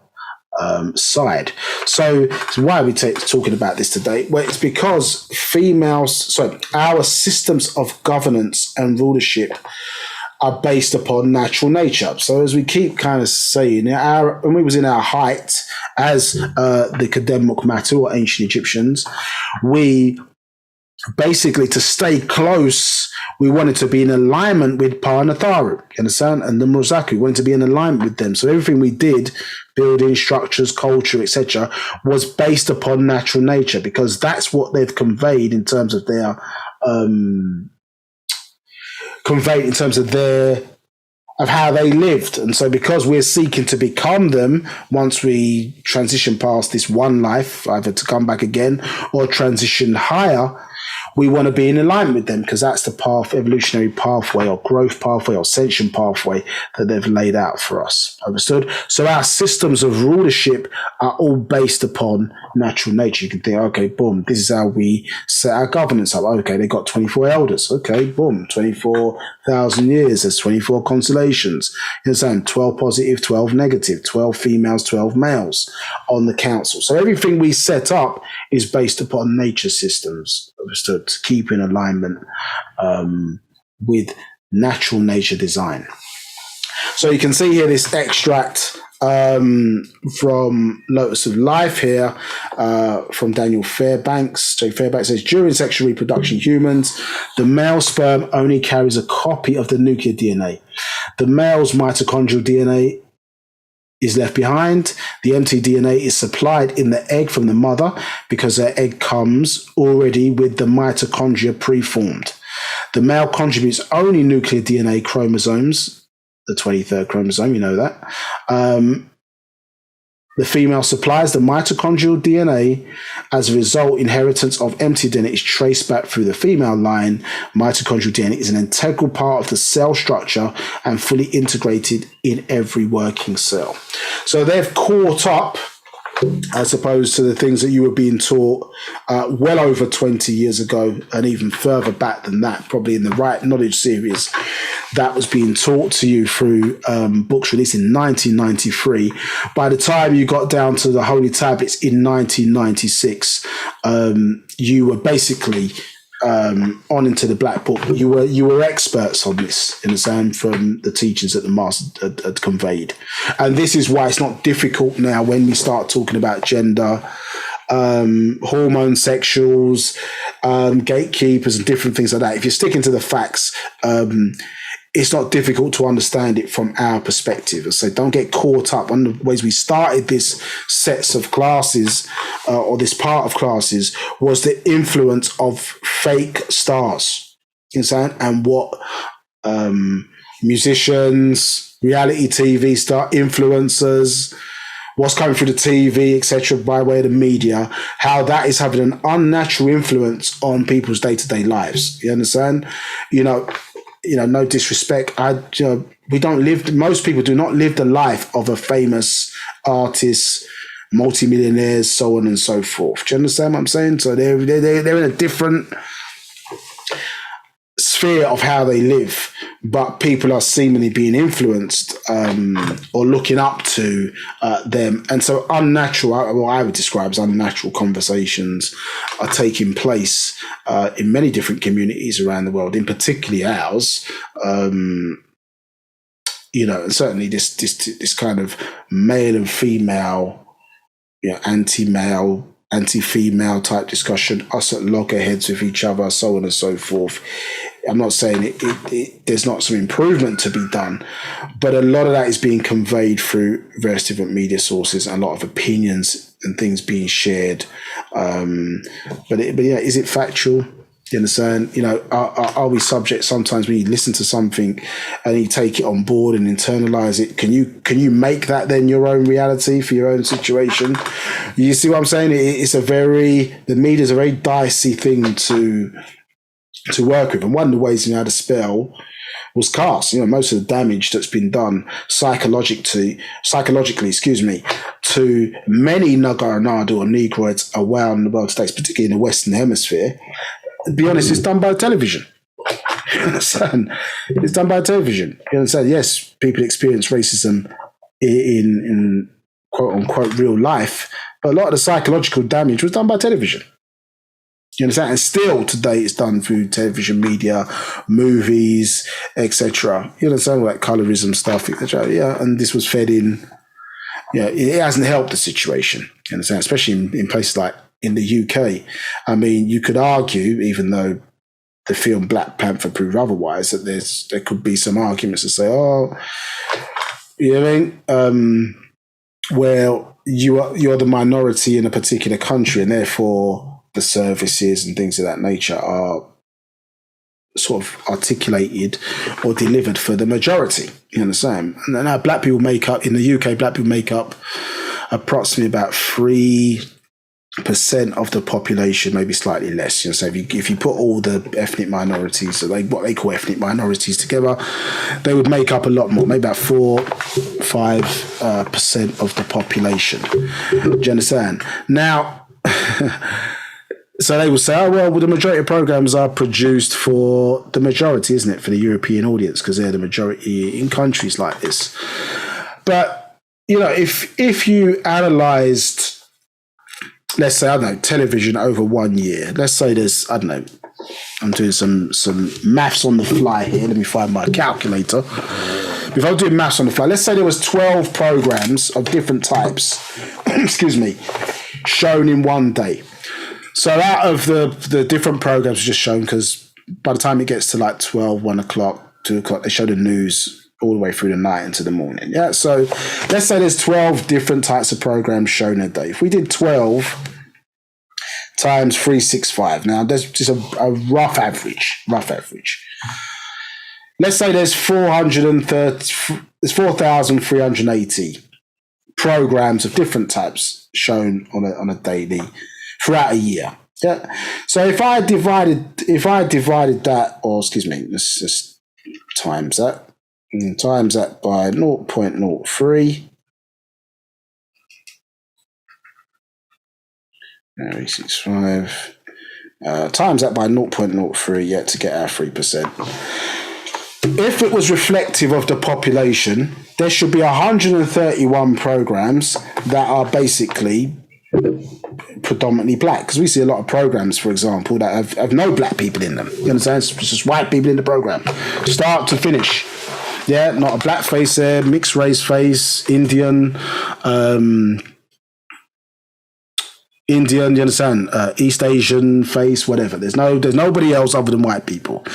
side. So why are we talking about this today? Well, it's because our systems of governance and rulership are based upon natural nature. So as we keep kind of saying, when we was in our height as the Kadem Mukmatu or ancient Egyptians, we basically, to stay close, we wanted to be in alignment with Pa-Natharu, you understand? And the Murzaku, wanted to be in alignment with them. So everything we did, building, structures, culture, etc., was based upon natural nature, because that's what they've conveyed in terms of their of how they lived. And so because we're seeking to become them, once we transition past this one life, either to come back again or transition higher, we want to be in alignment with them, because that's the path, evolutionary pathway or growth pathway or ascension pathway that they've laid out for us. Understood? So our systems of rulership are all based upon natural nature. You can think, okay, boom, this is how we set our governance up. Okay, they got 24 elders. Okay, boom, 24,000 years. There's 24 constellations. You understand? 12 positive, 12 negative, 12 females, 12 males on the council. So everything we set up is based upon nature systems, understood, to keep in alignment with natural nature design. So you can see here this extract from Lotus of Life here from Daniel Fairbanks. J. Fairbanks says, during sexual reproduction, humans, the male sperm only carries a copy of the nuclear DNA. The male's mitochondrial DNA is left behind. The empty DNA is supplied in the egg from the mother because her egg comes already with the mitochondria preformed. The male contributes only nuclear DNA chromosomes, the 23rd chromosome, you know that. The female supplies the mitochondrial DNA. As a result, inheritance of empty DNA is traced back through the female line. Mitochondrial DNA is an integral part of the cell structure and fully integrated in every working cell. So they've caught up, as opposed to the things that you were being taught well over 20 years ago, and even further back than that, probably in the Right Knowledge series that was being taught to you through books released in 1993. By the time you got down to the Holy Tablets in 1996, you were basically on into the Black Book. You were experts on this, in the same, from the teachings that the Master had conveyed. And this is why it's not difficult now when we start talking about gender, hormone sexuals, gatekeepers and different things like that. If you're sticking to the facts, it's not difficult to understand it from our perspective. So don't get caught up. One of the ways we started this sets of classes, or this part of classes, was the influence of fake stars. You know, and what musicians, reality TV star, influencers, what's coming through the TV, etc., by way of the media, how that is having an unnatural influence on people's day-to-day lives. You understand? No disrespect. We don't live. Most people do not live the life of a famous artist, multimillionaires, so on and so forth. Do you understand what I'm saying? So they're in a different sphere of how they live, but people are seemingly being influenced or looking up to them, and so unnatural, what I would describe as unnatural conversations are taking place in many different communities around the world, in particularly ours. And certainly this kind of male and female, anti-male, anti-female type discussion, us at loggerheads with each other, so on and so forth. I'm not saying there's not some improvement to be done, but a lot of that is being conveyed through various different media sources and a lot of opinions and things being shared. But is it factual? You understand? Are we subject sometimes when you listen to something and you take it on board and internalize it? Can you make that then your own reality for your own situation? You see what I'm saying? The media is a very dicey thing to work with. And one of the ways how to spell was cast. Most of the damage that's been done psychologically, to many Nagaranadu or Negroids around the world states, particularly in the Western Hemisphere. To be honest, it's done by television. You understand? It's done by television. You understand? Yes, people experience racism in quote unquote real life, but a lot of the psychological damage was done by television. You understand? And still today it's done through television media, movies, etc. You understand, all that colorism stuff, etc. Yeah, and this was fed in. Yeah, it hasn't helped the situation. You understand? Especially in places like in the UK. I mean, you could argue, even though the film Black Panther proved otherwise, that there could be some arguments to say, you know what I mean? Well, you're the minority in a particular country, and therefore the services and things of that nature are sort of articulated or delivered for the majority. You understand? And now black people make up, in the UK, black people make up approximately about 3% of the population, maybe slightly less. So if you put all the ethnic minorities, what they call ethnic minorities, together, they would make up a lot more, maybe about 4 5% of the population. Do you understand? Now, so they will say, oh, well, the majority of programs are produced for the majority, isn't it, for the European audience, because they're the majority in countries like this. But, you know, if you analysed, let's say, I don't know, television over 1 year, let's say there's, I don't know, I'm doing some maths on the fly here. Let me find my calculator. If I'm doing maths on the fly, let's say there was 12 programs of different types, excuse me, shown in one day. So out of the different programs just shown, because by the time it gets to like 12, 1 o'clock, 2 o'clock, they show the news all the way through the night into the morning. Yeah. So let's say there's 12 different types of programs shown a day. If we did 12 times 365, now there's just a rough average. Let's say there's 4,380 programs of different types shown on a daily throughout a year. Yeah. So if I divided that, or excuse me, let's just times that by 0.03. 365 times that by 0.03, to get our 3%. If it was reflective of the population, there should be 131 programs that are basically predominantly black, because we see a lot of programs, for example, that have no black people in them. You understand? It's just white people in the program, start to finish. Yeah, not a black face there, mixed race face, Indian, you understand? East Asian face, whatever. There's nobody else other than white people.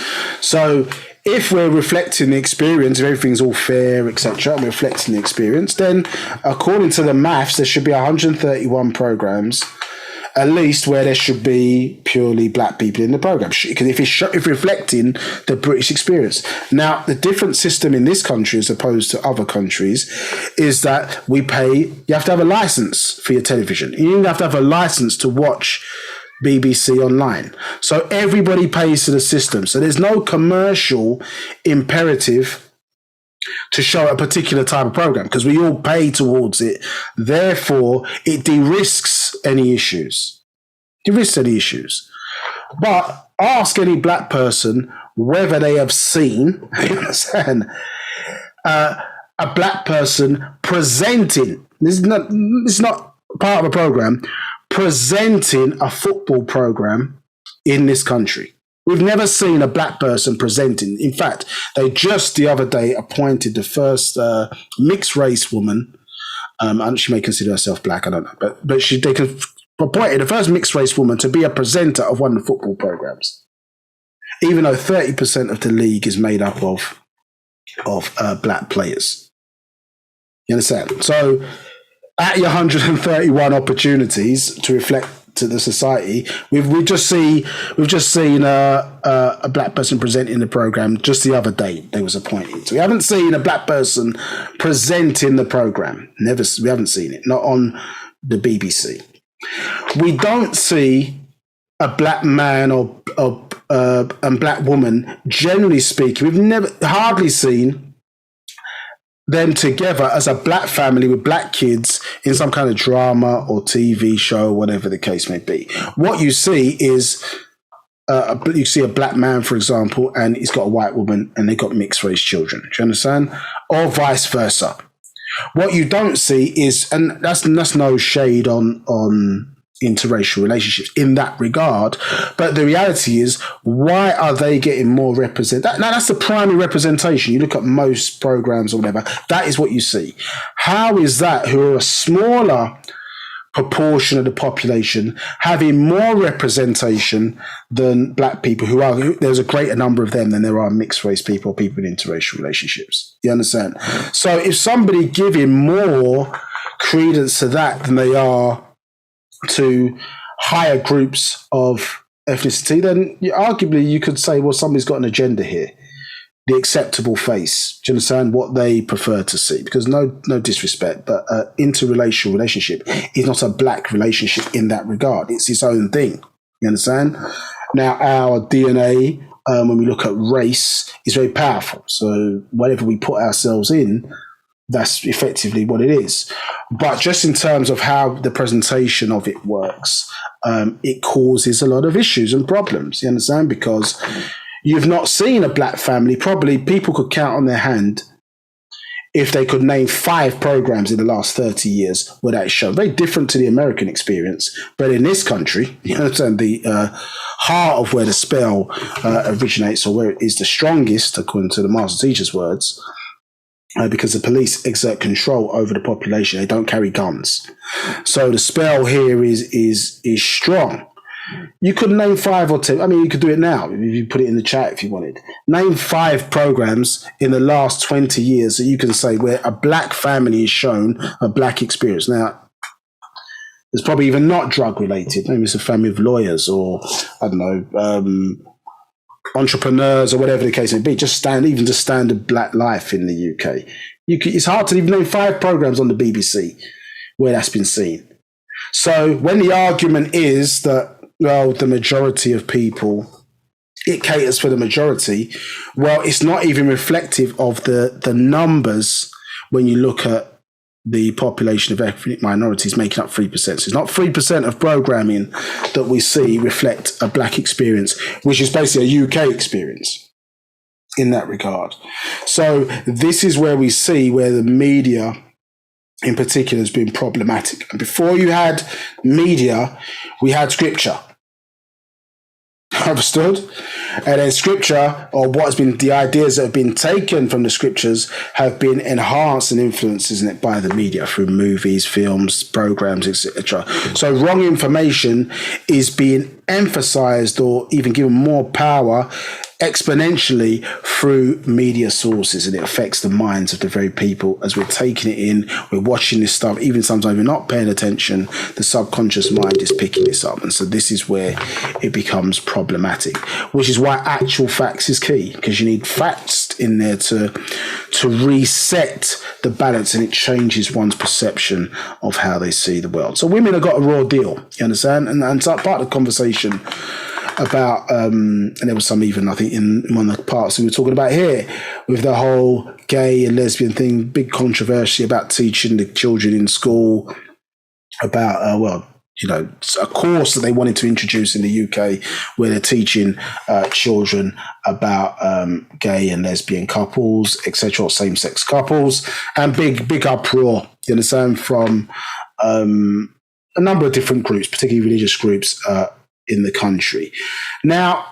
So if we're reflecting the experience, if everything's all fair, etc., and we're reflecting the experience, then according to the maths, there should be 131 programs, at least, where there should be purely black people in the program, because if it's reflecting the British experience. Now, the different system in this country as opposed to other countries is that you have to have a license for your television. You even have to have a license to watch BBC online. So everybody pays to the system. So there's no commercial imperative to show a particular type of program, because we all pay towards it. Therefore, it de-risks any issues. But ask any black person whether they have seen, you understand, a black person presenting. This is not part of a program. Presenting a football program in this country. We've never seen a black person presenting. In fact, they just the other day appointed the first mixed race woman. She may consider herself black, I don't know, but they appointed the first mixed race woman to be a presenter of one of the football programs, even though 30% of the league is made up of black players. You understand? So, at your 131 opportunities to reflect to the society, we've just seen a black person presenting the program just the other day. They was appointed. So we haven't seen a black person presenting the program. We haven't seen it. Not on the BBC. We don't see a black man or black woman. Generally speaking, we've hardly seen them together as a black family with black kids in some kind of drama or TV show, whatever the case may be. What you see is you see a black man, for example, and he's got a white woman and they've got mixed race children. Do you understand? Or vice versa. What you don't see is, and that's no shade on interracial relationships in that regard, but the reality is, why are they getting more represented? Now that's the primary representation. You look at most programs or whatever, that is what you see. How is that, who are a smaller proportion of the population, having more representation than black people, there's a greater number of them than there are mixed race people or people in interracial relationships? You understand? So if somebody giving more credence to that than they to higher groups of ethnicity, then arguably you could say, well, somebody's got an agenda here. The acceptable face. Do you understand what they prefer to see? Because no disrespect, but interracial relationship is not a black relationship in that regard. It's its own thing. You understand? Now, our DNA, when we look at race, is very powerful. So whatever we put ourselves in, that's effectively what it is. But just in terms of how the presentation of it works, it causes a lot of issues and problems. You understand? Because you've not seen a black family. Probably people could count on their hand if they could name 5 programs in the last 30 years where that is shown. Very different to the American experience. But in this country, you understand, the heart of where the spell originates, or where it is the strongest, according to the master teacher's words, because the police exert control over the population. They don't carry guns. So the spell here is strong. You could name 5 or 10. I mean, you could do it now if you put it in the chat if you wanted. Name 5 programs in the last 20 years that you can say where a black family is shown a black experience. Now, it's probably even not drug related. Maybe it's a family of lawyers, or I don't know, entrepreneurs, or whatever the case may be. Just standard black life in the UK. It's hard to even name 5 programs on the BBC where that's been seen. So when the argument is that, well, the majority of people, it caters for the majority, well, it's not even reflective of the numbers when you look at the population of ethnic minorities making up 3%. So it's not 3% of programming that we see reflect a black experience, which is basically a UK experience in that regard. So this is where we see where the media in particular has been problematic. And before you had media, we had scripture. Understood? And then scripture, or what has been the ideas that have been taken from the scriptures, have been enhanced and influenced, isn't it, by the media through movies, films, programs, etc. So wrong information is being emphasized or even given more power exponentially through media sources, and it affects the minds of the very people as we're taking it in, we're watching this stuff, even sometimes we're not paying attention, the subconscious mind is picking this up. And so this is where it becomes problematic, which is why actual facts is key, because you need facts in there to reset the balance, and it changes one's perception of how they see the world. So women have got a raw deal, you understand? And so part of the conversation about, and there was some even, I think, in one of the parts we were talking about here, with the whole gay and lesbian thing, big controversy about teaching the children in school about, a course that they wanted to introduce in the UK where they're teaching children about gay and lesbian couples, etc., or same-sex couples, and big uproar, you understand, from a number of different groups, particularly religious groups, in the country. Now,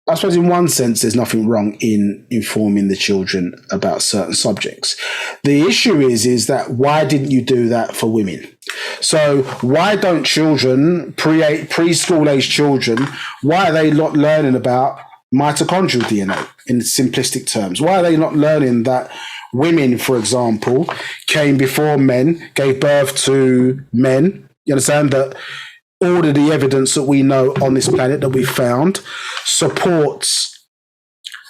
I suppose in one sense, there's nothing wrong in informing the children about certain subjects. The issue is that why didn't you do that for women? So why don't children, preschool age children, why are they not learning about mitochondrial DNA in simplistic terms? Why are they not learning that women, for example, came before men, gave birth to men? You understand that all of the evidence that we know on this planet that we found supports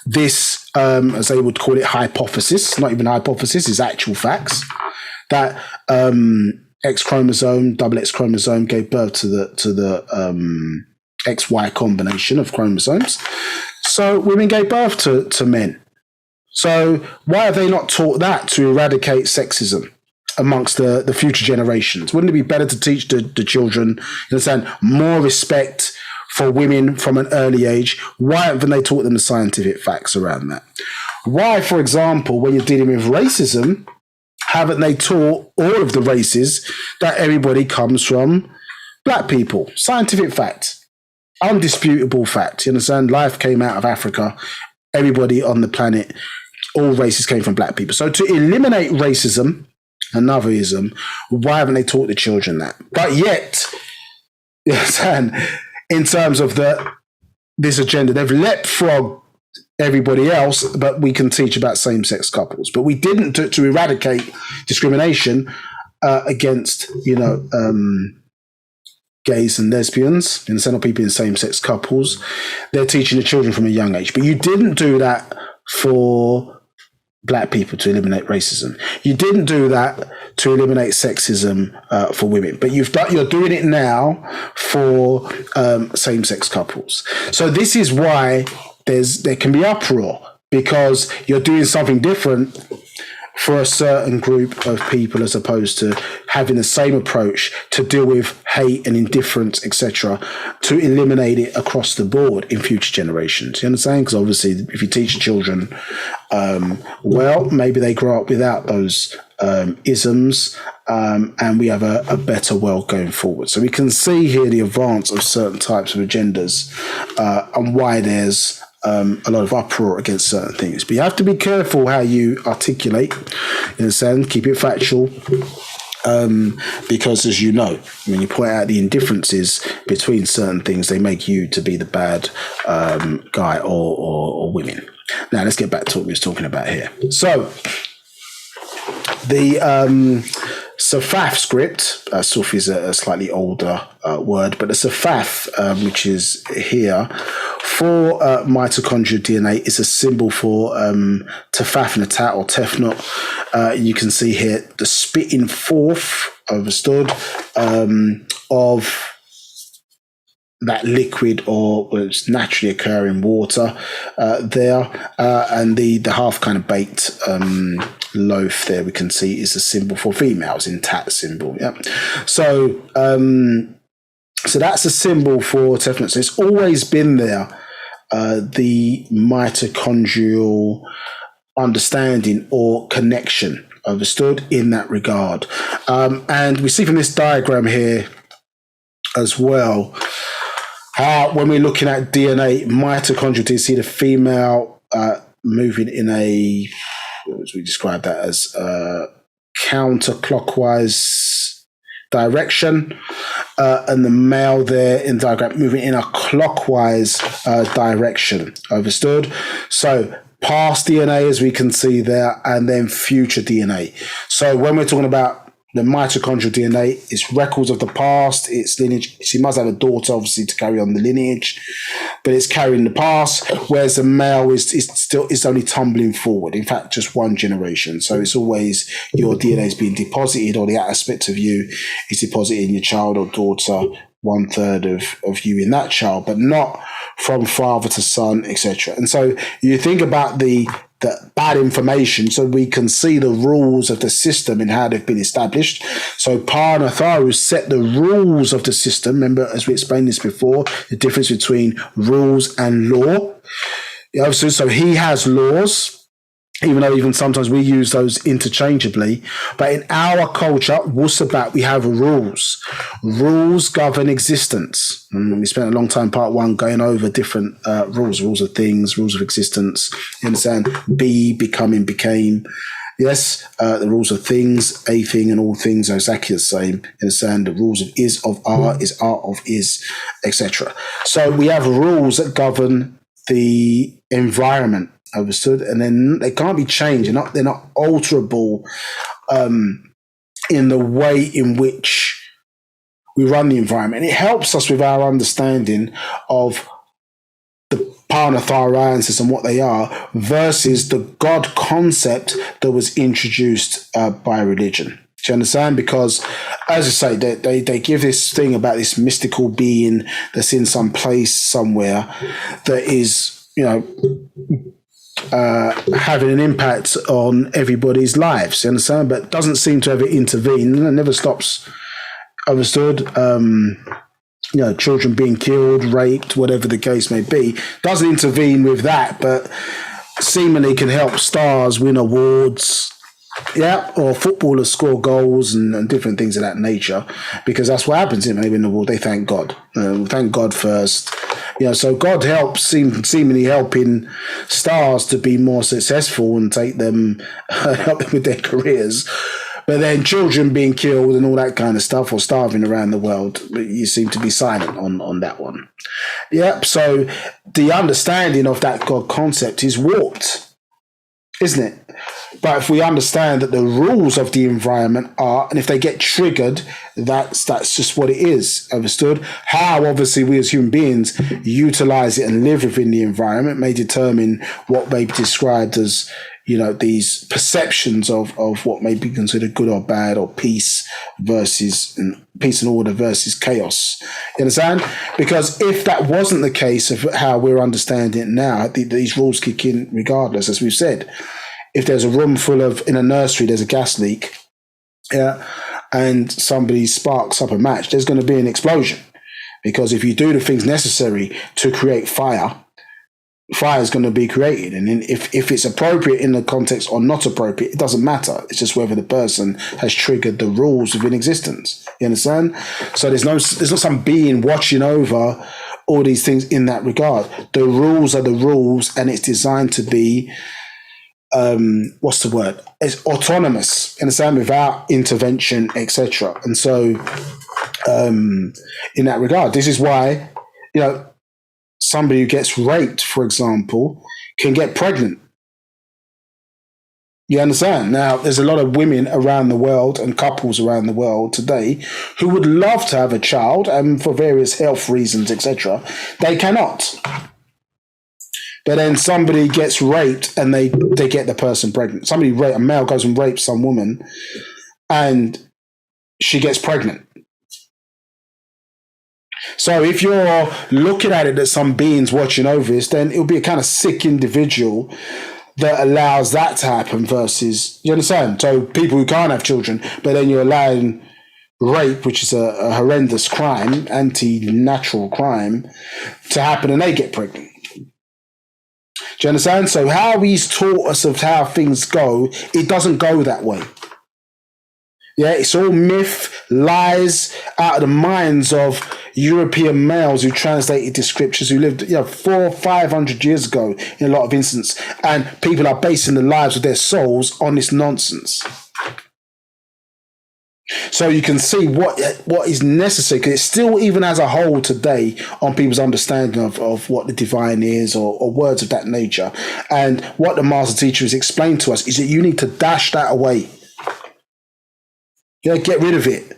this, as they would call it, hypothesis. Not even hypothesis, it's actual facts, that X chromosome, double X chromosome gave birth to the XY combination of chromosomes. So women gave birth to men. So why have they not taught that to eradicate sexism amongst the future generations? Wouldn't it be better to teach the children, you understand, more respect for women from an early age? Why haven't they taught them the scientific facts around that? Why, for example, when you're dealing with racism, haven't they taught all of the races that everybody comes from black people? Scientific fact, undisputable fact. You understand? Life came out of Africa. Everybody on the planet, all races came from black people. So to eliminate racism, another ism, why haven't they taught the children that? But yet, you understand, in terms of this agenda, they've leapfrogged everybody else, but we can teach about same-sex couples. But we didn't to eradicate discrimination against, gays and lesbians, you understand, or people in same-sex couples. They're teaching the children from a young age. But you didn't do that for black people to eliminate racism. You didn't do that to eliminate sexism for women, but you're doing it now for same-sex couples. So this is why there can be uproar, because you're doing something different for a certain group of people, as opposed to having the same approach to deal with hate and indifference, etc., to eliminate it across the board in future generations. You understand? Because obviously, if you teach children well, maybe they grow up without those isms, and we have a better world going forward. So we can see here the advance of certain types of agendas, and why there's a lot of uproar against certain things. But you have to be careful how you articulate, in a sense, keep it factual, because as you know, when you point out the indifferences between certain things, they make you to be the bad guy or women. Now let's get back to what we was talking about here. So the Safaf script, Suf is a slightly older word, but the Safaf, which is here, for mitochondrial DNA is a symbol for Tefafnatat or Tefnut. You can see here the spitting forth, understood, of that liquid or it's naturally occurring water there, and the half kind of baked loaf there we can see is a symbol for females in tat symbol. Yeah, so that's a symbol for Tefnut. So it's always been there, the mitochondrial understanding or connection, understood, in that regard. And we see from this diagram here as well, how when we're looking at DNA, mitochondria, do you see the female moving in a, as we describe that as counterclockwise direction, and the male there in the diagram moving in a clockwise direction, understood? So past DNA, as we can see there, and then future DNA. So when we're talking about the mitochondrial DNA, it's records of the past, it's lineage. She must have a daughter, obviously, to carry on the lineage, but it's carrying the past, whereas the male is only tumbling forward. In fact, just one generation. So it's always your DNA is being deposited, or the aspect of you is deposited in your child or daughter, 1/3 of you in that child, but not from father to son, etc. And so you think about the bad information, so we can see the rules of the system and how they've been established. So Parnatharu set the rules of the system. Remember, as we explained this before, the difference between rules and law. So he has laws, even though even sometimes we use those interchangeably. But in our culture, Wu-Sabat, we have rules. Rules govern existence. And we spent a long time, part one, going over different rules of things, rules of existence. You understand? Be, becoming, became. Yes, the rules of things, a thing and all things are exactly the same. You understand? The rules of is, of are of is, etc. So we have rules that govern the environment, understood, and then they can't be changed. They're not alterable in the way in which we run the environment. And it helps us with our understanding of the Parnatharans and what they are versus the God concept that was introduced by religion. Do you understand? Because, as I say, they give this thing about this mystical being that's in some place somewhere that is, having an impact on everybody's lives, you understand? But doesn't seem to ever intervene, and it never stops, understood? Children being killed, raped, whatever the case may be, doesn't intervene with that, but seemingly can help stars win awards, or footballers score goals and different things of that nature, because that's what happens when they win the award. They thank God. Thank God first. So God helps, seemingly helping stars to be more successful and help them with their careers. But then children being killed and all that kind of stuff, or starving around the world, you seem to be silent on that one. So the understanding of that God concept is warped, isn't it? But if we understand that the rules of the environment are, and if they get triggered, that's just what it is, understood? How, obviously, we as human beings utilize it and live within the environment may determine what may be described as, these perceptions of what may be considered good or bad, or peace and order versus chaos. You understand? Because if that wasn't the case of how we're understanding it now, these rules kick in regardless, as we've said. if there's a room full of, in a nursery, there's a gas leak, yeah, and somebody sparks up a match, there's going to be an explosion. Because if you do the things necessary to create fire, fire is going to be created. And if it's appropriate in the context or not appropriate, it doesn't matter. It's just whether the person has triggered the rules within existence. You understand? So there's not some being watching over all these things in that regard. The rules are the rules, and it's designed to be, what's the word? It's autonomous, you understand, without intervention, etc. And so, in that regard, this is why, somebody who gets raped, for example, can get pregnant. You understand? Now, there's a lot of women around the world and couples around the world today who would love to have a child, and for various health reasons, etc., they cannot. But then somebody gets raped and they get the person pregnant. A male goes and rapes some woman and she gets pregnant. So if you're looking at it that some beings watching over this, then it'll be a kind of sick individual that allows that to happen versus, you understand? So people who can't have children, but then you're allowing rape, which is a horrendous crime, anti-natural crime, to happen and they get pregnant. Do you understand? So how he's taught us of how things go, it doesn't go that way. Yeah, it's all myth, lies out of the minds of European males who translated the scriptures, who lived 400 or 500 years ago in a lot of instances, and people are basing the lives of their souls on this nonsense. So you can see what is necessary, because it still even has a hold today on people's understanding of what the divine is, or words of that nature. And what the master teacher has explained to us is that you need to dash that away. Yeah, get rid of it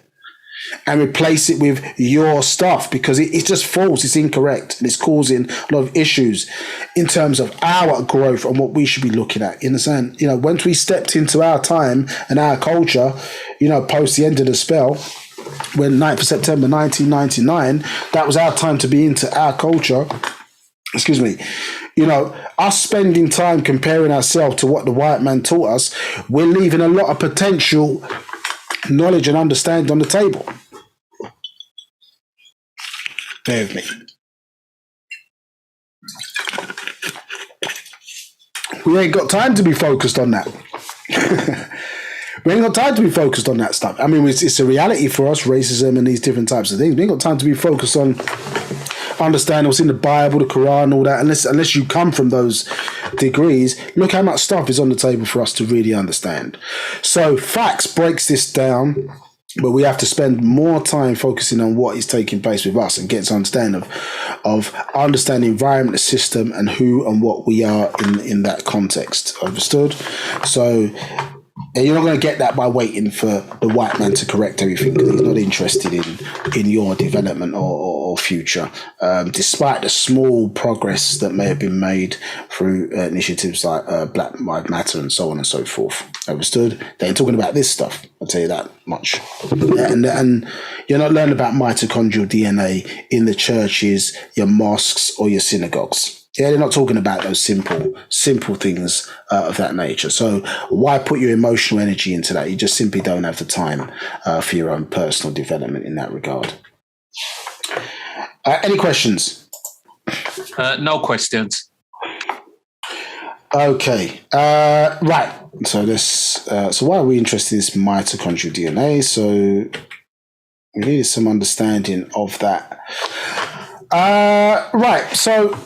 and replace it with your stuff, because it's just false, it's incorrect, and it's causing a lot of issues in terms of our growth and what we should be looking at. You understand? Once we stepped into our time and our culture, post the end of the spell, when 9th of September 1999, that was our time to be into our culture. Excuse me. Us spending time comparing ourselves to what the white man taught us, we're leaving a lot of potential knowledge and understanding on the table. Bear with me. We ain't got time to be focused on that. We ain't got time to be focused on that stuff. I mean, it's a reality for us, racism and these different types of things. We ain't got time to be focused on understanding what's in the Bible, the Quran, all that. Unless you come from those degrees, look how much stuff is on the table for us to really understand. So facts breaks this down, but we have to spend more time focusing on what is taking place with us and get to understand of understanding the environment, the system, and who and what we are in that context. Understood? So you're not going to get that by waiting for the white man to correct everything, because he's not interested in your development or future, despite the small progress that may have been made through initiatives like Black Lives Matter and so on and so forth. Understood? They ain't talking about this stuff, I'll tell you that much. And you're not learning about mitochondrial DNA in the churches, your mosques, or your synagogues. Yeah, they're not talking about those simple things of that nature. So why put your emotional energy into that? You just simply don't have the time for your own personal development in that regard. Any questions? No questions. Okay. Right. So so why are we interested in this mitochondrial DNA? So we need some understanding of that. Right. So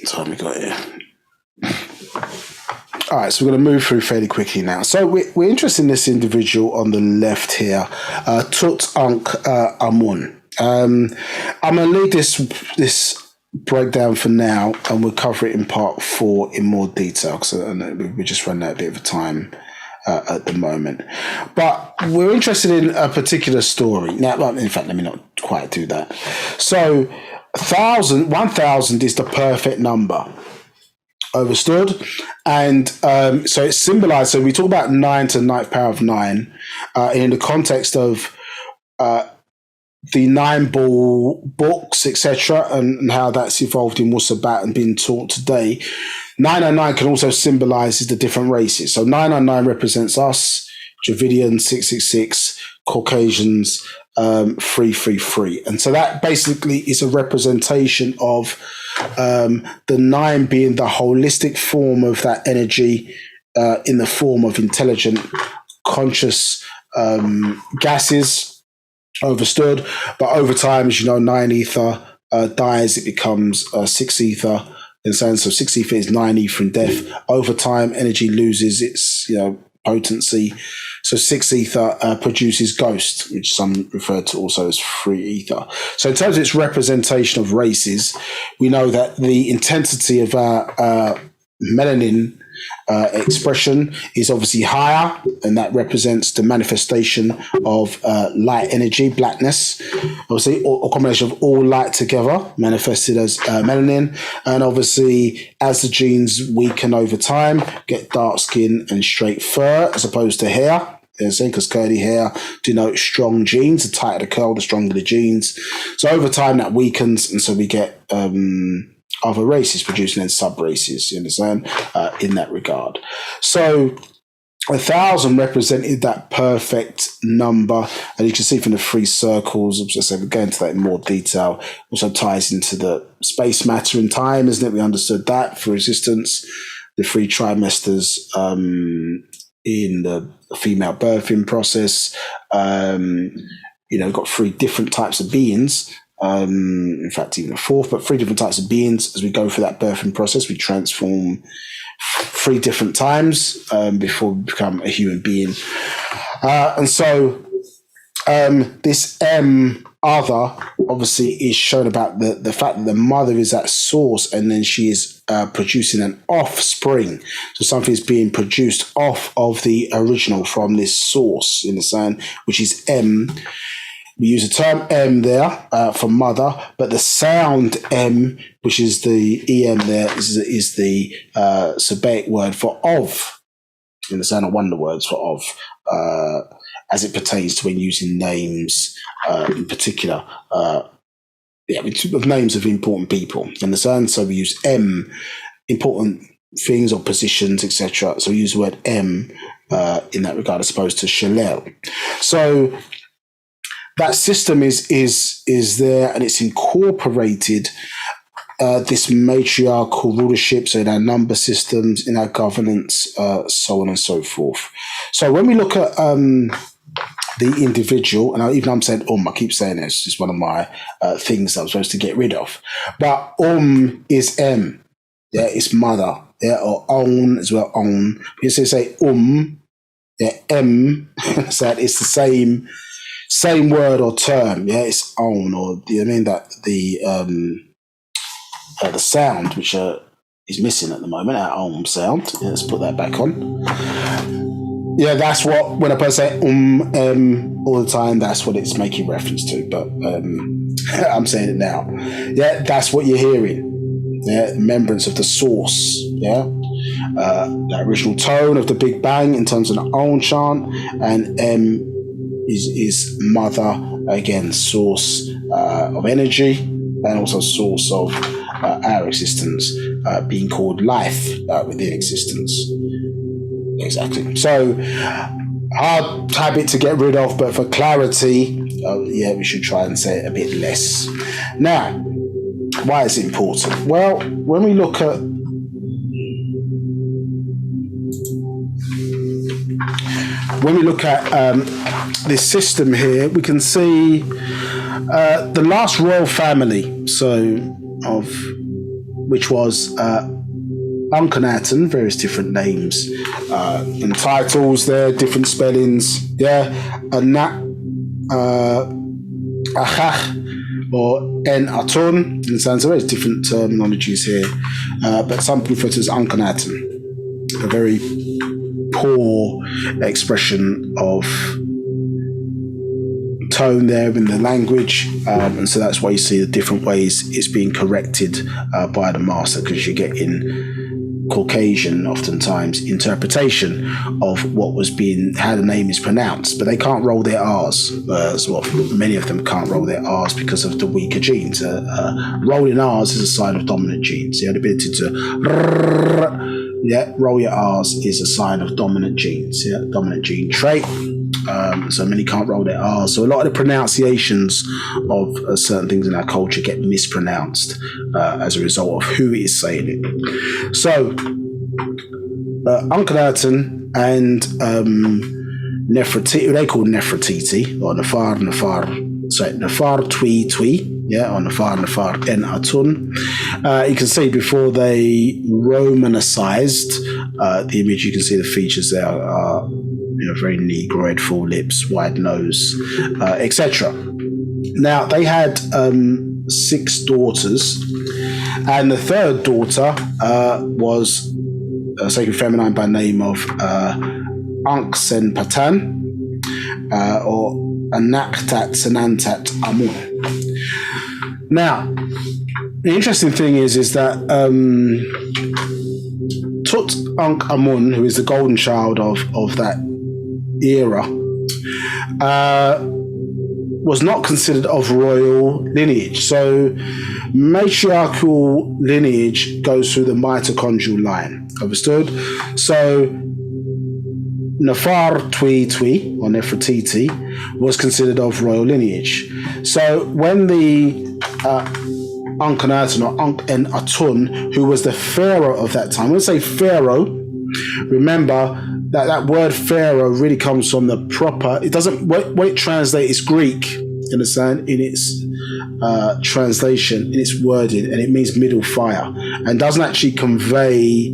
so we got here. All right, so we're going to move through fairly quickly now. So we're interested in this individual on the left here, Tutankhamun. I'm going to leave this breakdown for now, and we'll cover it in part 4 in more detail, because we just run out a bit of time at the moment. But we're interested in a particular story. Now, in fact, let me not quite do that. So 1,000 is the perfect number. Understood? And so it's symbolized. So we talk about 9 to the 9th power of 9 in the context of the 9-ball books, etc., and how that's evolved in Wu-Sabat and been taught today, 999 can also symbolize the different races. So 999 represents us, Dravidians, 666, Caucasians, 333. And so that basically is a representation of the 9 being the holistic form of that energy in the form of intelligent, conscious gases, understood. But over time, as you know, 9 ether dies, it becomes 6 ether. And so 6 ether is 9 ether in death. Over time, energy loses its potency. So 6 ether produces ghost, which some refer to also as 3 ether. So in terms of its representation of races, we know that the intensity of our melanin expression is obviously higher, and that represents the manifestation of light energy, blackness, obviously, or a combination of all light together manifested as melanin. And obviously, as the genes weaken over time, get dark skin and straight fur as opposed to hair. Because curly hair denotes strong genes. The tighter the curl, the stronger the genes. So over time, that weakens, and so we get other races producing then sub-races, you understand, in that regard. So 1,000 represented that perfect number, and you can see from the 3 circles, we'll go into that in more detail, also ties into the space, matter and time, isn't it? We understood that for resistance, the 3 trimesters in the female birthing process. We've got 3 different types of beings, in fact, even a 4th, but 3 different types of beings. As we go through that birthing process, we transform 3 different times before we become a human being. And so this other obviously is shown about the fact that the mother is that source, and then she is producing an offspring. So something is being produced off of the original from this source in the sun, which is M. We use the term M there for mother, but the sound M, which is the EM there, is the Sabaic word for of. In the sound of one of the words for of, as it pertains to when using names in particular. With names of important people. Understand? So we use M, important things or positions, etc. So we use the word M in that regard as opposed to Shalel. So that system is there, and it's incorporated this matriarchal rulership, so in our number systems, in our governance, so on and so forth. So when we look at the individual, and even I'm saying I keep saying this, it's one of my things that I'm supposed to get rid of. But is M, yeah, it's mother, yeah, or own as well, own. You say yeah, M, so it's the same word or term, yeah, it's own, or that the sound which is missing at the moment, our own sound. Yeah, let's put that back on. Yeah, that's what, when a person say all the time, that's what it's making reference to. But I'm saying it now. Yeah, that's what you're hearing. Yeah, remembrance of the source. Yeah, the original tone of the Big Bang in terms of the own chant, and M is mother, again, source of energy, and also source of our existence, being called life within existence. Exactly. So, hard habit to get rid of, but for clarity, we should try and say it a bit less. Now, why is it important? Well, when we look at this system here, we can see the last royal family, which was Akhenaten, various different names in titles there, different spellings. Yeah, Achach or En Aton. In sense, there is different terminologies here, but some refer to as Akhenaten, a very poor expression of tone there in the language, and so that's why you see the different ways it's being corrected by the master, because you're getting Caucasian, oftentimes, interpretation of how the name is pronounced, but they can't roll their R's. Many of them can't roll their R's because of the weaker genes. Rolling R's is a sign of dominant genes. The ability to roll your R's is a sign of dominant genes. Dominant gene trait. So many can't roll their R's. So a lot of the pronunciations of certain things in our culture get mispronounced as a result of who is saying it. So Akhenaten and Nefertiti, they call Nefertiti, or Nefar Twi, or Nefar En Atun. You can see before they Romanicized the image, you can see the features there are very negroid, full lips, wide nose, etc. Now, they had 6 daughters, and the third daughter was sacred feminine by name of Anksenpatan, or Anaktat Senantat Amun. Now, the interesting thing is that Tut Ankh Amun, who is the golden child of that era, was not considered of royal lineage. So matriarchal lineage goes through the mitochondrial line. Understood? So Nefar Twi or Nefertiti was considered of royal lineage. So when the Akhenaten or Ankh-en-Atun, who was the pharaoh of that time, when I say pharaoh, remember that word pharaoh really comes from the proper, it doesn't, when it translates, it's Greek, you understand, in its translation, in its wording, and it means middle fire, and doesn't actually convey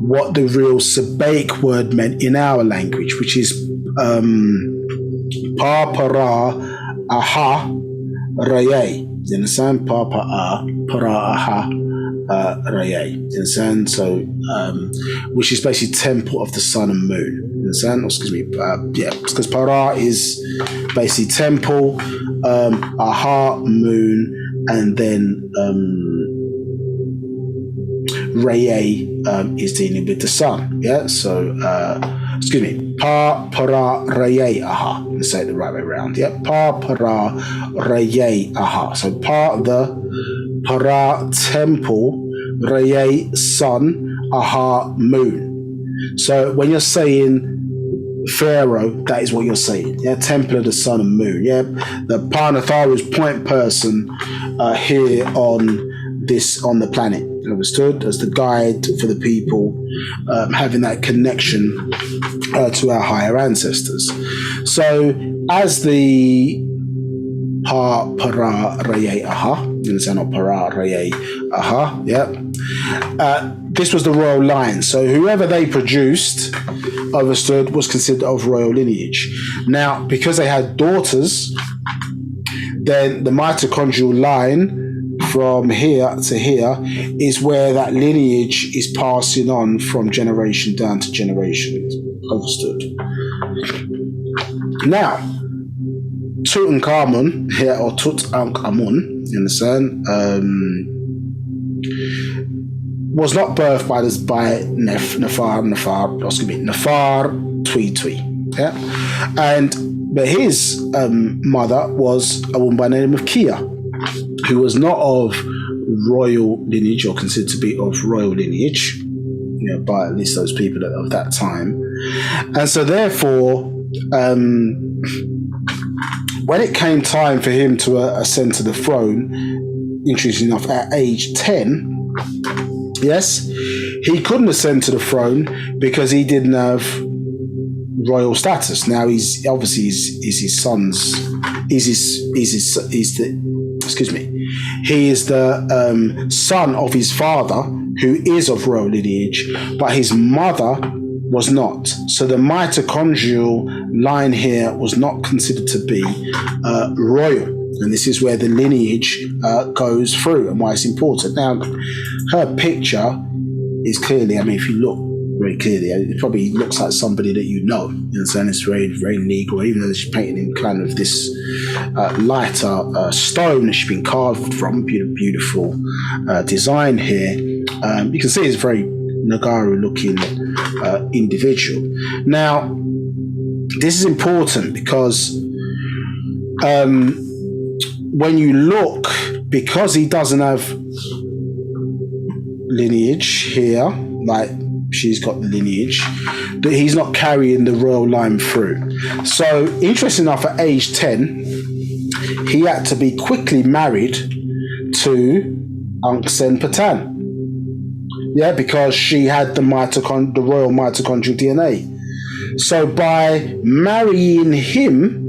what the real Sabaic word meant in our language, which is Pa Para Aha Raye. You understand? Pa Para Aha Raye. You understand? So, which is basically temple of the sun and moon. You understand? Excuse me. Because Para is basically temple, Aha, moon, and then Raye is dealing with the sun. Yeah. So, excuse me. Pa Para Raye Aha. Let's say it the right way around. Yeah. Pa Para Raye Aha. So Pa the Para temple, Raye sun, Aha moon. So when you're saying Pharaoh, that is what you're saying. Yeah, temple of the sun and moon. Yeah, the Parnatharu's point person here on the planet. Understood? As the guide for the people, having that connection to our higher ancestors. So as the Pa Para Raye Aha, you understand, not Para Raye Aha, yeah. This was the royal line. So whoever they produced, understood, was considered of royal lineage. Now, because they had daughters, then the mitochondrial line from here to here is where that lineage is passing on from generation down to generation. Understood? Now, Tutankhamun here, or Tutankhamun, you understand, was not birthed by Nefar Twi, yeah, but his mother was a woman by the name of Kia, who was not of royal lineage, or considered to be of royal lineage, by at least those people of that time, and so therefore, when it came time for him to ascend to the throne, interestingly enough, at age 10, yes, he couldn't ascend to the throne because he didn't have royal status. Now he's obviously he is the son of his father, who is of royal lineage, but his mother was not. So the mitochondrial line here was not considered to be royal. And this is where the lineage goes through and why it's important. Now, her picture is clearly, if you look very clearly, it probably looks like somebody that you know. You understand? It's very, very negro, even though she's painted in kind of this lighter stone that she's been carved from. Beautiful design here. You can see it's very Nagaru-looking individual. Now, this is important because when you look, because he doesn't have lineage here, like she's got the lineage, that he's not carrying the royal line through. So, interesting enough, at age 10, he had to be quickly married to Unanswered Patan. Yeah, because she had the royal mitochondrial DNA. So by marrying him,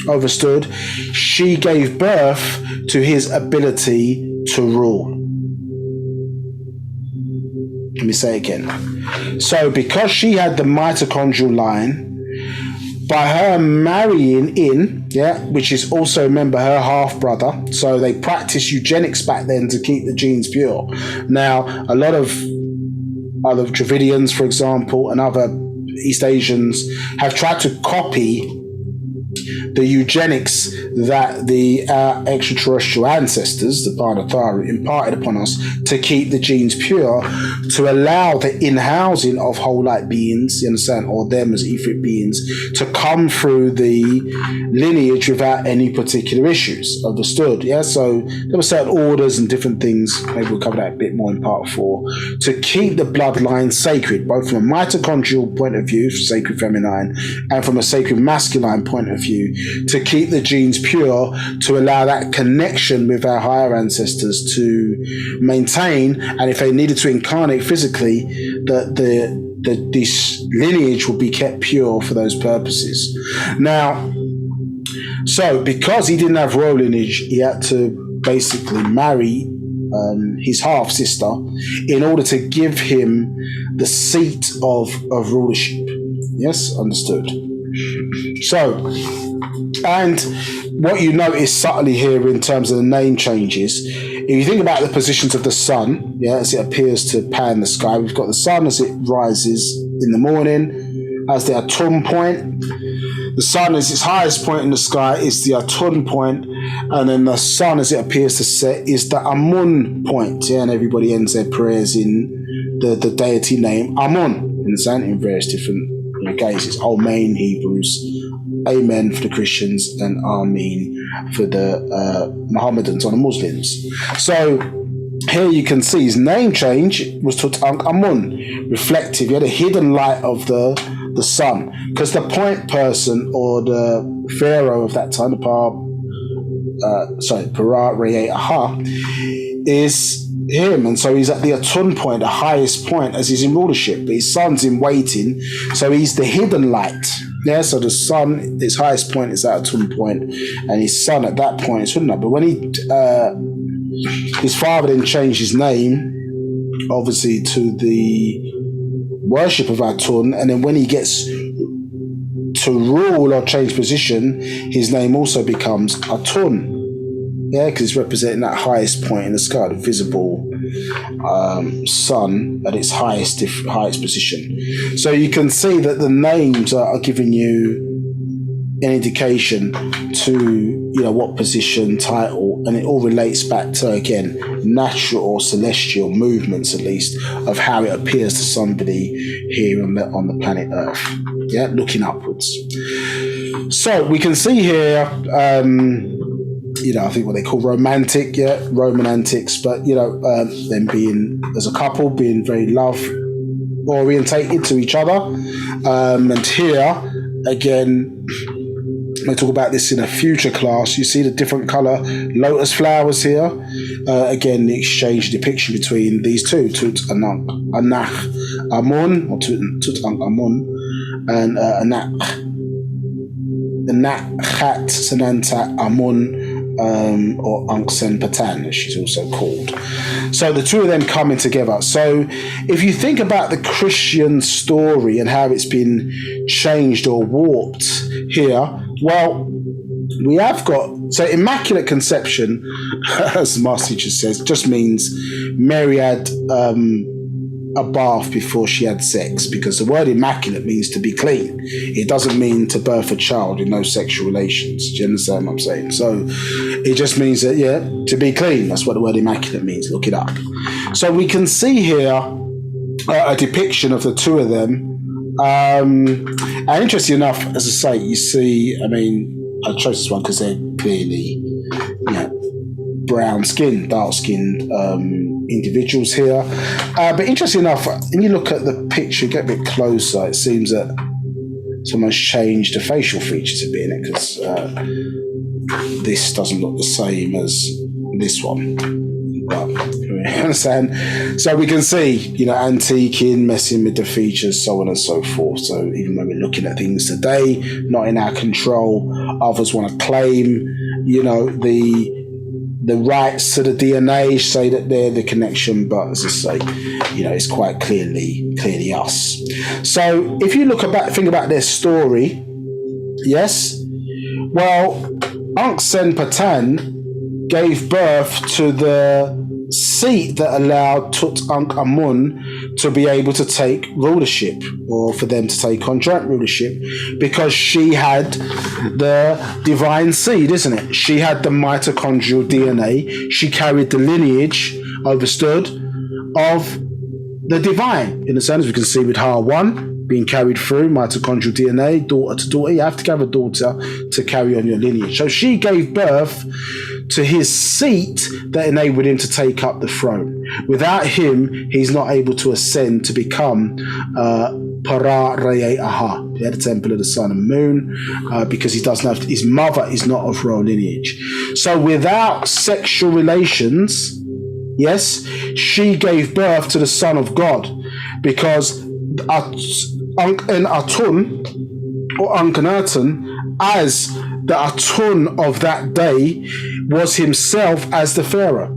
overstood, she gave birth to his ability to rule. Let me say it again. So because she had the mitochondrial line, by her marrying in, which is also, remember, her half-brother, so they practiced eugenics back then to keep the genes pure. Now, a lot of other Dravidians, for example, and other East Asians have tried to copy the eugenics that the extraterrestrial ancestors, the Ba'h imparted upon us to keep the genes pure, to allow the in-housing of whole-like beings, you understand, or them as etheric beings, to come through the lineage without any particular issues. Understood? Yeah, so there were certain orders and different things, maybe we'll cover that a bit more in part 4, to keep the bloodline sacred, both from a mitochondrial point of view, sacred feminine, and from a sacred masculine point of view, to keep the genes pure, to allow that connection with our higher ancestors to maintain, and if they needed to incarnate physically, this lineage will be kept pure for those purposes. Now, so because he didn't have royal lineage, he had to basically marry his half-sister in order to give him the seat of rulership. Yes, understood. So, and what you notice subtly here in terms of the name changes, if you think about the positions of the sun, as it appears to pan the sky, we've got the sun as it rises in the morning as the Atun point. The sun is its highest point in the sky, is the Atun point, and then the sun as it appears to set is the Amun point. And everybody ends their prayers in the deity name Amun, in various different gazes. Amen, Hebrews, Amen for the Christians, and Ameen for the Mohammedans or the Muslims. So here you can see his name change was to Amun, reflective, the hidden light of the sun, because the point person or the pharaoh of that time, the Parah is him, and so he's at the Atun point, the highest point, as he's in rulership, but his son's in waiting, so he's the hidden light. So the sun, his highest point is at Atun point, and his son at that point is hidden up. But when his father then changed his name, obviously to the worship of Atun, and then when he gets to rule or change position, his name also becomes Atun. Because it's representing that highest point in the sky, the visible sun at its highest position. So you can see that the names are giving you an indication to what position, title, and it all relates back to, again, natural or celestial movements, at least, of how it appears to somebody here on the planet Earth. Looking upwards. So we can see here. I think what they call romantic, Roman antics, but, them being, as a couple, being very love-orientated to each other. And here, again, we talk about this in a future class. You see the different colour lotus flowers here. Again, the exchange depiction between these two, Tutankhamun, or Tutankhamun, and Anakhat Sananta Amun, or Unanswered Patan, as she's also called. So the two of them coming together. So if you think about the Christian story and how it's been changed or warped here, well, we have got, so Immaculate Conception, as the Master Teacher says, just means Mary had a bath before she had sex, because the word immaculate means to be clean. It doesn't mean to birth a child in no sexual relations. Do you understand what I'm saying? So it just means that, to be clean. That's what the word immaculate means. Look it up. So we can see here a depiction of the two of them. And interesting enough, as I say, you see, I mean, I chose this one because they're clearly, brown skinned, dark skinned individuals here. But interesting enough, when you look at the picture, get a bit closer, it seems that someone's changed the facial features a bit in it, because this doesn't look the same as this one. But, you understand? So we can see, antiquing, messing with the features, so on and so forth. So even when we're looking at things today, not in our control, others want to claim, the rights to the DNA, say that they're the connection, but as I say, it's quite clearly us. So if you think about their story, yes, well, Ankh Sen Patan gave birth to the seat that allowed Tut Ankh Amun to be able to take rulership, or for them to take on joint rulership, because she had the divine seed, isn't it? She had the mitochondrial DNA. She carried the lineage, understood, of the divine. In a sense, we can see with Ha-1 being carried through mitochondrial DNA, daughter to daughter. You have to have a daughter to carry on your lineage. So she gave birth to his seat that enabled him to take up the throne. Without him, he's not able to ascend to become Para Reye Aha, the temple of the sun and moon, because he doesn't have his mother is not of royal lineage. So without sexual relations, yes, she gave birth to the Son of God, because Atun or Akhenaten, as the Atun of that day, was himself as the Pharaoh.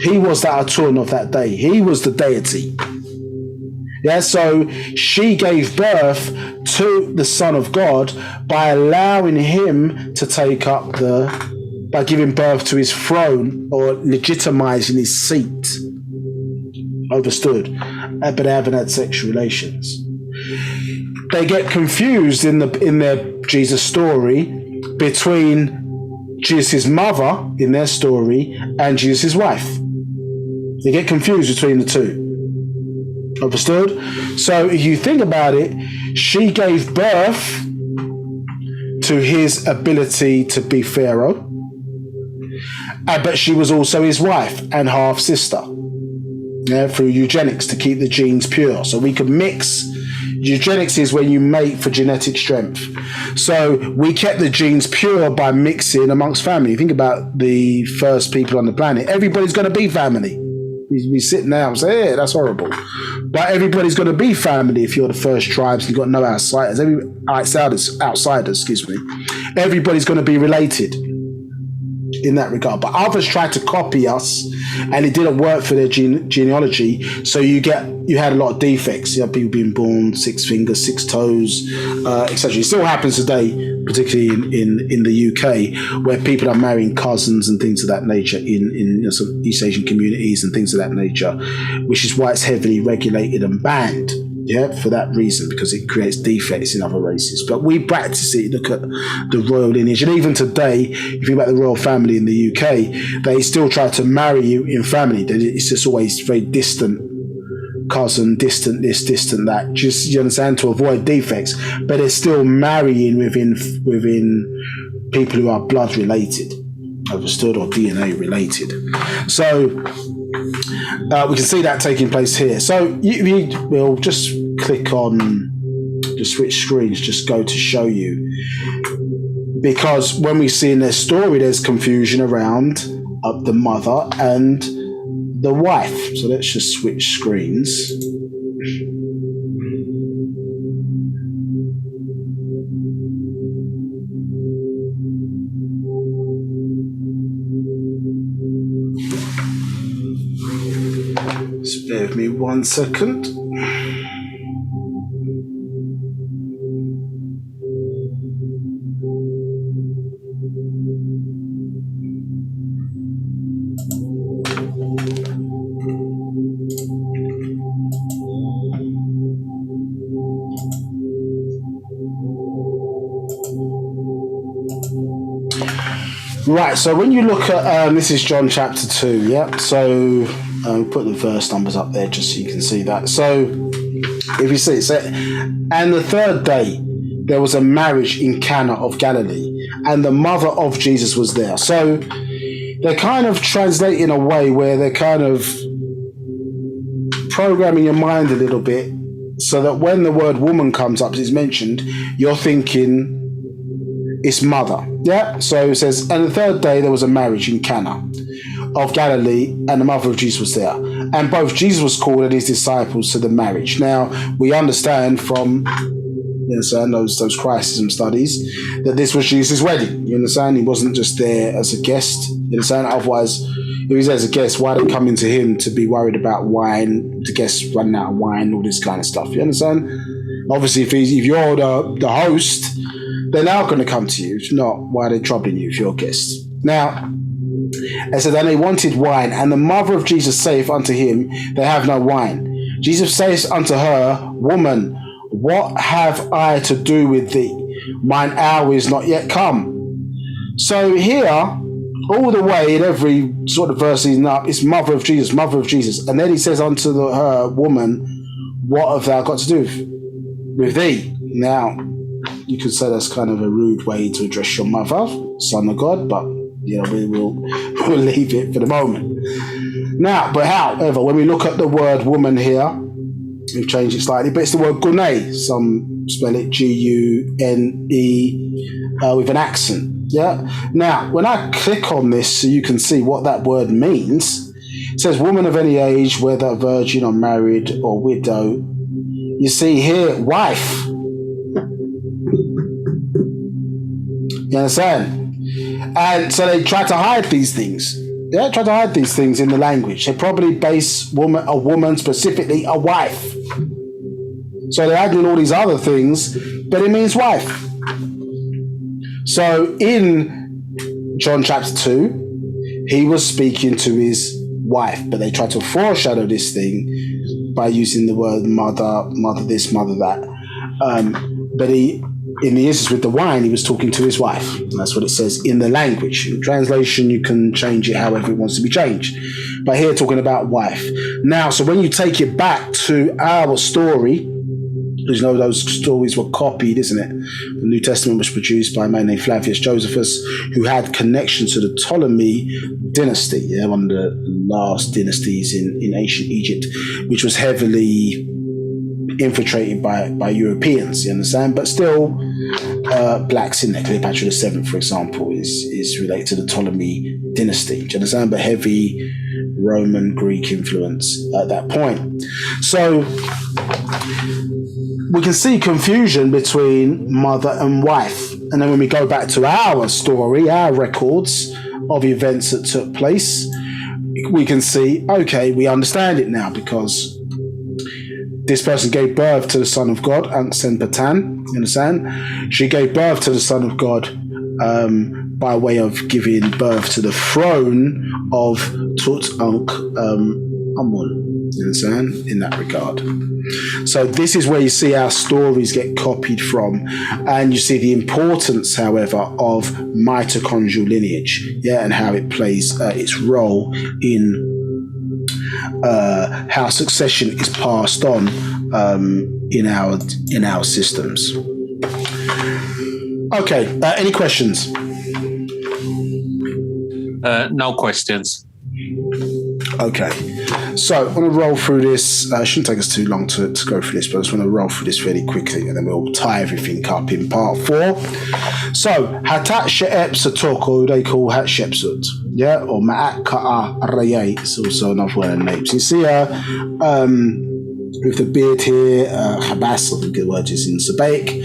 He was the Atun of that day. He was the deity. Yeah, so she gave birth to the Son of God by allowing him to take up by giving birth to his throne, or legitimizing his seat. Understood? But they haven't had sexual relations. They get confused in their Jesus story between Jesus' mother in their story and Jesus' wife. They get confused between the two. Understood? So if you think about it, she gave birth to his ability to be Pharaoh, but she was also his wife and half sister. Through eugenics to keep the genes pure. So we could mix. Eugenics is when you mate for genetic strength. So we kept the genes pure by mixing amongst family. Think about the first people on the planet. Everybody's going to be family. We sit now and say, yeah, that's horrible. But everybody's going to be family if you're the first tribes. You've got no outsiders. Outsiders, Everybody's going to be related in that regard. But others tried to copy us, and it didn't work for their genealogy. So you had a lot of defects. You have people being born 6 fingers, 6 toes, etc. It still happens today, particularly in the UK, where people are marrying cousins and things of that nature in some East Asian communities and things of that nature, which is why it's heavily regulated and banned. Yeah, for that reason, because it creates defects in other races. But we practice it. Look at the royal lineage. And even today, if you think about the royal family in the UK, they still try to marry you in family. It's just always very distant cousin, distant this, distant that. Just, you understand, to avoid defects. But they're still marrying within people who are blood related, understood, or DNA related. So we can see that taking place here. So we'll just click on the switch screens, just go to show you, because when we see in their story, there's confusion around the mother and the wife. So let's just switch screens. Just bear with me 1 second. Right, so when you look at, this is John chapter 2, yeah? So Put the verse numbers up there just so you can see that. So if you see it, and the third day there was a marriage in Cana of Galilee, and the mother of Jesus was there. So they're kind of translating a way where they're kind of programming your mind a little bit, so that when the word woman comes up, is mentioned, you're thinking it's mother. Yeah. So it says, and the third day there was a marriage in Cana of Galilee, and the mother of Jesus was there, and both Jesus was called and his disciples to the marriage. Now we understand from those Christism studies that this was Jesus' wedding. You understand? He wasn't just there as a guest. You understand? Otherwise, if he's there as a guest, why they come into him to be worried about wine, the guests running out of wine, all this kind of stuff? You understand? Obviously, if you're the host, they're now going to come to you. If not, why are they troubling you if you're a guest? Now, it said, and they wanted wine, and the mother of Jesus saith unto him, they have no wine. Jesus saith unto her, Woman, what have I to do with thee? Mine hour is not yet come. So here, all the way in every sort of verse leading up, it's mother of Jesus, mother of Jesus. And then he says unto her, Woman, what have thou got to do with thee? Now, you could say that's kind of a rude way to address your mother, son of God, but we'll leave it for the moment. Now, but however, when we look at the word woman here, we've changed it slightly, but it's the word gune. Some spell it Gune with an accent. Yeah. Now, when I click on this, so you can see what that word means, it says woman of any age, whether virgin or married or widow. You see here, wife. You understand? And so they try to hide these things. Yeah, try to hide these things in the language. They probably base a woman specifically a wife. So they're adding all these other things, but it means wife. So in John chapter 2, he was speaking to his wife, but they tried to foreshadow this thing by using the word mother, mother this, mother that. But in the instance with the wine, he was talking to his wife. That's what it says in the language. In translation, you can change it however it wants to be changed. But here, talking about wife. Now, so when you take it back to our story, because those stories were copied, isn't it? The New Testament was produced by a man named Flavius Josephus, who had connection to the Ptolemy dynasty, one of the last dynasties in ancient Egypt, which was heavily infiltrated by Europeans, you understand? But still, blacks in there. Cleopatra VII, for example, is related to the Ptolemy dynasty, do you understand? But heavy Roman, Greek influence at that point. So we can see confusion between mother and wife. And then when we go back to our story, our records of events that took place, we can see, okay, we understand it now, because this person gave birth to the Son of God, Ankh-Sen Patan, you understand? She gave birth to the Son of God by way of giving birth to the throne of Tutankhamun, you understand? In that regard. So this is where you see our stories get copied from, and you see the importance, however, of mitochondrial lineage, and how it plays its role in how succession is passed on in our systems. Okay, any questions? No questions. Okay, so I want to roll through this. It shouldn't take us too long to go through this, but I just want to roll through this fairly quickly, and then we'll tie everything up in part 4. So, Hatat She'ep Satoko, they call Hatshepsut, or Ma'at Ka'a Arayay, it's also another one of the names. You see her with the beard here, Habas, I think the word is in Sabaik.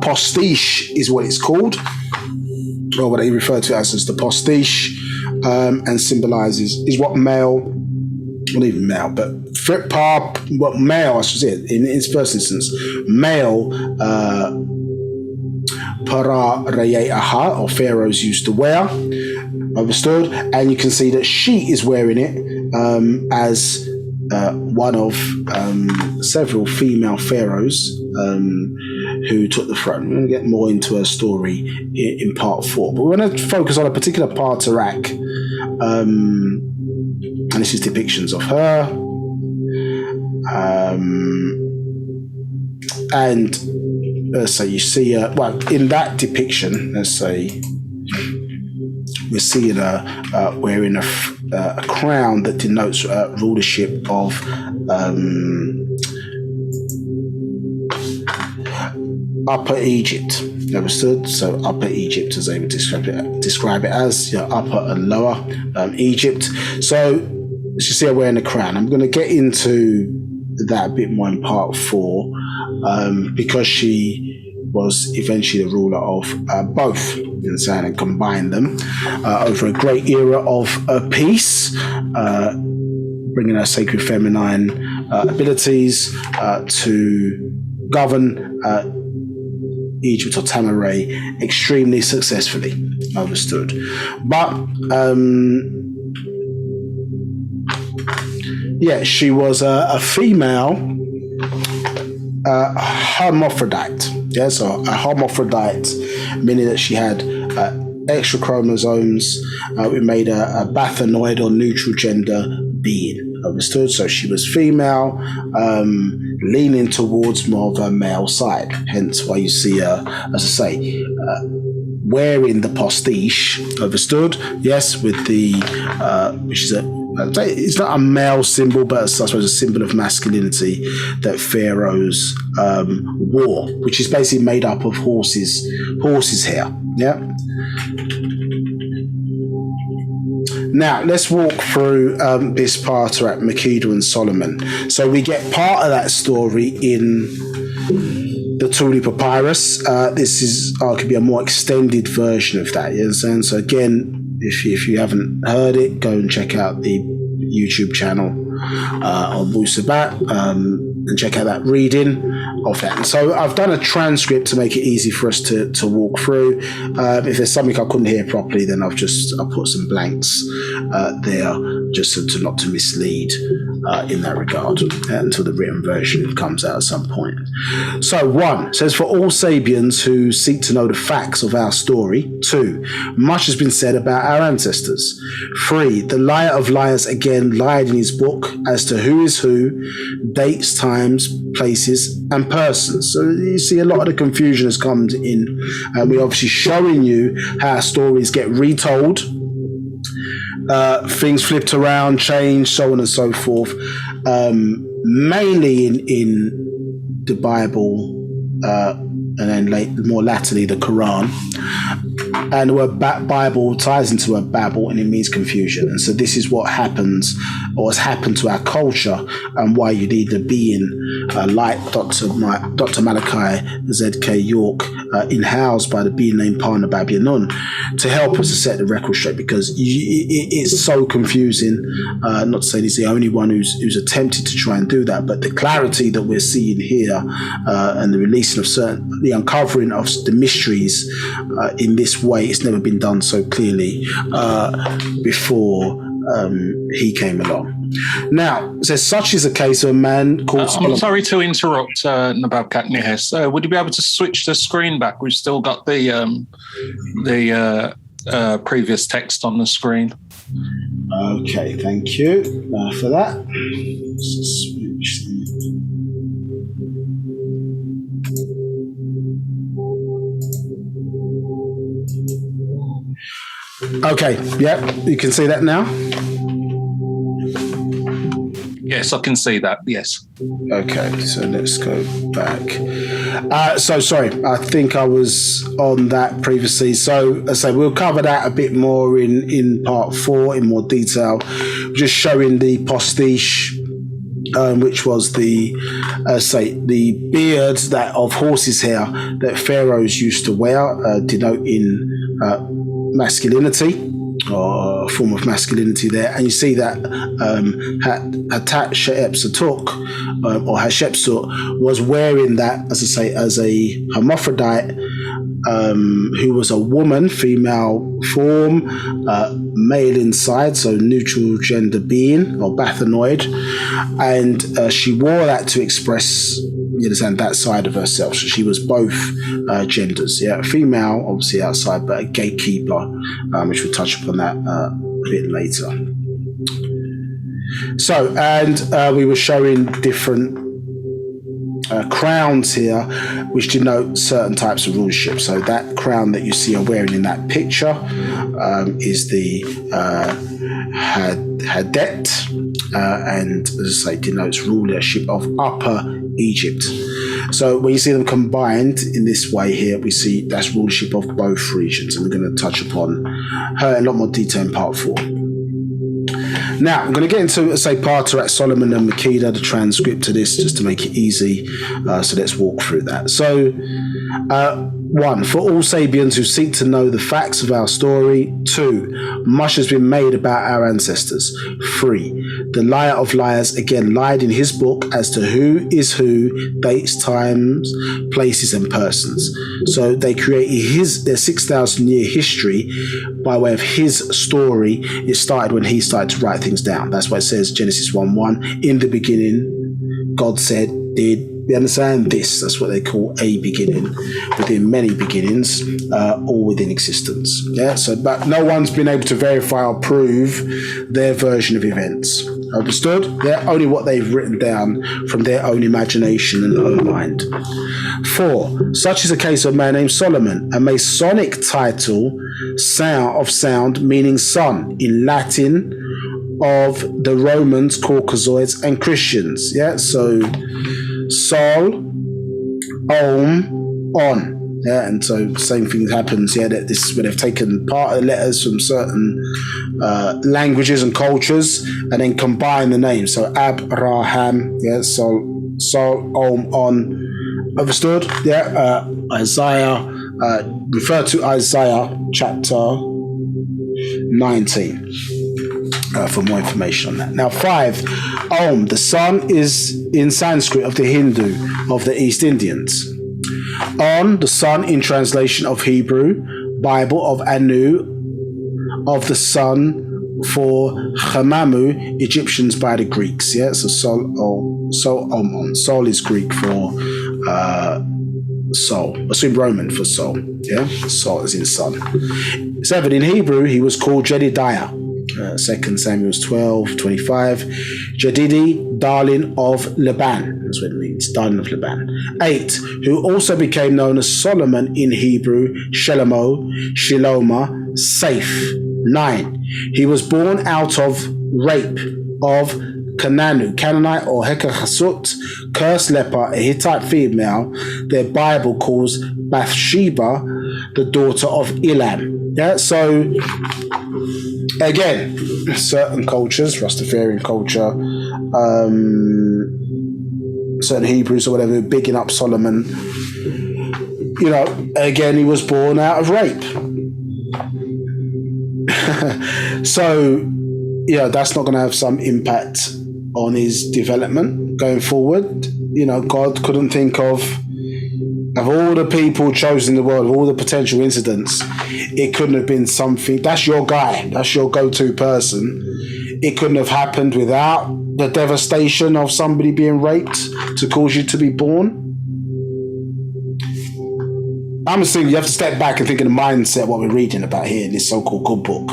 Postiche is what it's called, or what they refer to as the postiche, and symbolizes, is what male, not even male, but what male, I should say, in its first instance, male para raye'aha, or pharaohs used to wear, understood, and you can see that she is wearing it as one of several female pharaohs who took the throne. We're going to get more into her story in part 4, but we're going to focus on a particular Patriarch And this is depictions of her. And so you see, in that depiction, let's say, we're seeing her wearing a crown that denotes rulership of Upper Egypt. Understood? So Upper Egypt, as they would describe it as, Upper and Lower Egypt. So you see her wearing a crown. I'm going to get into that a bit more in part 4, because she was eventually the ruler of both, and combined them over a great era of peace, bringing her sacred feminine abilities to govern Egypt or Tamaray extremely successfully. Understood. But she was a female hermaphrodite. So a hermaphrodite, meaning that she had extra chromosomes. It made a bathanoid or neutral gender being. Understood? So she was female, leaning towards more of a male side. Hence why you see her, as I say, wearing the postiche. Understood? Yes, with the which is it's not a male symbol, but I suppose a symbol of masculinity that pharaohs wore, which is basically made up of horses' hair. Yeah. Now, let's walk through this part at Makeda and Solomon. So we get part of that story in the Tulli Papyrus. This is arguably a more extended version of that. You understand? So again, if you haven't heard it, go and check out the YouTube channel on Wu-Sabat and check out that reading of that. And so I've done a transcript to make it easy for us to walk through. If there's something I couldn't hear properly, then I'll put some blanks there just to not to mislead in that regard until the written version comes out at some point. So 1 says, for all Sabians who seek to know the facts of our story. 2, much has been said about our ancestors. 3, the liar of liars again lied in his book as to who is who, dates, times, places, and persons. So you see a lot of the confusion has come in, and we're obviously showing you how stories get retold, things flipped around, changed, so on and so forth, mainly in the Bible, and then more latterly the Quran. And the word Bible ties into a Babel, and it means confusion. And so this is what happens, or has happened to our culture, and why you need a being like Dr. Malachi Z York, in-housed by the being named Ba'h B'ah Yaanuwn, to help us to set the record straight, because it's so confusing. Not to say he's the only one who's attempted to try and do that, but the clarity that we're seeing here, and the releasing of the uncovering of the mysteries in this way, it's never been done so clearly before he came along. Now, so such is a case of a man called... I'm sorry to interrupt, Nabab Katnihes. Would you be able to switch the screen back? We've still got the previous text on the screen. Okay, thank you for that. Switch. Okay, you can see that now? Yes, I can see that, yes. Okay, so let's go back. So sorry, I think I was on that previously. So as I say, we'll cover that a bit more in part 4 in more detail, just showing the postiche, which was the beard that of horse's hair that pharaohs used to wear, denoting masculinity, or a form of masculinity there. And you see that Hatshepsut, or Hatshepsut, was wearing that, as I say, as a hermaphrodite, who was a woman, female form, male inside, so neutral gender being, or bathanoid. And she wore that to express, you understand, that side of herself. So she was both genders, female, obviously outside, but a gatekeeper, which we'll touch upon that a bit later. So, and we were showing different crowns here, which denote certain types of rulership. So that crown that you see I'm wearing in that picture is the Hadet, and as I say, denotes rulership of Upper Egypt. So when you see them combined in this way here, we see that's rulership of both regions, and we're going to touch upon her in a lot more detail in part 4. Now, I'm going to get into, say, Patriarch Solomon and Makeda, the transcript to this, just to make it easy. So let's walk through that. So, 1, for all Sabians who seek to know the facts of our story. 2, much has been made about our ancestors. 3, the liar of liars again lied in his book as to who is who, dates, times, places, and persons. So they created their 6,000-year history by way of his story. It started when he started to write things down. That's why it says Genesis 1:1. In the beginning, God said, did. You understand this? That's what they call a beginning within many beginnings, all within existence. Yeah. So, but no one's been able to verify or prove their version of events. Understood? They're only what they've written down from their own imagination and own mind. 4, such is a case of a man named Solomon, a Masonic title, sound meaning son in Latin of the Romans, Caucasoids, and Christians. Yeah. So Sol, Om, On. Yeah, and so same thing happens. Yeah, that this is where they've taken part of the letters from certain languages and cultures and then combine the names. So Abraham, yeah, Sol, Om, On. Understood? Yeah, Isaiah, refer to Isaiah chapter 19. For more information on that. Now, 5, Om, the sun is in Sanskrit of the Hindu of the East Indians. On, the sun in translation of Hebrew, Bible of Anu, of the sun for Chamamu, Egyptians by the Greeks. Yeah, so Sol, On. Sol is Greek for Sol. Assume Roman for Sol. Yeah, Sol is in sun. 7, in Hebrew, he was called Jedidiah. 2 Samuel 12:25. Jedidi, darling of Laban. That's what it means, darling of Laban. 8, who also became known as Solomon in Hebrew, Shelomo, Safe. 9, he was born out of rape of Canaanite or Hekachasut, cursed leper, a Hittite female. Their Bible calls Bathsheba the daughter of Elam. Yeah, so again, certain cultures, Rastafarian culture, certain Hebrews or whatever, bigging up Solomon. You know, again, he was born out of rape. So, yeah, that's not going to have some impact on his development going forward. You know, God couldn't think of all the people chosen in the world, of all the potential incidents, it couldn't have been something. That's your guy. That's your go-to person. It couldn't have happened without the devastation of somebody being raped to cause you to be born. I'm assuming you have to step back and think of the mindset of what we're reading about here in this so-called good book.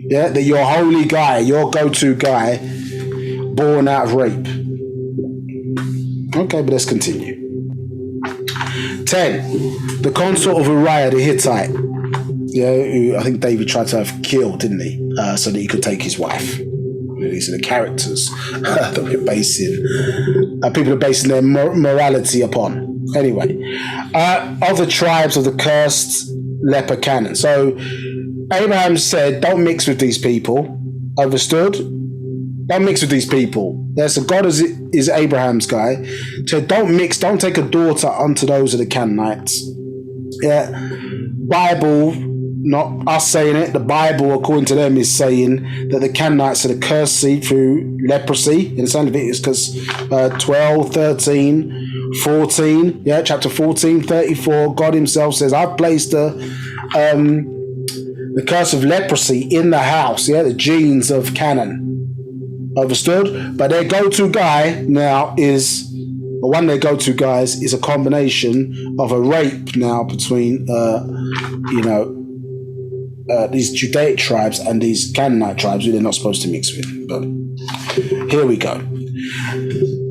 Yeah, that your holy guy, your go-to guy, born out of rape. Okay, but let's continue. 10, the consort of Uriah the Hittite, who I think David tried to have killed, didn't he? So that he could take his wife. These are the characters that we're basing, people are basing their morality upon. Anyway, of the tribes of the cursed leper Canaan. So Abraham said, don't mix with these people. Understood? Don't mix with these people. Yeah, so God is Abraham's guy. So don't mix, don't take a daughter unto those of the Canaanites. Yeah. Bible, not us saying it, the Bible, according to them, is saying that the Canaanites are the cursed seed through leprosy. In Leviticus 12, 13, 14. Yeah, chapter 14, 34. God himself says, I've placed the curse of leprosy in the house. Yeah, the genes of Canaan. Understood? But their go-to guy now is, or one of their go-to guys is a combination of a rape now between, these Judaic tribes and these Canaanite tribes who they're not supposed to mix with. But here we go.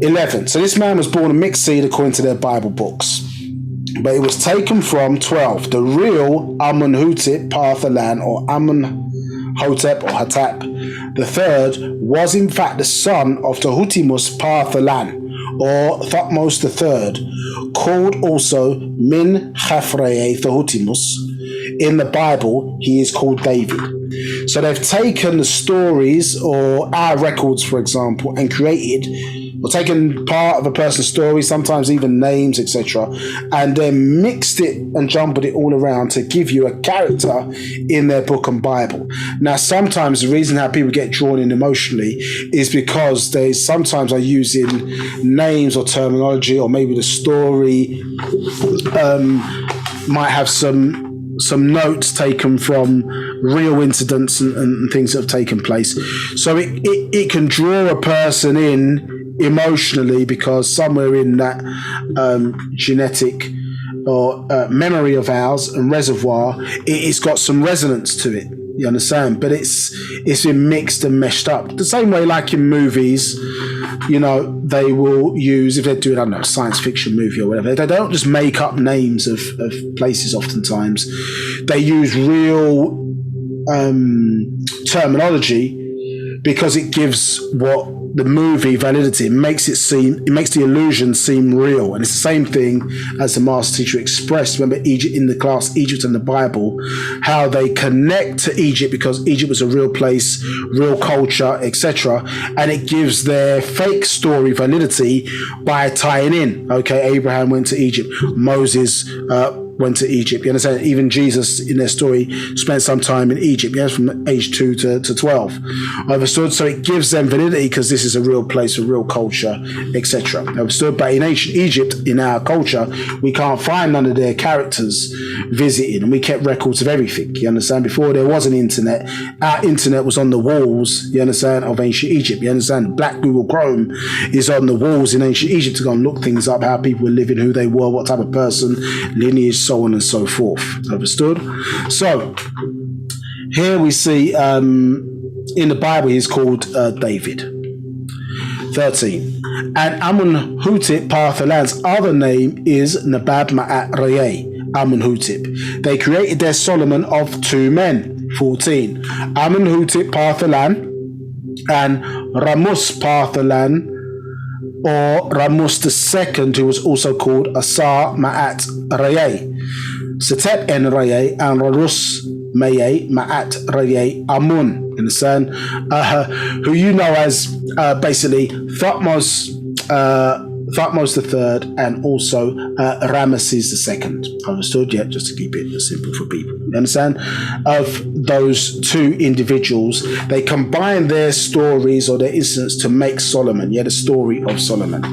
11. So this man was born a mixed seed according to their Bible books. But it was taken from 12. The real Amenhotep Parthalan, or Amenhotep or Hatap the third, was in fact the son of Tahutimus Parthalan, or Thutmose III, called also Min Chafrei Tahutimus. In the Bible, he is called David. So they've taken the stories or our records, for example, and created or taken part of a person's story, sometimes even names, etc., and then mixed it and jumbled it all around to give you a character in their book and Bible. Now, sometimes the reason how people get drawn in emotionally is because they sometimes are using names or terminology, or maybe the story might have some notes taken from real incidents and things that have taken place. So it can draw a person in emotionally because somewhere in that genetic or memory of ours and reservoir, it's got some resonance to it. You understand? But it's been mixed and meshed up. The same way like in movies, you know, they will use, if they're doing, I don't know, a science fiction movie or whatever, they don't just make up names of places oftentimes. They use real terminology because it gives what the movie validity. It makes the illusion seem real. And it's the same thing as the master teacher expressed. Remember Egypt in the class, Egypt and the Bible, how they connect to Egypt because Egypt was a real place, real culture, etc. And it gives their fake story validity by tying in. Okay, Abraham went to Egypt. Moses went to Egypt. You understand? Even Jesus in their story spent some time in Egypt, yes, from age 2 to 12. Understood? So it gives them validity because this is a real place, a real culture, etc. Understood? But in ancient Egypt, in our culture, we can't find none of their characters visiting, and we kept records of everything. You understand? Before there was an internet, our internet was on the walls, you understand, of ancient Egypt. You understand? Black Google Chrome is on the walls in ancient Egypt to go and look things up, how people were living, who they were, what type of person, lineage, so on and so forth. Understood? So here we see in the Bible he's called David. 13. And Amenhotep Parthalan's other name is Nabab Ma'at Reye, Amenhotep. They created their Solomon of 2 men. 14. Amenhotep Parthalan and Ramus Parthalan, or Ramus II, who was also called Asar Ma'at Reye. Setep en Reye and Rarus Meye Ma'at Reye Amun. Understand? Who you know as basically Thutmose III and also Ramesses II. Understood? Yeah, just to keep it simple for people. You understand? Of those 2 individuals, they combine their stories or their incidents to make Solomon. Yeah, the story of Solomon.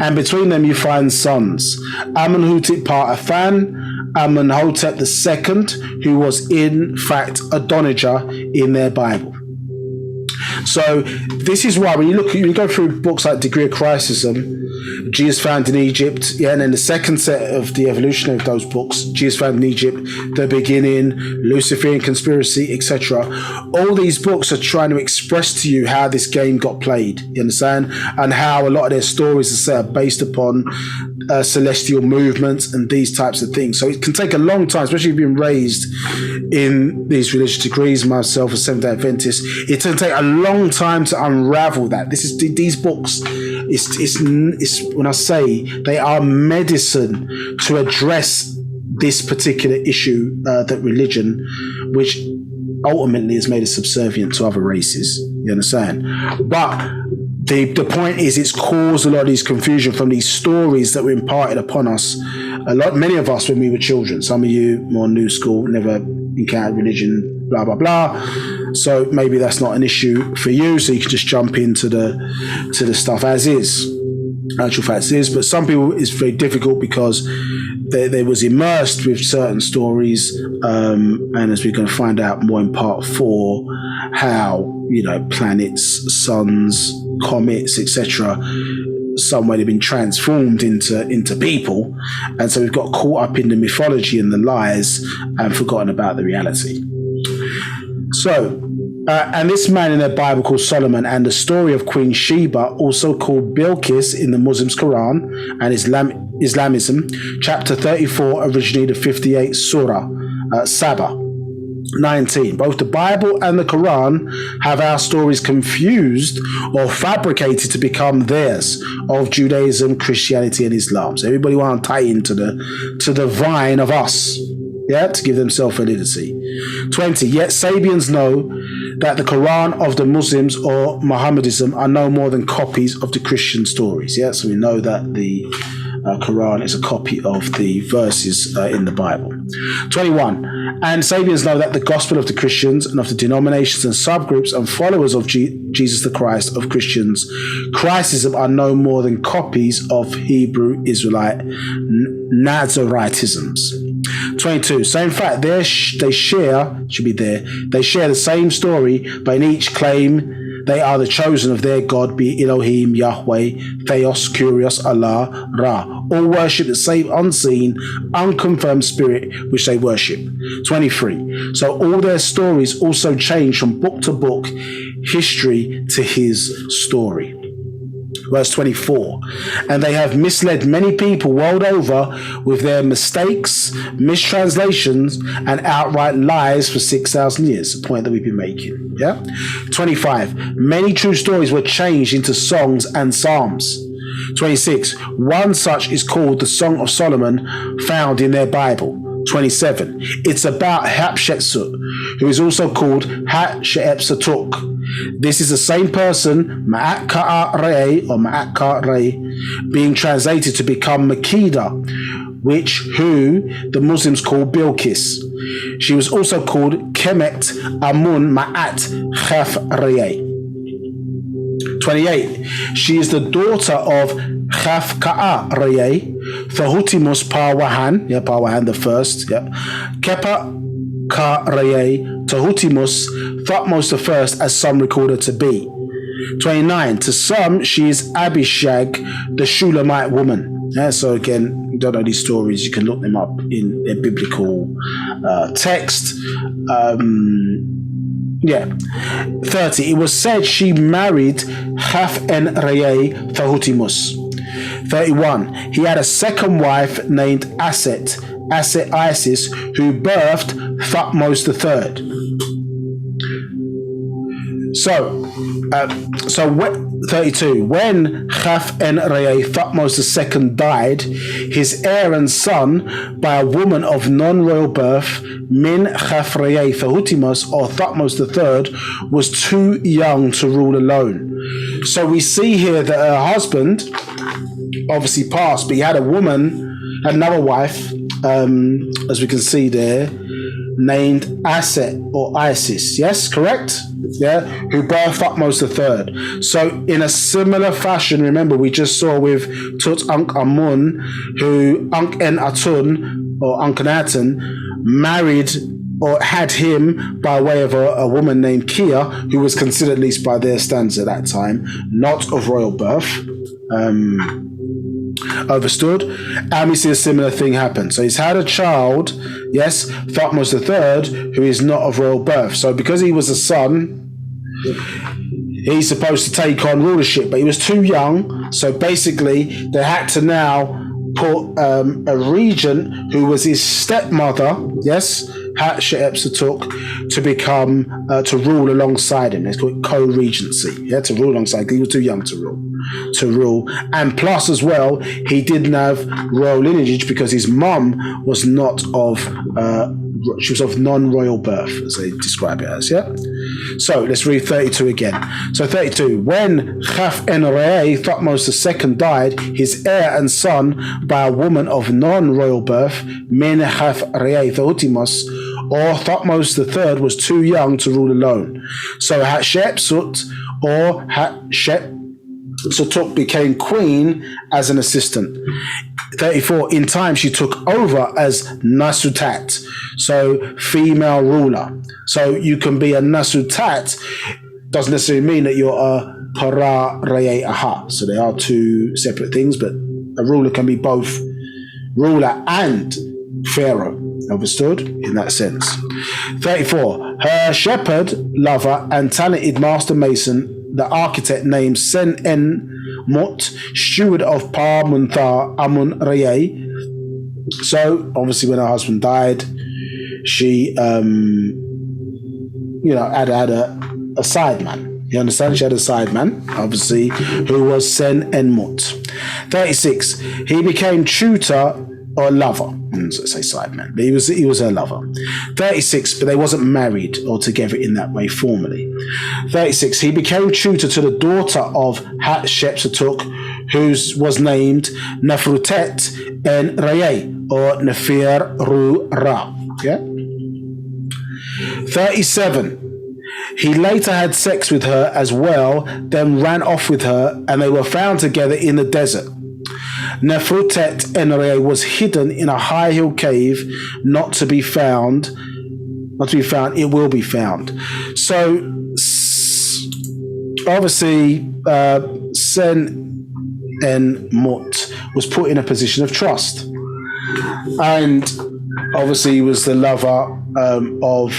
And between them you find sons. Amenhotep Parthalan, Amenhotep II, who was in fact Adonijah in their Bible. So this is why when you go through books like Degree of Christism, Jesus found in Egypt, yeah, and then the second set of the evolution of those books, Jesus found in Egypt, the beginning, Luciferian conspiracy, etc. All these books are trying to express to you how this game got played, you understand, and how a lot of their stories are based upon celestial movements and these types of things. So it can take a long time, especially if you've been raised in these religious degrees, myself a Seventh-day Adventist, it can take a long time to unravel that. These books, it's when I say they are medicine to address this particular issue that religion, which ultimately has made us subservient to other races. You understand? But the point is, it's caused a lot of these confusion from these stories that were imparted upon us. Many of us when we were children. Some of you more new school, never encountered religion, blah blah blah. So maybe that's not an issue for you. So you can just jump into the stuff as is. Actual facts is, but some people it's very difficult because they was immersed with certain stories, and as we're going to find out more in part 4, how planets, suns, comets, etc. some way they've been transformed into people, and so we've got caught up in the mythology and the lies and forgotten about the reality. So, and this man in their Bible called Solomon, and the story of Queen Sheba, also called Bilqis in the Muslims' Quran and Islamism, chapter 34, originally the 58th surah, Saba 19. Both the Bible and the Quran have our stories confused or fabricated to become theirs of Judaism, Christianity, and Islam. So everybody want to tie into the vine of us, yeah, to give themselves validity. 20. Yet Sabians know that the Quran of the Muslims or Mohammedism are no more than copies of the Christian stories. Yeah, so we know that the Quran is a copy of the verses in the Bible. 21. And Sabians know that the gospel of the Christians and of the denominations and subgroups and followers of Jesus the Christ of Christians, Christism, are no more than copies of Hebrew Israelite Nazaritisms. 22. So in fact, they share the same story, but in each claim they are the chosen of their God, be Elohim, Yahweh, Theos, Kurios, Allah, Ra. All worship the same unseen, unconfirmed spirit which they worship. 23. So all their stories also change from book to book, history to his story. Verse 24. And they have misled many people world over with their mistakes, mistranslations, and outright lies for 6,000 years. The point that we've been making. Yeah. 25. Many true stories were changed into songs and psalms. 26. One such is called the Song of Solomon, found in their Bible. 27. It's about Hatshepsut, who is also called Hatshepsut. This is the same person, Ma'at Ka'are or Ma'at Ka'are, being translated to become Makeda, who the Muslims call Bilqis. She was also called Kemet Amun Ma'at Khafreye. 28. She is the daughter of Khafka'areye, Thahutimus Parwahan, Parwahan the first, Kepa Ka'reye, Tahutimus, Thutmose the first, as some record her to be. 29. To some, she is Abishag, the Shulamite woman. So again, you don't know these stories, you can look them up in a biblical text. 30. It was said she married Haf-en-Reye Thahutimus. 31. He had a second wife named Isis, who birthed Thutmose III. So 32. When Haf-en-Reye Thutmose II died, his heir and son by a woman of non-royal birth, Min Khafreye Thahutimus, or Thutmose III, was too young to rule alone. So we see here that her husband obviously passed, but he had another wife, as we can see there, named Aset or Isis. Yes, correct? Yeah, who birthed Thutmose III. So in a similar fashion, remember we just saw with Tut Ankh Amun, who Ankh En Atun or Ankhenaten married or had him by way of a woman named Kia, who was considered, at least by their standards at that time, not of royal birth. Overstood. And we see a similar thing happen. So he's had a child, yes, Thutmose III, who is not of royal birth. So because he was a son, he's supposed to take on rulership, but he was too young. So basically, they had to now put a regent who was his stepmother, yes, Hatshepsut, to become to rule alongside him. It's called co-regency. Yeah, to rule alongside. He was too young to rule. And plus, as well, he didn't have royal lineage because his mum was not of. She was of non-royal birth, as they describe it as. Yeah. So let's read 32 again. So 32. When Haf-en-Reye Thutmose II died, his heir and son by a woman of non-royal birth, Min Khafreye Thahutimus, or Thutmose III, was too young to rule alone. So Hatshepsut or Hatshepsut became queen as an assistant. 34. In time, she took over as Nasutat, so female ruler. So you can be a Nasutat, doesn't necessarily mean that you're a Para Reye Aha. So they are two separate things, but a ruler can be both ruler and Pharaoh. Understood? In that sense. 34. Her shepherd, lover, and talented master mason, the architect named Sen En Mut, steward of Par Munthar Amun Rayay. So, obviously, when her husband died, she, had a sideman. You understand? She had a sideman, obviously, who was Sen En Mut. 36. He became tutor or lover. So say sideman, but he was her lover. 36, but they wasn't married or together in that way formally. 36, he became tutor to the daughter of Hatshepsut, who was named Nefrutet en Rayay, or Nefer Ru Ra. Yeah. 37. He later had sex with her as well, then ran off with her, and they were found together in the desert. Nefrutet Enre was hidden in a high hill cave, not to be found. It will be found. So, obviously, Sen En Mut was put in a position of trust, and obviously he was the lover of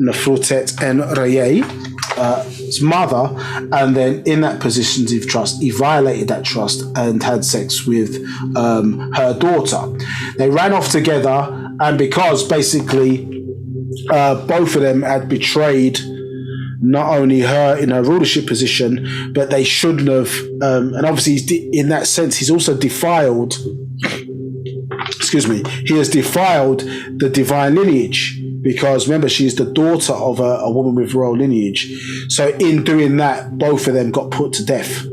Nefrutet Enre, his mother, and then in that position of trust, he violated that trust and had sex with her daughter. They ran off together, and because basically both of them had betrayed not only her in her rulership position, but they shouldn't have, and obviously in that sense, he's also defiled, he has defiled the divine lineage. Because remember, she's the daughter of a woman with royal lineage. So in doing that, both of them got put to death.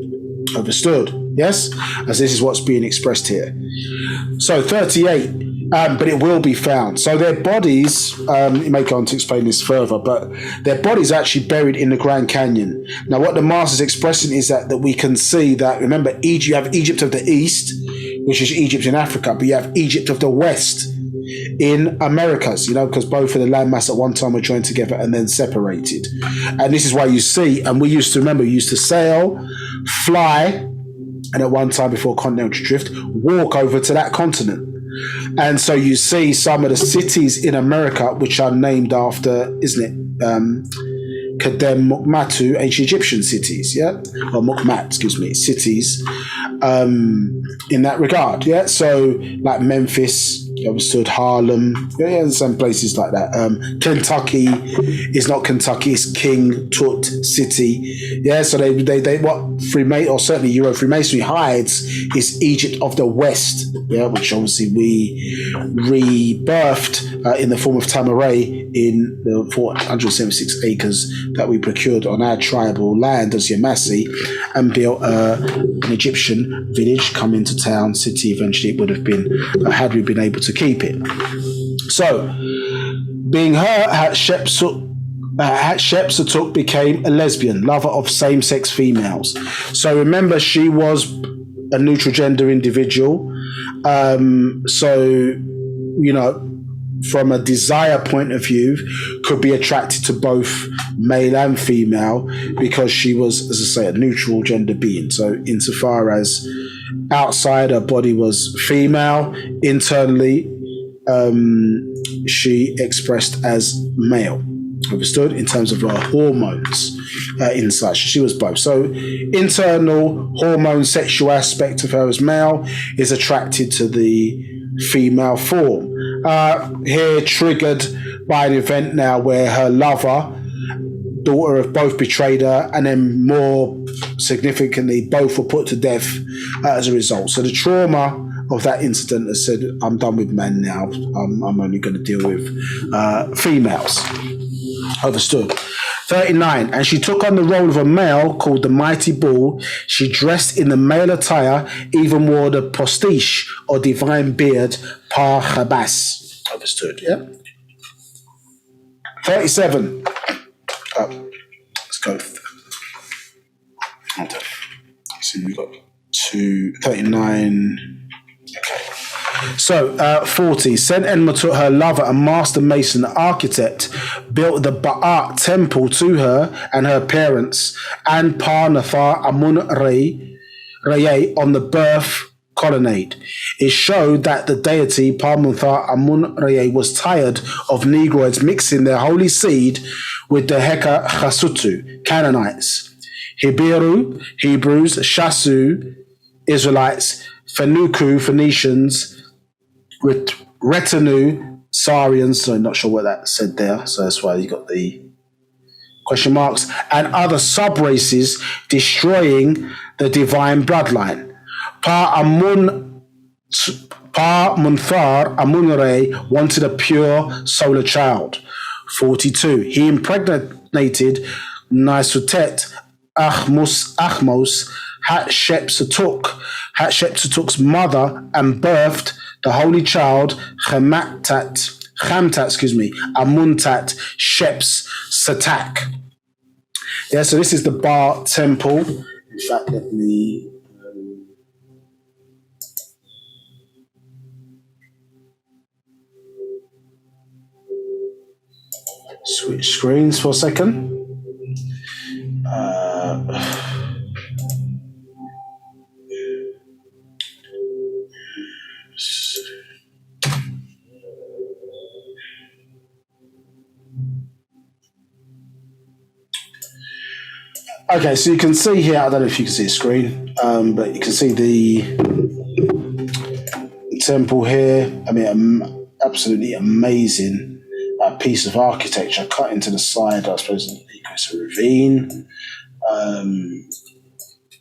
Understood? Yes? As this is what's being expressed here. So 38, but it will be found. So their bodies, you may go on to explain this further, but their bodies are actually buried in the Grand Canyon. Now what the Master is expressing is that we can see that, remember, you have Egypt of the East, which is Egypt in Africa, but you have Egypt of the West in Americas, because both of the landmass at one time were joined together and then separated. And this is why you see, and we used to sail, fly, and at one time before continental drift, walk over to that continent. And so you see some of the cities in America which are named after, isn't it? Kadem Mukmatu, ancient Egyptian cities, yeah? Or Mukmat, cities, in that regard, yeah? So, like Memphis, understood, Harlem, and some places like that. Kentucky is not Kentucky, it's King Tut City, yeah? So they what Freemasonry, or certainly Euro Freemasonry hides, is Egypt of the West, yeah? Which obviously we rebirthed in the form of Tamaray in the 476 acres that we procured on our tribal land as Yamasi, and built an Egyptian village, come into town, city. Eventually it would have been, had we been able to keep it. So, being her, Hatshepsut became a lesbian, lover of same-sex females. So remember, she was a neutral gender individual. From a desire point of view, could be attracted to both male and female, because she was, as I say, a neutral gender being. So insofar as outside her body was female, internally she expressed as male. Understood? In terms of her hormones inside. She was both. So internal hormone sexual aspect of her as male is attracted to the female form. Here triggered by an event now where her lover, daughter of both, betrayed her, and then more significantly, both were put to death as a result. So the trauma of that incident has said, I'm done with men now. I'm only going to deal with females. Understood. 39. And she took on the role of a male called the Mighty Bull. She dressed in the male attire, even wore the postiche or divine beard, par chabas. Understood, yeah? 37. Let's go. So we've got 39. Okay. So, 40. Sen Enmatut, her lover and master mason, the architect, built the Ba'at temple to her and her parents, and Par Nathar Amun Rayay on the birth colonnade. It showed that the deity Pamunthar Amun-Re was tired of Negroids mixing their holy seed with the Heka Chasutu, Canaanites, Hibiru, Hebrews, Shasu, Israelites, Fenuku, Phoenicians, Retanu, Sarians, so I'm not sure what that said there, so that's why you got the question marks, and other sub-races destroying the divine bloodline. Munthar Amun-Re wanted a pure solar child. 42. He impregnated Nisutet Ahmos, Hatshepsut's mother, and birthed the holy child Amuntat Sheps Satak. Yeah, so this is the Ba'h temple. In fact, let me switch screens for a second. Okay, so you can see here, I don't know if you can see the screen, but you can see the temple here. I mean, absolutely amazing piece of architecture cut into the side. I suppose it's a ravine.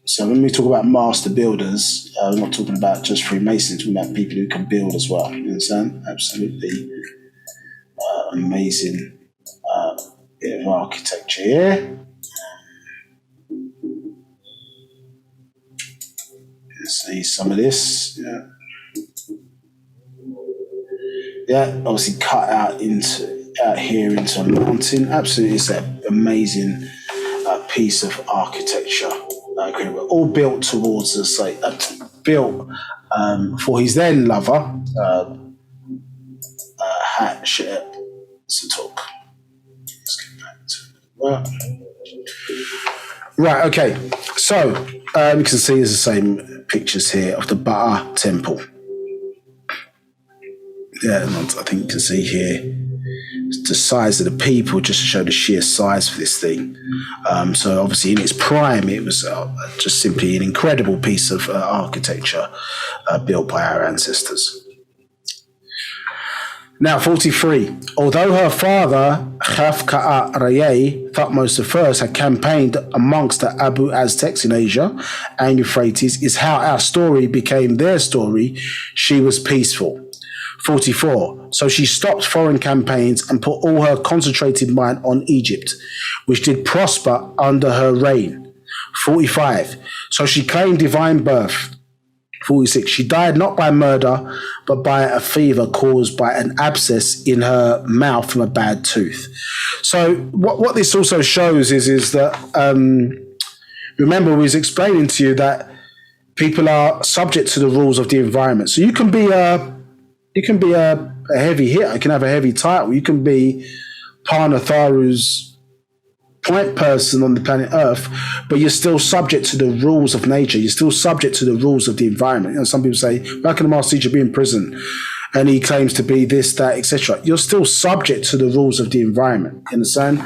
So when we talk about master builders, we're not talking about just Freemasons, we're talking about people who can build as well. You understand? Absolutely amazing bit of architecture here. See some of this, yeah. Obviously cut out here into a mountain. Absolutely, it's an amazing piece of architecture. All built towards us, built for his then lover, Hatshepsut. Let's get back to that. Right, okay. So you can see there's the same pictures here of the Ba'h temple. Yeah, and I think you can see here the size of the people, just to show the sheer size for this thing. So obviously in its prime, it was just simply an incredible piece of architecture built by our ancestors. Now, 43. Although her father, Khafka'at-Rayeh, Thutmose I, had campaigned amongst the Abu Aztecs in Asia and Euphrates, is how our story became their story, she was peaceful. 44. So she stopped foreign campaigns and put all her concentrated mind on Egypt, which did prosper under her reign. 45. So she claimed divine birth. 46. She died not by murder, but by a fever caused by an abscess in her mouth from a bad tooth. So what this also shows is that, remember, we was explaining to you that people are subject to the rules of the environment. So you can be a heavy hitter, you can have a heavy title, you can be Parnatharu's point person on the planet Earth, but you're still subject to the rules of nature. You're still subject to the rules of the environment. You know, some people say, how can a master teacher be in prison and he claims to be this, that, etc.? You're still subject to the rules of the environment. You understand?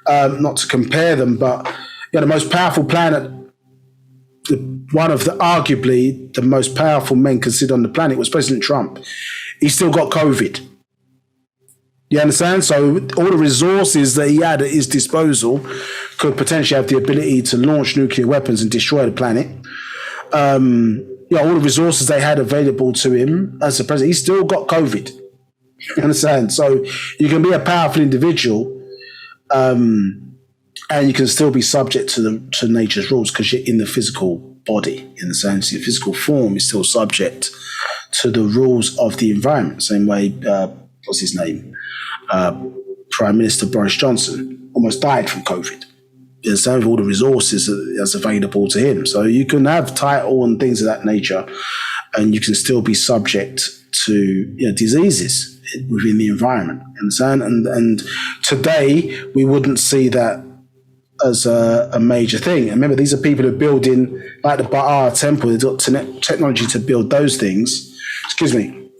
Not to compare them, but the most powerful planet, one of the arguably the most powerful men considered on the planet was President Trump. He still got COVID. You understand? So all the resources that he had at his disposal could potentially have the ability to launch nuclear weapons and destroy the planet. All the resources they had available to him as a president, he still got COVID. You understand? So you can be a powerful individual, and you can still be subject to nature's rules because you're in the physical body. In the sense, your physical form is still subject to the rules of the environment. Same way, what's his name? Prime Minister Boris Johnson almost died from COVID. Instead of all the resources that's available to him. So you can have title and things of that nature, and you can still be subject to diseases within the environment. Understand? And today we wouldn't see that as a major thing. And remember, these are people who are building, like the Ba'h temple, they've got technology to build those things. Excuse me.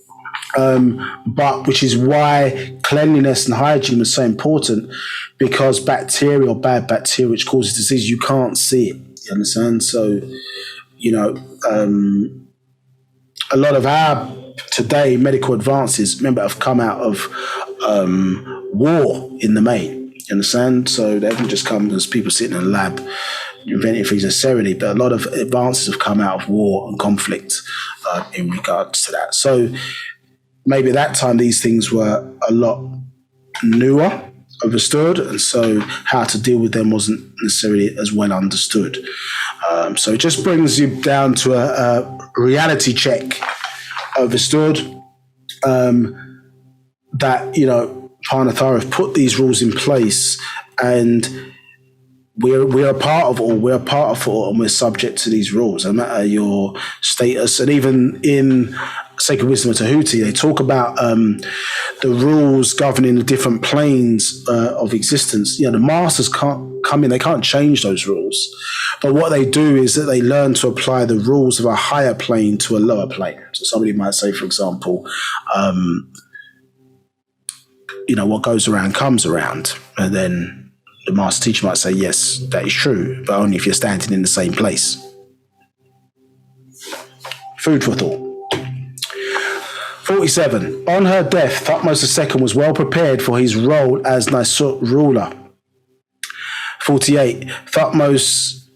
But which is why cleanliness and hygiene was so important, because bacteria or bad bacteria, which causes disease, you can't see it. You understand? So, you know, a lot of our today medical advances, remember, have come out of war in the main. You understand? So they haven't just come as people sitting in a lab inventing things necessarily, but a lot of advances have come out of war and conflict in regards to that. So maybe at that time these things were a lot newer, understood, and so how to deal with them wasn't necessarily as well understood. So it just brings you down to a reality check, understood, that, you know, Parnathara have put these rules in place, and we're a part of all. We're a part of all, and we're subject to these rules, no matter your status. And even in Sacred Wisdom of Tahuti, they talk about the rules governing the different planes of existence. You know, the masters can't come in; they can't change those rules. But what they do is that they learn to apply the rules of a higher plane to a lower plane. So somebody might say, for example, you know, what goes around comes around, and then the master teacher might say, yes, that is true, but only if you're standing in the same place. Food for thought. 47. On her death, Thutmose II was well prepared for his role as Nisut ruler. 48. Thahutimus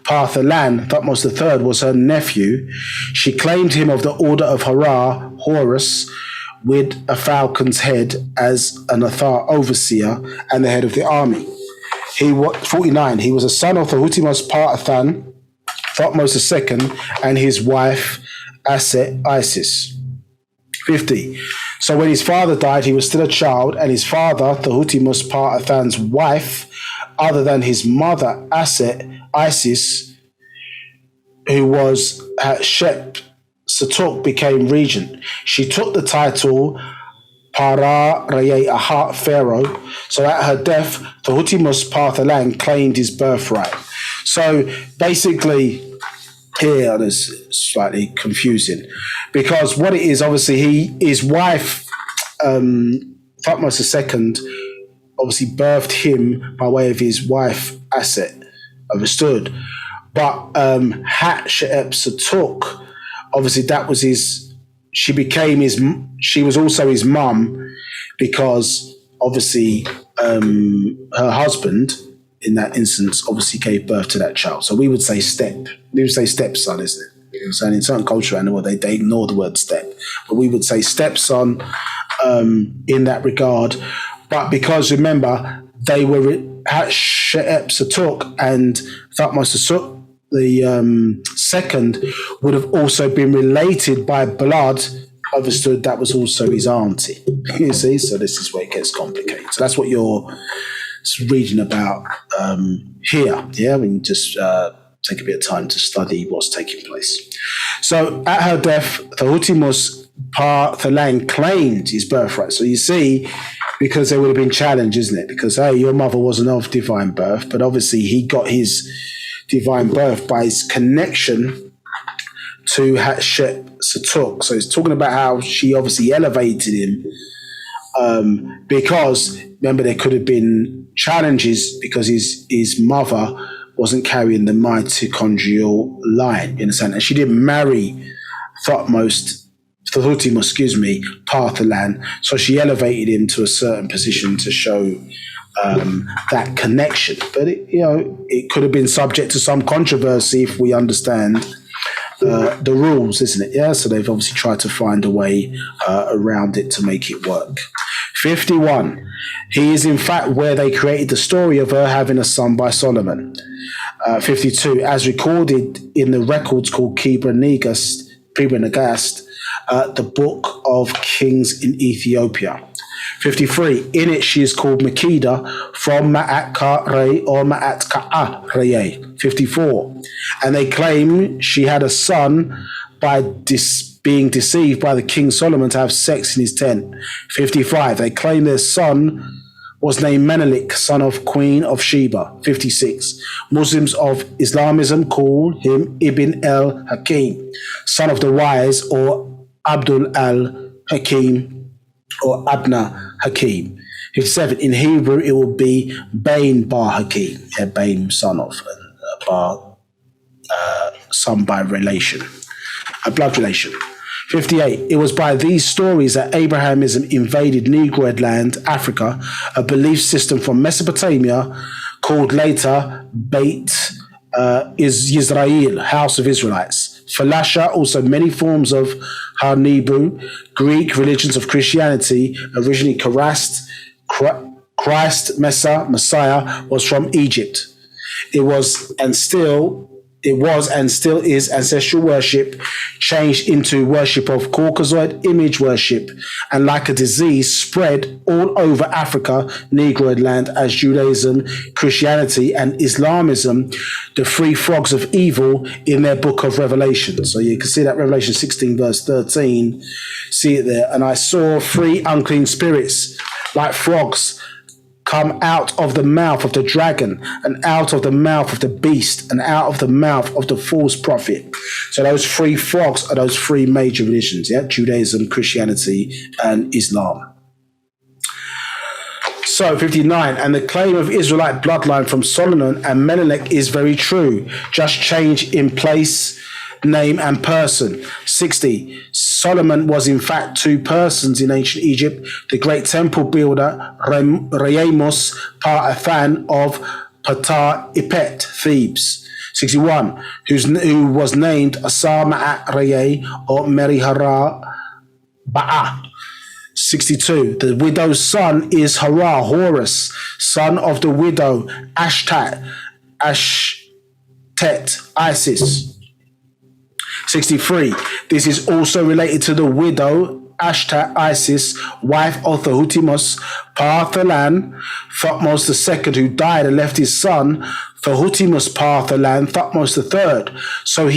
Parthalan, Thutmose III, was her nephew. She claimed him of the order of Horus, with a falcon's head as an Athar overseer and the head of the army. 49. He was a son of Thahutimus Parthan, Thutmose II, and his wife Aset Isis. 50. So when his father died, he was still a child, and his father, Thahutimus Parthan's wife, other than his mother Aset Isis, who was Hatshep Satuk, became regent. She took the title Para Raye Ahat Pharaoh. So at her death, Thahutimus Parthalan claimed his birthright. So basically, here is slightly confusing, because what it is, obviously, his wife, Thutmose II, obviously birthed him by way of his wife Aset, understood. But Hatshep Satuk, obviously, that was she was also his mum, because obviously her husband in that instance obviously gave birth to that child. So we would say stepson, isn't it? You know, so in certain culture around the world, they ignore the word step, but we would say stepson in that regard. But because remember, they were Hatshep Satuk and Thutmose II, the second, would have also been related by blood, understood, that was also his auntie. You see, so this is where it gets complicated. So that's what you're reading about here. Yeah, we can just take a bit of time to study what's taking place. So at her death, Thahutimus Parthalan claimed his birthright. So you see, because there would have been challenge, isn't it? Because, hey, your mother wasn't of divine birth, but obviously he got his divine birth by his connection to Hatshep Satuk. So he's talking about how she obviously elevated him, because remember, there could have been challenges because his mother wasn't carrying the mitochondrial line, you understand? And she didn't marry Thahutimus, Parthalan, so she elevated him to a certain position to show that connection. But it could have been subject to some controversy if we understand the rules, isn't it? Yeah, so they've obviously tried to find a way around it to make it work. 51. He is in fact where they created the story of her having a son by Solomon. 52. As recorded in the records called Kebra Nagast, the Book of Kings in Ethiopia. 53. In it, she is called Makeda from Ma'at Re or Ma'at Ka'a Reye. 54. And they claim she had a son by being deceived by the King Solomon to have sex in his tent. 55. They claim their son was named Menelik, son of Queen of Sheba. 56. Muslims of Islamism call him Ibn al-Hakim, son of the wise, or Abdul al-Hakim, or Abna Hakim. 57. In Hebrew, it will be Ba'h B'ah Hakim, Ba'h, son of, Ba'h, son by relation, a blood relation. 58. It was by these stories that Abrahamism invaded Negroid land, Africa, a belief system from Mesopotamia called later Beit Yisrael, House of Israelites. Falasha, also many forms of Hanebu, Greek religions of Christianity, originally Christ, Messiah, was from Egypt. It was and still is ancestral worship changed into worship of Caucasoid image worship, and like a disease spread all over Africa, Negroid land, as Judaism, Christianity, and Islamism, the three frogs of evil in their book of Revelation. So you can see that Revelation 16 verse 13, see it there. And I saw three unclean spirits like frogs come out of the mouth of the dragon, and out of the mouth of the beast, and out of the mouth of the false prophet. So those three frogs are those three major religions, Judaism, Christianity, and Islam. So 59, and the claim of Israelite bloodline from Solomon and Menelik is very true, just change in place, name, and person. 60. Solomon was in fact two persons in ancient Egypt: the great temple builder Remus Par-Athan of Patar Ipet, Thebes. 61. Who was named Asar Ma'at Reye or Merihara Ba'ah. 62. The widow's son is Horus, son of the widow Ashtet, Isis. 63. This is also related to the widow Ashta Isis, wife of Thehutimus Parthalan, Thutmose II, who died and left his son Thehutimus Parthalan, Thutmose III. So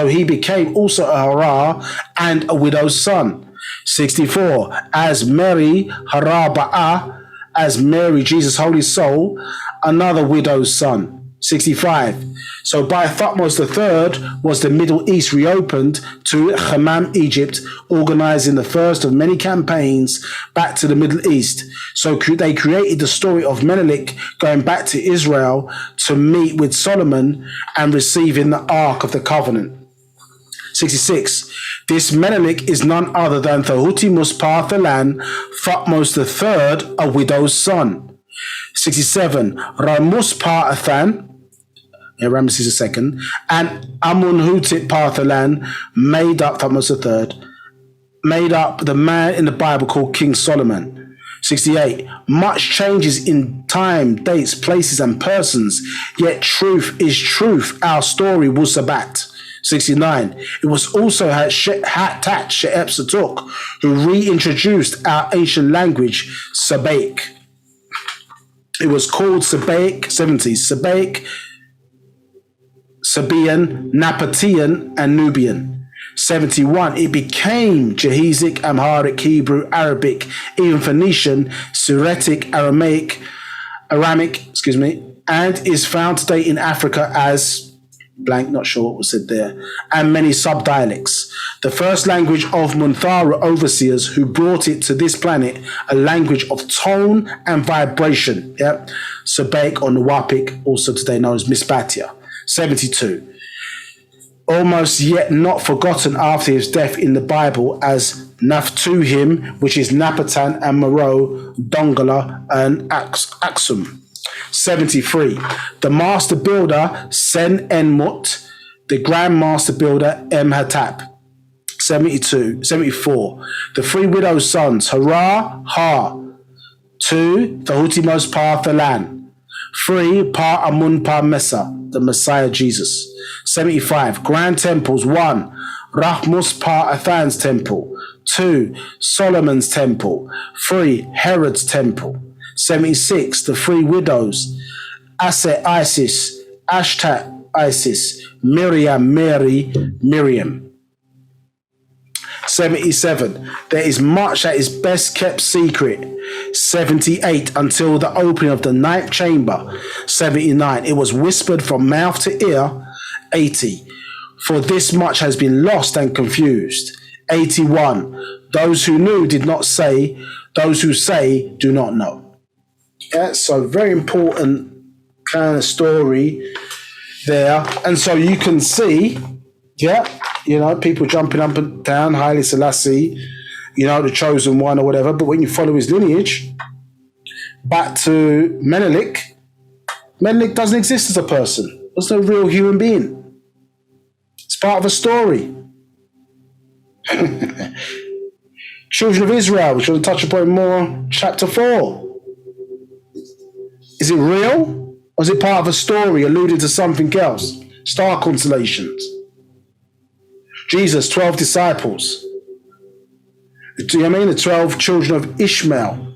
he became also a Hara and a widow's son. 64. As Mary Hara Ba'ah, as Mary, Jesus' holy soul, another widow's son. 65. So by Thutmose III was the Middle East reopened to Hammam, Egypt, organizing the first of many campaigns back to the Middle East. So they created the story of Menelik going back to Israel to meet with Solomon and receiving the Ark of the Covenant. 66. This Menelik is none other than Thehutimus Parthalan, Thutmose III, a widow's son. 67. Ramus Par-Athan, Ramesses II, and Amunhotep Parthalan made up Thutmose III, made up the man in the Bible called King Solomon. 68. Much changes in time, dates, places, and persons, yet truth is truth, our story Wu-Sabat. 69. It was also Hatat She'ep Satuk who reintroduced our ancient language, Sabaic. It was called Sabaic, 70. Sabaic, Sabaean, Napataean, and Nubian. 71. It became Jehizic, Amharic, Hebrew, Arabic, even Phoenician, Syriac, Aramic, and is found today in Africa as blank, not sure what was said there, and many subdialects. The first language of Munthara overseers who brought it to this planet, a language of tone and vibration. Sabaic or Nawapic, also today known as Misbatia. 72. Almost yet not forgotten after his death in the Bible as Naphtuhim, which is Napatan and Meroe, Dongola, and Aksum. 73. The master builder Sen Enmut, the grand master builder Emhatap. 72. 74. The three widows' sons Hara, Ha. 2. Thehutimus Parthalan. 3. Par-Amun Par-Mesa, the Messiah Jesus. 75. Grand temples. 1. Rahmus Par-Athan's temple. 2. Solomon's temple. 3. Herod's temple. 76. The three widows, Aset Isis, Ashtat Isis, Miriam Mary, Miriam. 77. There is much that is best kept secret. 78. Until the opening of the ninth chamber. 79. It was whispered from mouth to ear. 80. For this much has been lost and confused. 81. Those who knew did not say. Those who say do not know. Yeah, so very important kind of story there. And so you can see, people jumping up and down, Haile Selassie, the chosen one or whatever. But when you follow his lineage back to Menelik doesn't exist as a person. There's no real human being. It's part of a story. Children of Israel, which we'll touch upon more, chapter 4. Is it real? Or is it part of a story alluding to something else? Star constellations. Jesus, 12 disciples. Do you know what I mean? The 12 children of Ishmael.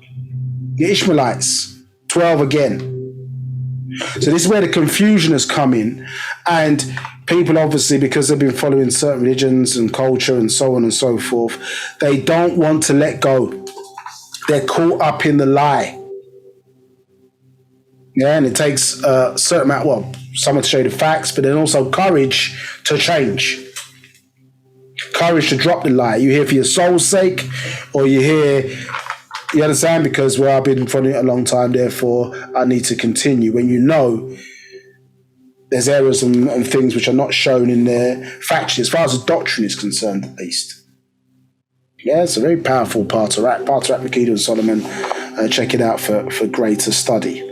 The Ishmaelites. 12 again. So this is where the confusion has come in. And people obviously, because they've been following certain religions and culture and so on and so forth, they don't want to let go. They're caught up in the lie. Yeah, and it takes a certain amount, someone to show you the facts, but then also courage to change. Courage to drop the lie. You hear for your soul's sake, or you hear, you understand, because, I've been following it a long time, therefore I need to continue. When you know there's errors and things which are not shown in there factually, as far as the doctrine is concerned, at least. Yeah, it's a very powerful Patriarch Makeda and Solomon. Check it out for greater study.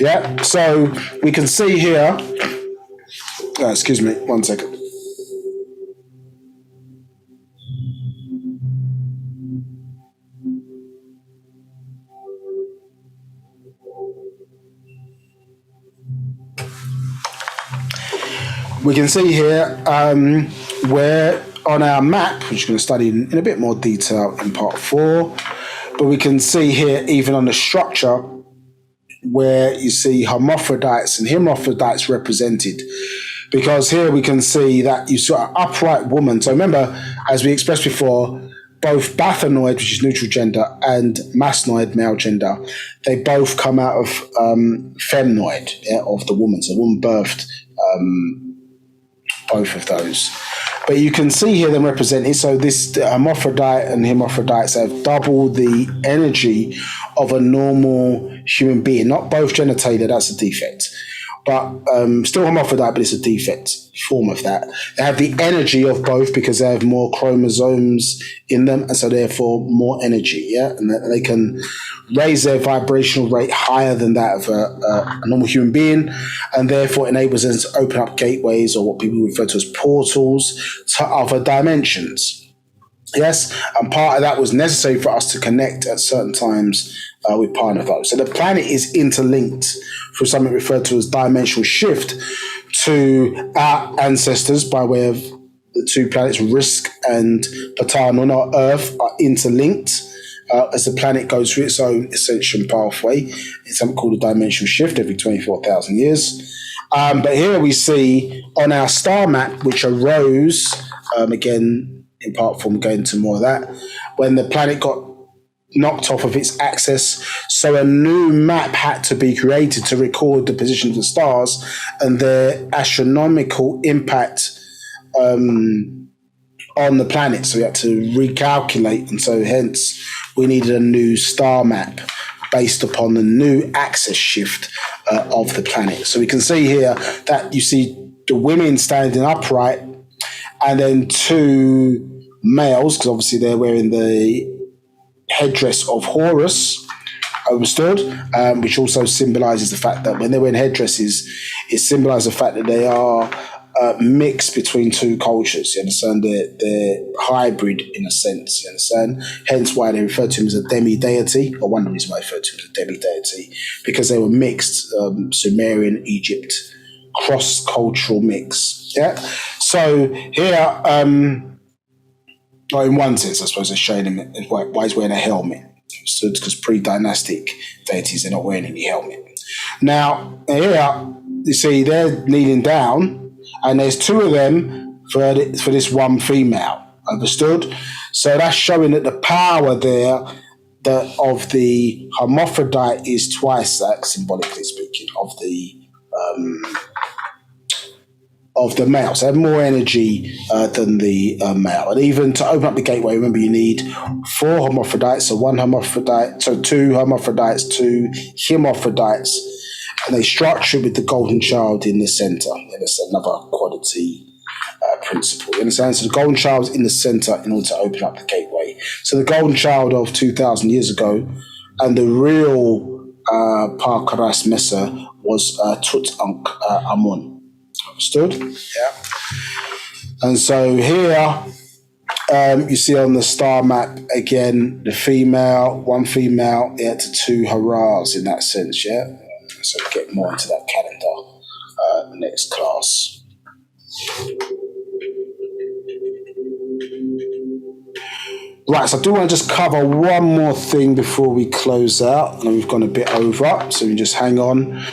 Yeah, so we can see here, excuse me, 1 second. We can see here where on our map, which we're going to study in a bit more detail in part 4, but we can see here even on the structure where you see hermaphrodites and hermaphrodites represented. Because here we can see that you saw an upright woman. So remember, as we expressed before, both Bathanoid, which is neutral gender, and Masnoid, male gender, they both come out of femnoid, of the woman. So the woman birthed both of those. But you can see here them represented. So this hermaphrodite and hermaphrodites have double the energy of a normal human being. Not both genitalia, that's a defect. But still hermaphrodite, but it's a defect form of that. They have the energy of both because they have more chromosomes in them, and so therefore more energy, and they can raise their vibrational rate higher than that of a normal human being, and therefore enables them to open up gateways, or what people refer to as portals, to other dimensions. Yes, and part of that was necessary for us to connect at certain times with part of those. So the planet is interlinked through something referred to as dimensional shift to our ancestors by way of the two planets, Risk and Patarnon, our Earth, are interlinked as the planet goes through its own ascension pathway. It's something called a dimensional shift every 24,000 years. But here we see on our star map, which arose, again, in part form, going into more of that, when the planet got knocked off of its axis, so a new map had to be created to record the position of the stars and their astronomical impact on the planet. So we had to recalculate, and so hence we needed a new star map based upon the new axis shift of the planet. So we can see here that you see the women standing upright, and then two males, because obviously they're wearing the headdress of Horus, understood, which also symbolizes the fact that when they're wearing headdresses, it symbolizes the fact that they are mixed between two cultures. You understand? They're hybrid in a sense. You understand? Hence why they refer to him as a demi-deity, or one of the reasons why they refer to him as a demi-deity, because they were mixed, Sumerian, Egypt, cross-cultural mix. Yeah. So here, in one sense, I suppose they're showing him why he's wearing a helmet. So because pre-dynastic deities, they're not wearing any helmet. Now, here, you see, they're kneeling down, and there's two of them for this one female. Understood? So that's showing that the power there of the hermaphrodite is twice that, symbolically speaking, of the male. So they have more energy than the male. And even to open up the gateway, remember you need 4 hermaphrodites, so 1 hermaphrodite, so 2 hermaphrodites, 2 hermaphrodites, and they structure with the golden child in the center. And that's another quality principle. You understand? So the golden child is in the center in order to open up the gateway. So the golden child of 2,000 years ago and the real Papyrus Mesa was Tutankhamun. Understood? Yeah. And so here you see on the star map again the female, 1 female, to 2 haras in that sense. Yeah. So we'll get more into that calendar next class. Right, so I do want to just cover one more thing before we close out. And we've gone a bit over, so we just hang on.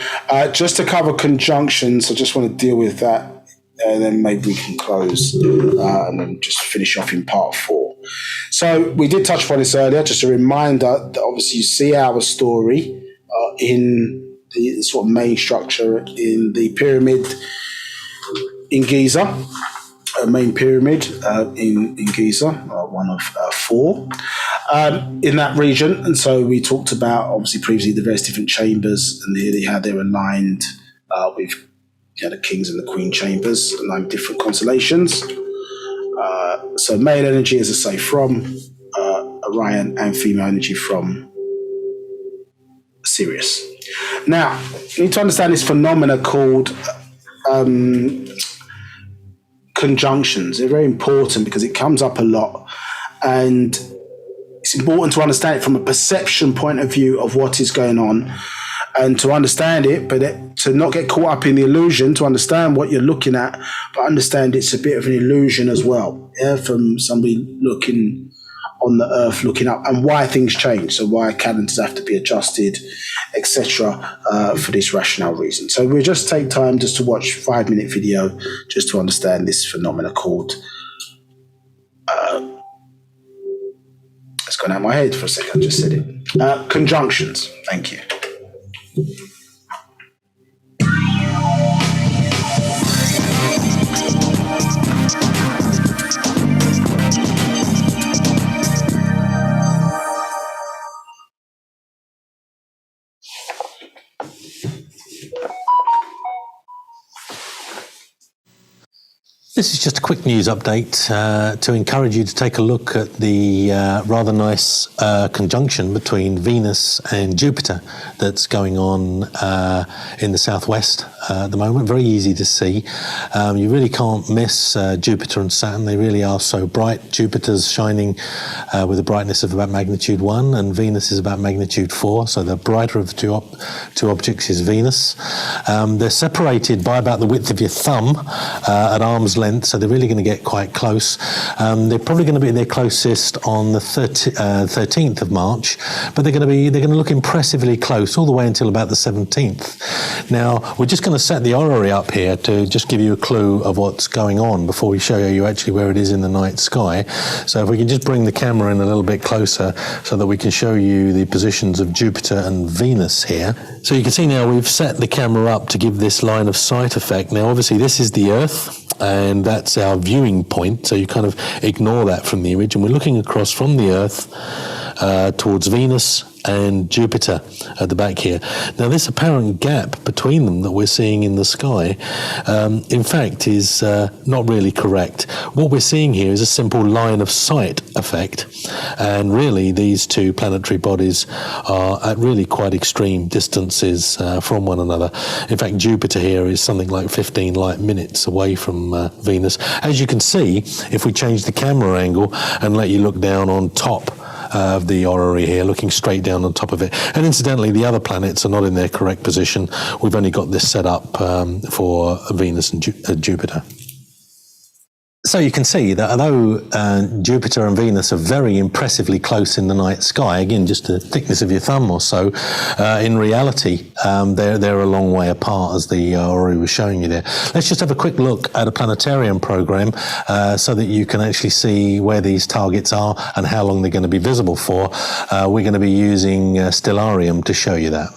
Just to cover conjunctions, I just want to deal with that, and then maybe we can close and then just finish off in part 4. So we did touch upon this earlier, just a reminder that obviously you see our story in the sort of main structure in the pyramid in Giza. A main pyramid in Giza, one of 4 in that region. And so we talked about, obviously, previously the various different chambers and how they're aligned with the king's and the queen chambers, aligned different constellations. So male energy, as I say, from Orion, and female energy from Sirius. Now, you need to understand this phenomena called conjunctions. They're very important because it comes up a lot, and it's important to understand it from a perception point of view of what is going on, and to understand it, but to not get caught up in the illusion, to understand what you're looking at, but understand it's a bit of an illusion as well, from somebody looking on the earth, looking up, and why things change, so why calendars have to be adjusted, etc., for this rationale reason. So we'll just take time just to watch a 5-minute video just to understand this phenomena called it's gone out of my head for a second, I just said it. Conjunctions. Thank you. This is just a quick news update to encourage you to take a look at the rather nice conjunction between Venus and Jupiter that's going on in the southwest at the moment. Very easy to see. You really can't miss Jupiter and Saturn. They really are so bright. Jupiter's shining with a brightness of about magnitude 1, and Venus is about magnitude 4. So the brighter of the two objects is Venus. They're separated by about the width of your thumb at arm's length, so they're really going to get quite close. They're probably going to be their closest on the 13th of March, but they're going to look impressively close all the way until about the 17th. Now, we're just going to set the orrery up here to just give you a clue of what's going on before we show you actually where it is in the night sky. So if we can just bring the camera in a little bit closer so that we can show you the positions of Jupiter and Venus here. So you can see now we've set the camera up to give this line of sight effect. Now, obviously, this is the Earth, and that's our viewing point, so you kind of ignore that from the image, and we're looking across from the Earth towards Venus and Jupiter at the back here. Now, this apparent gap between them that we're seeing in the sky, in fact, is not really correct. What we're seeing here is a simple line of sight effect, and really these two planetary bodies are at really quite extreme distances from one another. In fact, Jupiter here is something like 15 light minutes away from Venus. As you can see, if we change the camera angle and let you look down on top of the orrery here, looking straight down on top of it. And incidentally, the other planets are not in their correct position. We've only got this set up for Venus and Jupiter. So So you can see that although Jupiter and Venus are very impressively close in the night sky, again, just the thickness of your thumb or so, in reality, they're a long way apart, as the Ori was showing you there. Let's just have a quick look at a planetarium program so that you can actually see where these targets are and how long they're going to be visible for. We're going to be using Stellarium to show you that.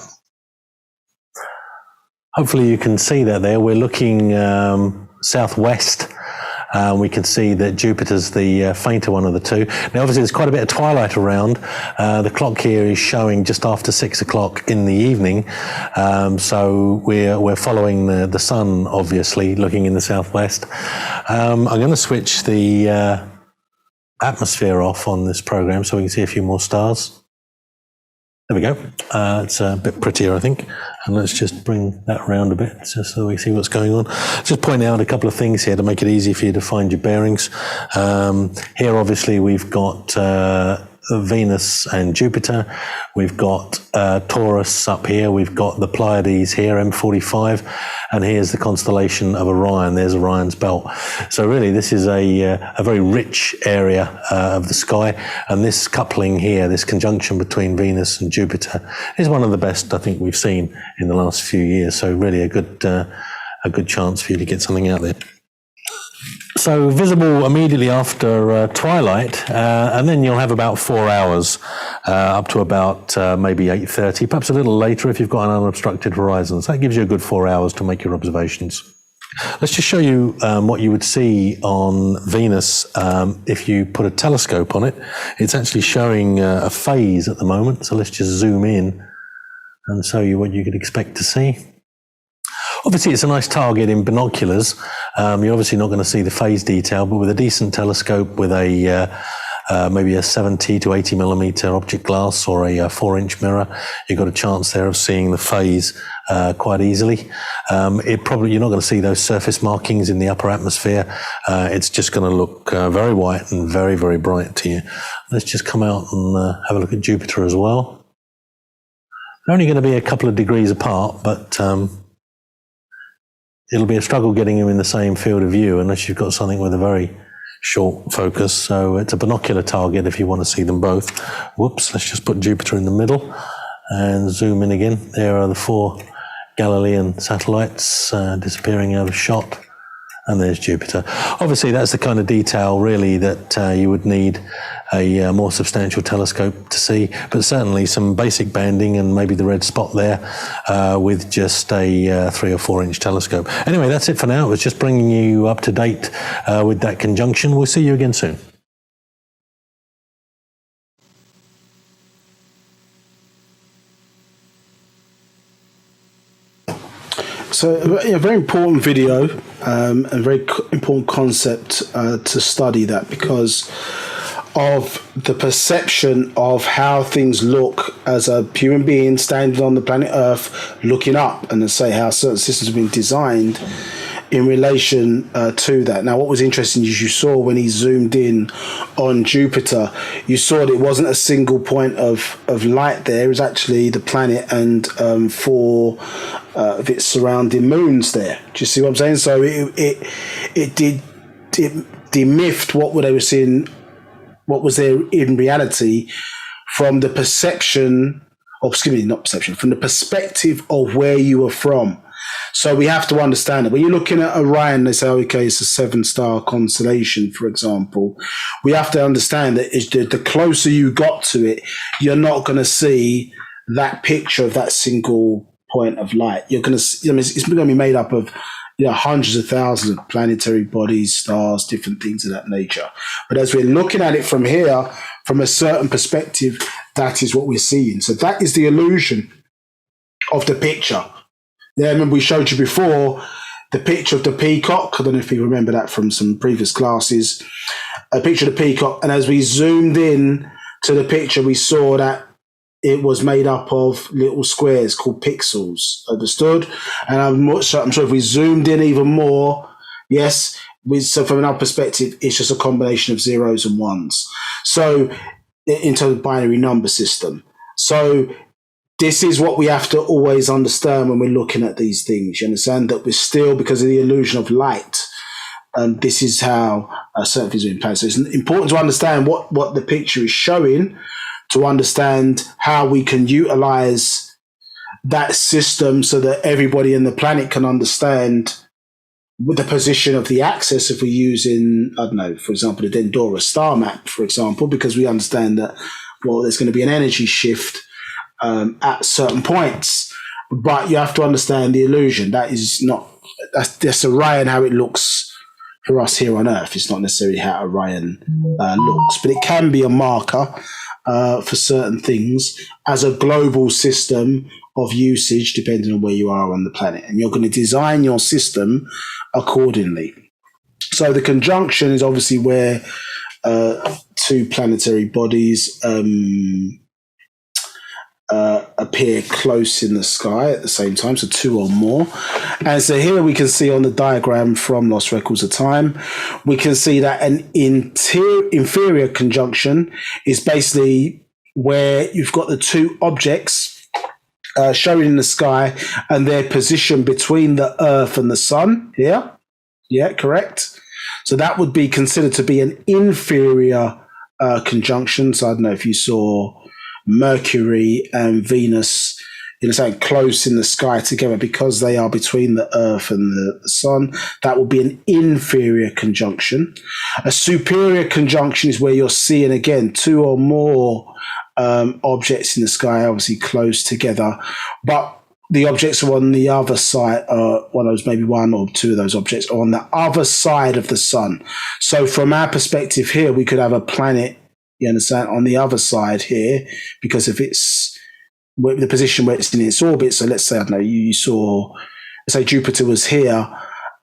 Hopefully you can see that there. We're looking southwest. We can see that Jupiter's the fainter one of the two. Now, obviously, there's quite a bit of twilight around. The clock here is showing just after 6 o'clock in the evening. So we're following the sun, obviously, looking in the southwest. I'm going to switch the atmosphere off on this program so we can see a few more stars. There we go. It's a bit prettier, I think. And let's just bring that around a bit just so we see what's going on. Just point out a couple of things here to make it easy for you to find your bearings. Here, obviously, we've got Venus and Jupiter. We've got Taurus up here. We've got the Pleiades here, M45. And here's the constellation of Orion. There's Orion's belt. So really, this is a very rich area of the sky. And this coupling here, this conjunction between Venus and Jupiter, is one of the best I think we've seen in the last few years. So really a good chance for you to get something out there. So visible immediately after twilight, and then you'll have about 4 hours up to about maybe 8:30, perhaps a little later if you've got an unobstructed horizon. So that gives you a good 4 hours to make your observations. Let's just show you what you would see on Venus if you put a telescope on it. It's actually showing a phase at the moment, so let's just zoom in and show you what you could expect to see. Obviously, it's a nice target in binoculars. You're obviously not going to see the phase detail, but with a decent telescope with a maybe a 70 to 80 millimeter object glass or a 4-inch mirror, you've got a chance there of seeing the phase quite easily. You're not going to see those surface markings in the upper atmosphere. It's just going to look very white and very, very bright to you. Let's just come out and have a look at Jupiter as well. They're only going to be a couple of degrees apart, but it'll be a struggle getting them in the same field of view unless you've got something with a very short focus. So it's a binocular target if you want to see them both. Whoops, let's just put Jupiter in the middle and zoom in again. There are the 4 Galilean satellites disappearing out of shot. And there's Jupiter. Obviously, that's the kind of detail, really, that you would need a more substantial telescope to see. But certainly some basic banding and maybe the red spot there with just a 3 or 4 inch telescope. Anyway, that's it for now. It was just bringing you up to date with that conjunction. We'll see you again soon. So a very important video and very important concept to study that, because of the perception of how things look as a human being standing on the planet Earth looking up, and to say how certain systems have been designed in relation to that. Now, what was interesting is you saw when he zoomed in on Jupiter, you saw that it wasn't a single point of light there. It was actually the planet and 4 of its surrounding moons there. Do you see what I'm saying? So it demiffed what they were seeing, what was there in reality, from the perception, or excuse me, not perception, from the perspective of where you were from. So we have to understand that when you're looking at Orion, they say, okay, it's a 7-star constellation, for example. We have to understand that the closer you got to it, you're not going to see that picture of that single point of light. You're going to see, it's going to be made up of hundreds of thousands of planetary bodies, stars, different things of that nature. But as we're looking at it from here, from a certain perspective, that is what we're seeing. So that is the illusion of the picture. Yeah, I remember we showed you before the picture of the peacock. I don't know if you remember that from some previous classes. A picture of the peacock. And as we zoomed in to the picture, we saw that it was made up of little squares called pixels. Understood? And I'm sure if we zoomed in even more, yes, so from our perspective, it's just a combination of zeros and ones. So in terms of binary number system. So this is what we have to always understand when we're looking at these things. You understand that we're still, because of the illusion of light, this is how certain things are in place. So it's important to understand what the picture is showing, to understand how we can utilize that system so that everybody in the planet can understand with the position of the axis. If we're using, I don't know, for example, the Dendora star map, for example, because we understand that, well, there's going to be an energy shift at certain points, but you have to understand the illusion. That's Orion, how it looks for us here on Earth. It's not necessarily how Orion looks, but it can be a marker for certain things as a global system of usage, depending on where you are on the planet. And you're going to design your system accordingly. So the conjunction is obviously where two planetary bodies appear close in the sky at the same time, so two or more. And so here we can see on the diagram from Lost Records of Time, we can see that an inferior conjunction is basically where you've got the two objects shown in the sky and their position between the Earth and the Sun here. Yeah, correct. So that would be considered to be an inferior conjunction. So I don't know if you saw Mercury and Venus, something close in the sky together, because they are between the Earth and the Sun. That would be an inferior conjunction. A superior conjunction is where you're seeing, again, two or more objects in the sky, obviously close together, but the objects are on the other side. Maybe one or two of those objects are on the other side of the Sun. So from our perspective here, we could have a planet, you understand, on the other side here, because if it's the position where it's in its orbit. So let's say, I don't know, you saw, let's say Jupiter was here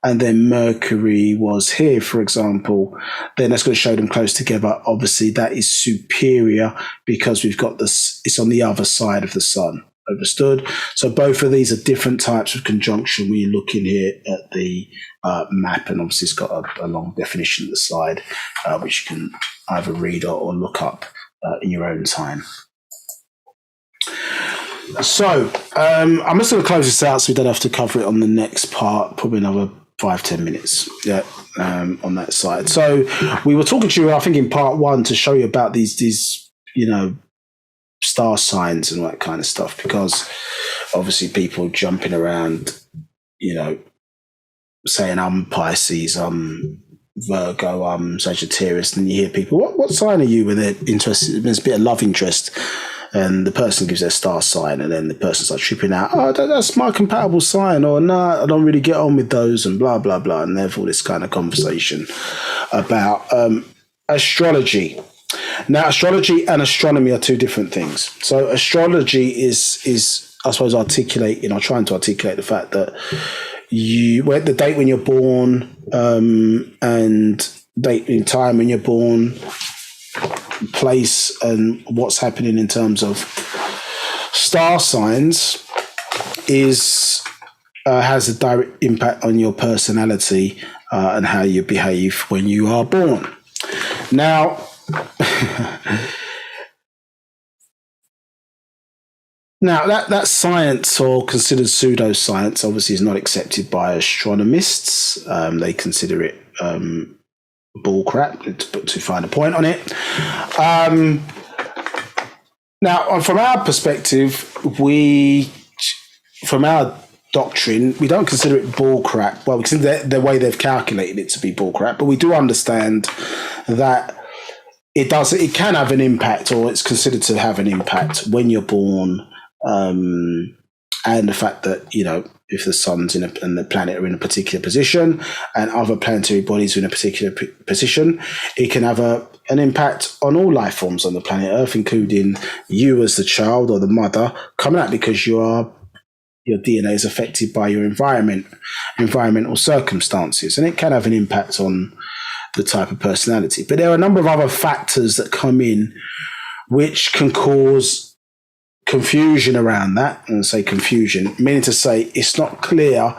and then Mercury was here, for example, then that's going to show them close together. Obviously, that is superior because we've got this, it's on the other side of the Sun. Understood? So both of these are different types of conjunction. We're looking here at the map, and obviously it's got a long definition at the side, which you can either read or look up in your own time. So I'm just going to close this out so we don't have to cover it on the next part, probably another 5-10 minutes on that side. So we were talking to you, I think, in part one to show you about these star signs and all that kind of stuff, because obviously people jumping around, saying I'm Pisces, I'm Virgo, I'm Sagittarius, and you hear people, what sign are you, when they're interested, there's a bit of love interest, and the person gives their star sign, and then the person starts tripping out, that's my compatible sign, or no, I don't really get on with those, and blah blah blah, and therefore this kind of conversation about astrology. Now, astrology and astronomy are two different things. So astrology is I suppose trying to articulate the fact that the date when you're born, and date in time when you're born, place, and what's happening in terms of star signs has a direct impact on your personality and how you behave when you are born. Now, that science, or considered pseudoscience, obviously is not accepted by astronomists. They consider it bullcrap, to find a point on it. Now, from our perspective, from our doctrine, we don't consider it bullcrap. Well, we consider the way they've calculated it to be bullcrap, but we do understand that it can have an impact, or it's considered to have an impact when you're born, and the fact that, if the sun's and the planet are in a particular position and other planetary bodies are in a particular position, it can have an impact on all life forms on the planet Earth, including you as the child or the mother coming out, because your DNA is affected by your environmental circumstances, and it can have an impact on the type of personality. But there are a number of other factors that come in which can cause confusion around that. And say confusion, meaning to say it's not clear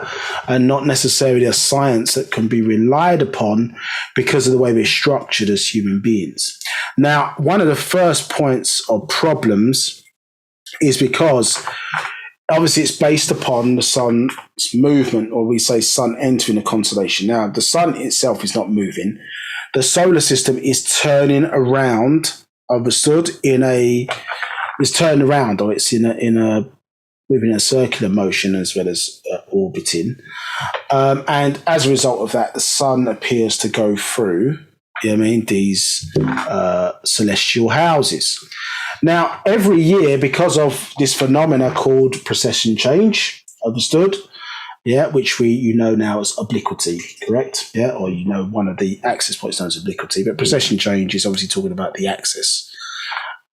and not necessarily a science that can be relied upon because of the way we're structured as human beings. Now, one of the first points of problems is because obviously it's based upon the sun's movement, or we say sun entering a constellation. Now, the sun itself is not moving. The solar system is turning around, understood, it's turned around, or it's moving in a circular motion as well as orbiting. And as a result of that, the sun appears to go through, these celestial houses. Now, every year, because of this phenomena called precession change, understood? Yeah, which you know now as obliquity, correct? Yeah, or one of the axis points known as obliquity. But precession change is obviously talking about the axis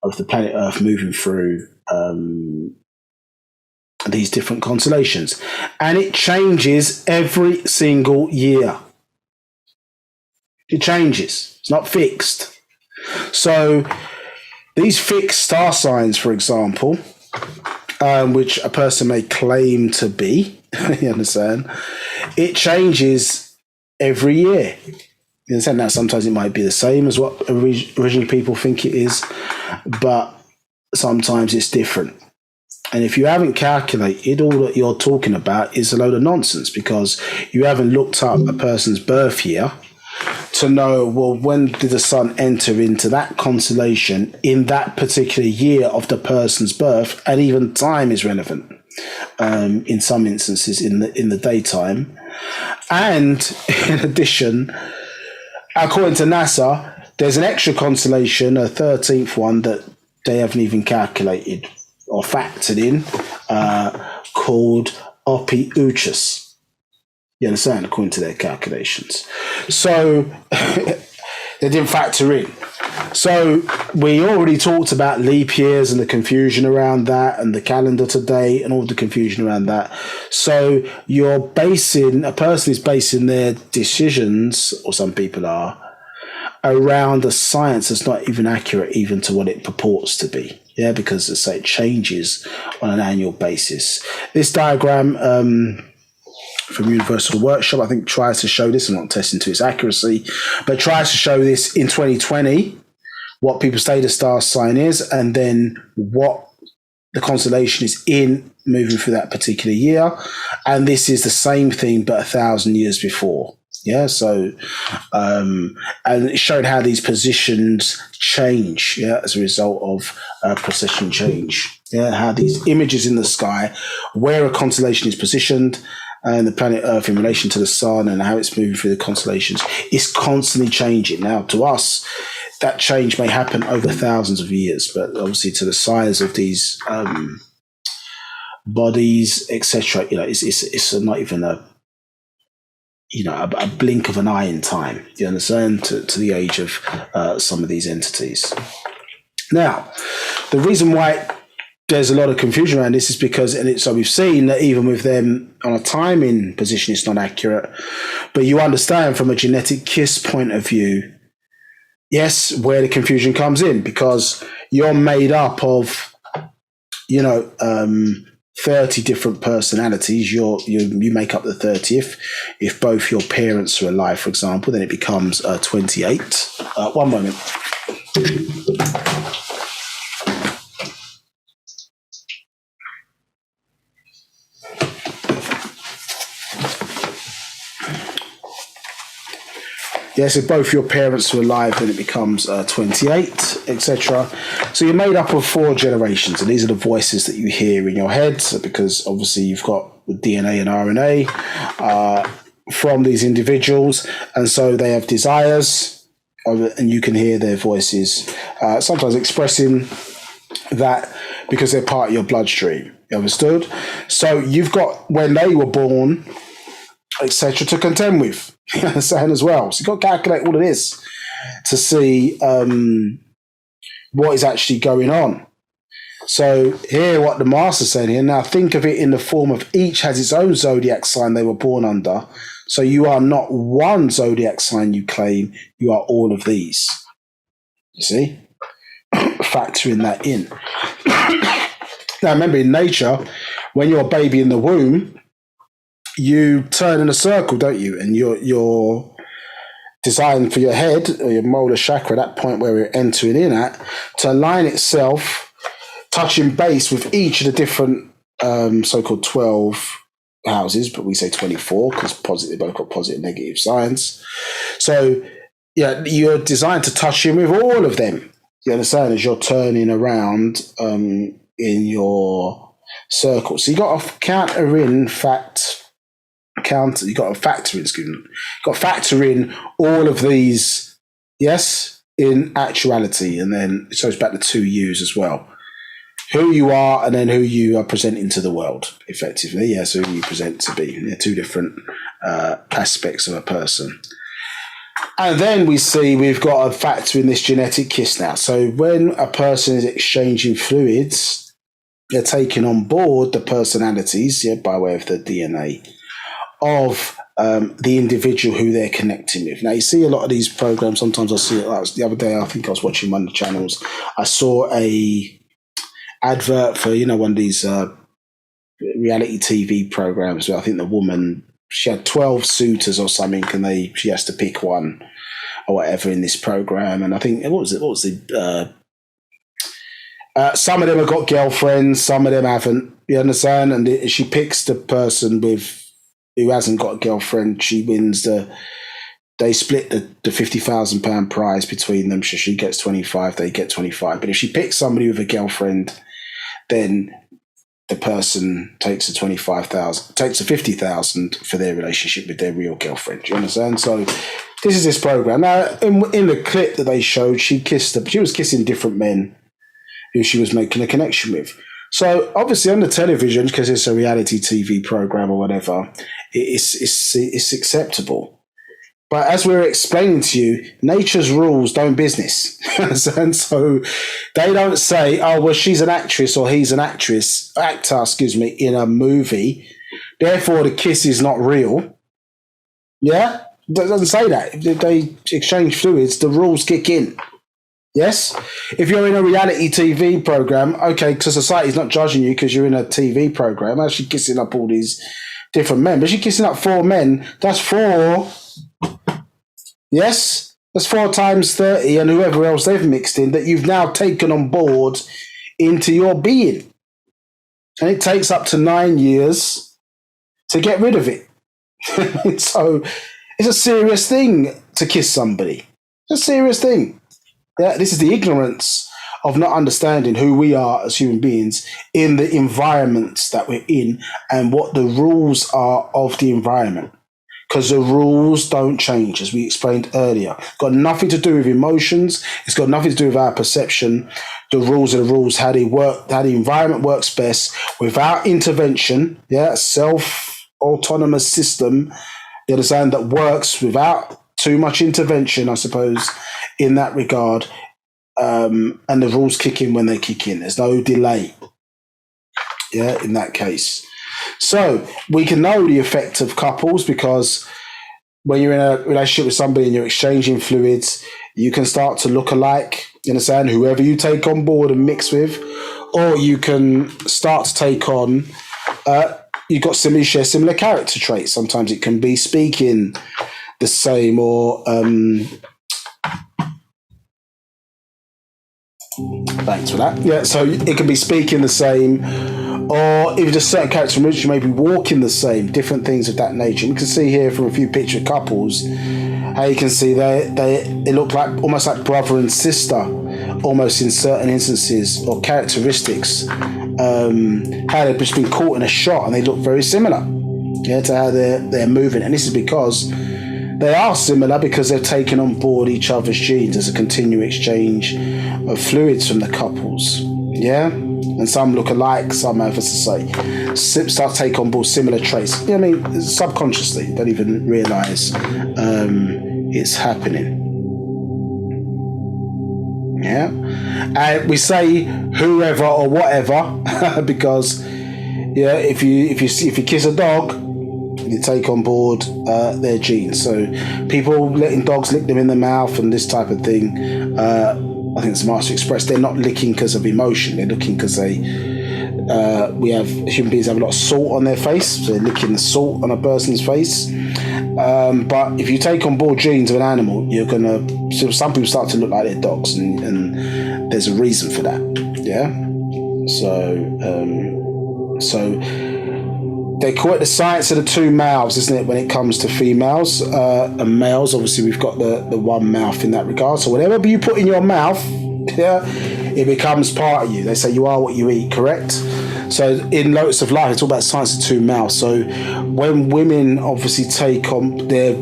of the planet Earth moving through these different constellations. And it changes every single year. It changes. It's not fixed. So these fixed star signs, for example, which a person may claim to be, you understand, it changes every year. You understand? Now, sometimes it might be the same as what originally people think it is, but sometimes it's different. And if you haven't calculated, all that you're talking about is a load of nonsense, because you haven't looked up a person's birth year to know, well, when did the sun enter into that constellation in that particular year of the person's birth, and even time is relevant in some instances in the daytime. And in addition, according to NASA, there's an extra constellation, a 13th one, that they haven't even calculated or factored in, called Papyrus. You understand? According to their calculations. So they didn't factor in. So we already talked about leap years and the confusion around that, and the calendar today and all the confusion around that. So a person is basing their decisions, or some people are, around a science that's not even accurate even to what it purports to be. Yeah, because as I say, it changes on an annual basis. This diagram from Universal Workshop, I think, tries to show this. I'm not testing to its accuracy, but tries to show this in 2020, what people's data star sign is, and then what the constellation is in moving through that particular year. And this is the same thing, but 1,000 years before. Yeah, so, and it showed how these positions change, as a result of precession change. Yeah, how these images in the sky, where a constellation is positioned, and the planet Earth in relation to the sun, and how it's moving through the constellations, is constantly changing. Now, to us, that change may happen over thousands of years, but obviously to the size of these bodies, etc., it's not even a blink of an eye in time. You understand? To the age of some of these entities. Now, the reason why there's a lot of confusion around this is because, so we've seen that even with them on a timing position, it's not accurate. But you understand from a genetic KISS point of view, yes, where the confusion comes in, because you're made up of, 30 different personalities. You make up the 30th. If both your parents are alive, for example, then it becomes 28. One moment. Yes, if both your parents are alive, then it becomes 28, etc. So you're made up of 4 generations, and these are the voices that you hear in your head, because obviously you've got the DNA and RNA from these individuals, and so they have desires, and you can hear their voices, sometimes expressing that because they're part of your bloodstream. You understood? So you've got when they were born, etc., to contend with. You understand as well. So you've got to calculate all of this to see what is actually going on. So here, what the master's saying here, now think of it in the form of each has its own zodiac sign they were born under. So you are not one zodiac sign you claim, you are all of these. You see? Factoring that in. Now remember, in nature, when you're a baby in the womb, you turn in a circle, don't you? And you're designed for your head, or your molar chakra, that point where we're entering in at, to align itself, touching base with each of the different so-called 12 houses, but we say 24 because they both got positive and negative signs. So, yeah, you're designed to touch in with all of them. You understand? As you're turning around in your circle. So you got to factor in all of these, yes, in actuality, and then it goes back to 2 U's as well. Who you are and then who you are presenting to the world, effectively. Yes, who you present to be. They're 2 different aspects of a person. And then we've got to factor in this genetic kiss now. So when a person is exchanging fluids, they're taking on board the personalities, by way of the DNA, of the individual who they're connecting with. Now, you see a lot of these programs, sometimes I see it, like the other day, I think I was watching one of the channels, I saw a advert for, one of these reality TV programs where I think the woman, she had 12 suitors or something, and she has to pick one or whatever in this program. And I think, some of them have got girlfriends, some of them haven't, you understand? And she picks the person who hasn't got a girlfriend. She wins they split the £50,000 prize between them. So she gets 25, they get 25. But if she picks somebody with a girlfriend, then the person takes the 25,000, takes the 50,000 for their relationship with their real girlfriend. Do you understand? So this is this program. Now, in the clip that they showed, she was kissing different men who she was making a connection with. So obviously on the television, because it's a reality TV program or whatever, it's acceptable. But as we're explaining to you, nature's rules don't business. And so they don't say, oh, well, she's an actress or he's an actor, in a movie. Therefore, the kiss is not real. Yeah? It doesn't say that. If they exchange fluids, the rules kick in. Yes? If you're in a reality TV program, okay, because society's not judging you because you're in a TV program, actually kissing up all these different men. But she's kissing up 4 men. That's 4... Yes, that's 4 times 30 and whoever else they've mixed in that you've now taken on board into your being. And it takes up to 9 years to get rid of it. So it's a serious thing to kiss somebody. It's a serious thing. Yeah, this is the ignorance of not understanding who we are as human beings in the environments that we're in and what the rules are of the environment. Because the rules don't change, as we explained earlier. It's got nothing to do with emotions. It's got nothing to do with our perception. The rules are the rules, how they work, how the environment works best without intervention. Yeah, a self-autonomous system, you understand, that works without too much intervention, I suppose, in that regard. And the rules kick in when they kick in. There's no delay. Yeah, in that case. So we can know the effect of couples because when you're in a relationship with somebody and you're exchanging fluids, you can start to look alike, you understand, whoever you take on board and mix with, or you can start to take on, share similar character traits. Sometimes it can be speaking the same or, thanks for that. Yeah, so it can be speaking the same, or even just certain characteristics, you may be walking the same, different things of that nature. You can see here from a few picture couples, how you can see they look like almost like brother and sister, almost in certain instances, or characteristics, how they've just been caught in a shot and they look very similar, yeah, to how they're moving. And this is because they are similar because they've taken on board each other's genes as a continual exchange of fluids from the couples. Yeah? And some look alike, some have, as I say, start to take on board similar traits. You know what I mean? Subconsciously, don't even realise it's happening. Yeah? And we say whoever or whatever because, yeah, if you kiss a dog, you take on board their genes. So people letting dogs lick them in the mouth and this type of thing, I think it's Master Express, they're not licking because of emotion. They're looking because human beings have a lot of salt on their face, so they're licking the salt on a person's face. But if you take on board genes of an animal, so some people start to look like their dogs, and there's a reason for that. Yeah. So So they call it the science of the two mouths, isn't it, when it comes to females and males? Obviously, we've got the one mouth in that regard. So whatever you put in your mouth, it becomes part of you. They say you are what you eat, correct? So in Lotus of Life, it's all about science of two mouths. So when women obviously take on their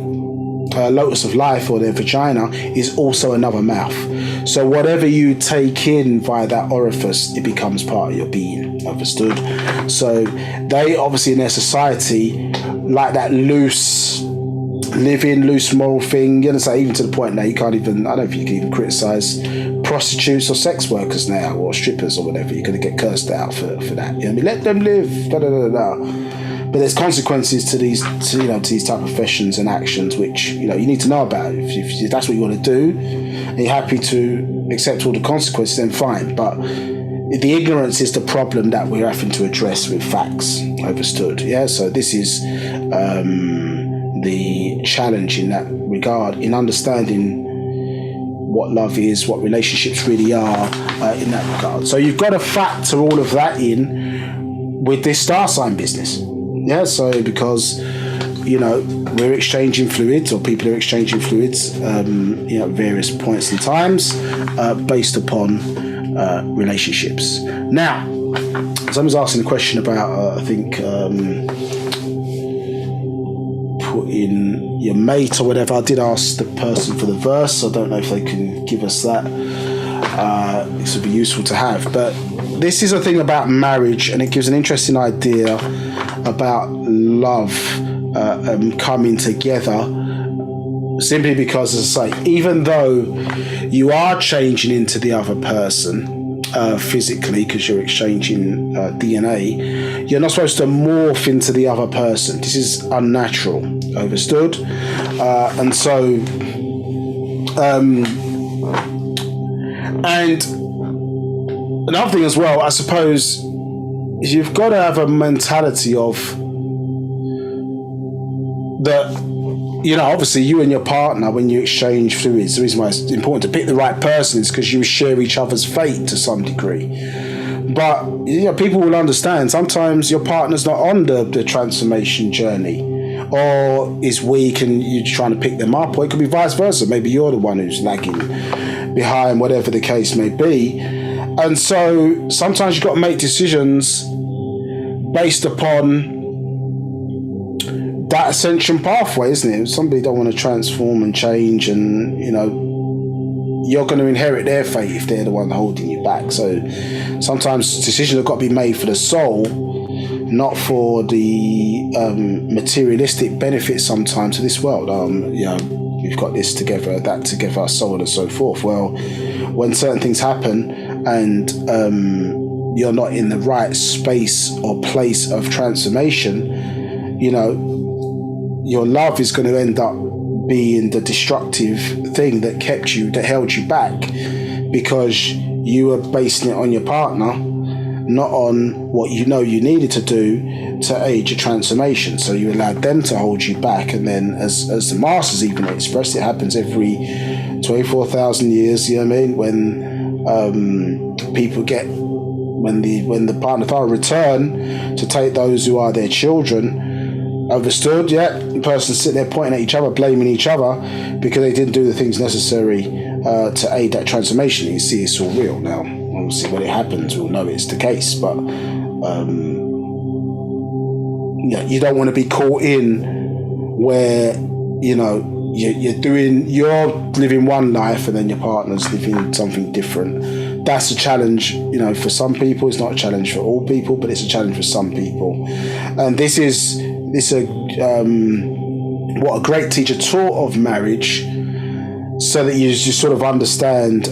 Lotus of Life, or their vagina is also another mouth. So whatever you take in via that orifice, it becomes part of your being. Understood? So they obviously in their society like that loose living, loose moral thing. You understand? Even to the point now you can't even, I don't think you can even criticise prostitutes or sex workers now, or strippers or whatever. You're going to get cursed out for that. You know what I mean? Let them live. Da, da, da, da. But there's consequences to these, to these type of professions and actions, which you need to know about. If that's what you want to do, and you're happy to accept all the consequences, then fine. But the ignorance is the problem that we're having to address with facts. Understood? Yeah. So this is the challenge in that regard, in understanding what love is, what relationships really are in that regard. So you've got to factor all of that in with this star sign business. Yeah, so because, we're exchanging fluids, or people are exchanging fluids, at various points and times based upon relationships. Now, someone's asking a question about, putting your mate or whatever. I did ask the person for the verse. I don't know if they can give us that. This would be useful to have. But this is a thing about marriage, and it gives an interesting idea about love coming together, simply because, as I say, even though you are changing into the other person physically, because you're exchanging DNA, you're not supposed to morph into the other person. This is unnatural. Understood? And so and another thing as well, I suppose, is you've got to have a mentality of that, obviously you and your partner, when you exchange fluids, the reason why it's important to pick the right person is because you share each other's fate to some degree. But people will understand sometimes your partner's not on the transformation journey, or is weak and you're trying to pick them up, or it could be vice versa. Maybe you're the one who's lagging behind, whatever the case may be. And so sometimes you've got to make decisions based upon that ascension pathway, isn't it? Somebody don't want to transform and change, and you're going to inherit their fate if they're the one holding you back. So sometimes decisions have got to be made for the soul, not for the materialistic benefits sometimes of this world. We've got this together, that together, so on and so forth. Well, when certain things happen and you're not in the right space or place of transformation, your love is going to end up being the destructive thing that held you back, because you were basing it on your partner, not on what you needed to do to aid your transformation. So you allowed them to hold you back, and then as the masters even expressed, it happens every 24,000 years, when people get, when the partner father return to take those who are their children. Understood? Yeah. The person sitting there pointing at each other, blaming each other because they didn't do the things necessary to aid that transformation. You see, it's all real now. Obviously, when it happens, we'll know it's the case. But you don't want to be caught in where you're living one life and then your partner's living something different. That's a challenge, for some people. It's not a challenge for all people, but it's a challenge for some people. And this is what a great teacher taught of marriage, so that you just sort of understand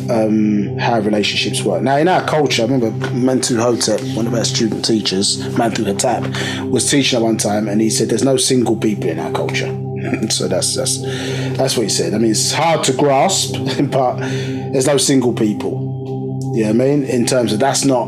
how relationships work. Now, in our culture, I remember Mantu Hotep, one of our student teachers, Mantu Hotep, was teaching at one time, and he said, "There's no single people in our culture." So that's what he said. I mean, it's hard to grasp, but there's no single people. You know what I mean? In terms of, that's not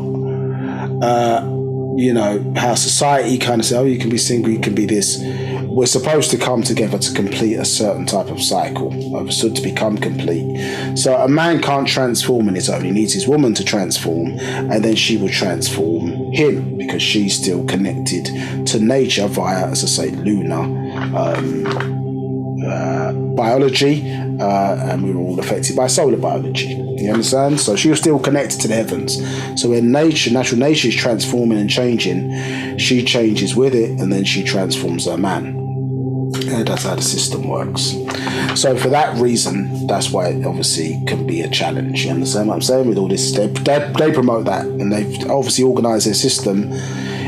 you know, how society kind of says, oh, you can be single, you can be this. We're supposed to come together to complete a certain type of cycle, to become complete. So a man can't transform on his own. He needs his woman to transform, and then she will transform him, because she's still connected to nature via, as I say, lunar biology, and we're all affected by solar biology. You understand? So she was still connected to the heavens. So when natural nature is transforming and changing, she changes with it, and then she transforms her man. And that's how the system works. So for that reason, that's why it obviously can be a challenge. You understand what I'm saying? With all this, they promote that, and they've obviously organised their system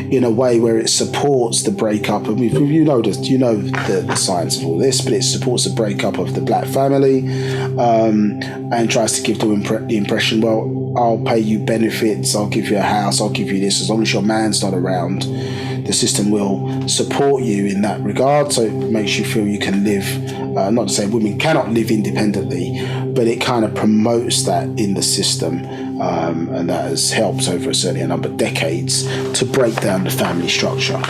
in a way where it supports the breakup. And you know the science of all this, but it supports the breakup of the black family, and tries to give the impression, well, I'll pay you benefits, I'll give you a house, I'll give you this, as long as your man's not around, the system will support you in that regard. So it makes you feel you can live, not to say women cannot live independently, but it kind of promotes that in the system, and that has helped over certainly a number of decades to break down the family structure.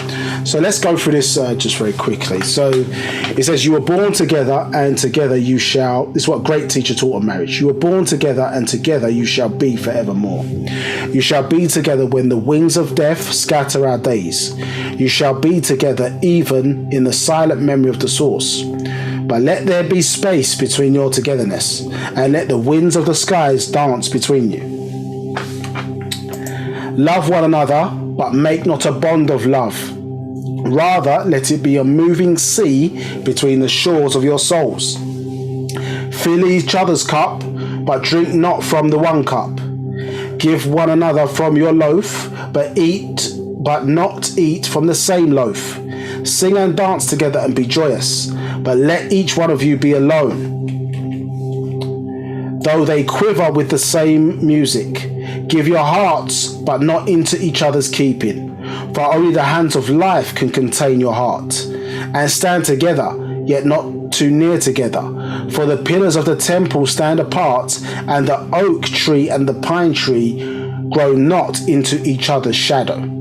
So let's go through this just very quickly. So it says, you were born together, and together you shall, this is what a great teacher taught on marriage, you were born together, and together you shall be forevermore. You shall be together when the wings of death scatter our days. You shall be together even in the silent memory of the source. But let there be space between your togetherness, and let the winds of the skies dance between you. Love one another, but make not a bond of love. Rather, let it be a moving sea between the shores of your souls. Fill each other's cup, but drink not from the one cup. Give one another from your loaf, but not eat from the same loaf. Sing and dance together and be joyous, but let each one of you be alone. Though they quiver with the same music, give your hearts, but not into each other's keeping. For only the hands of life can contain your heart. And stand together, yet not too near together. For the pillars of the temple stand apart, and the oak tree and the pine tree grow not into each other's shadow.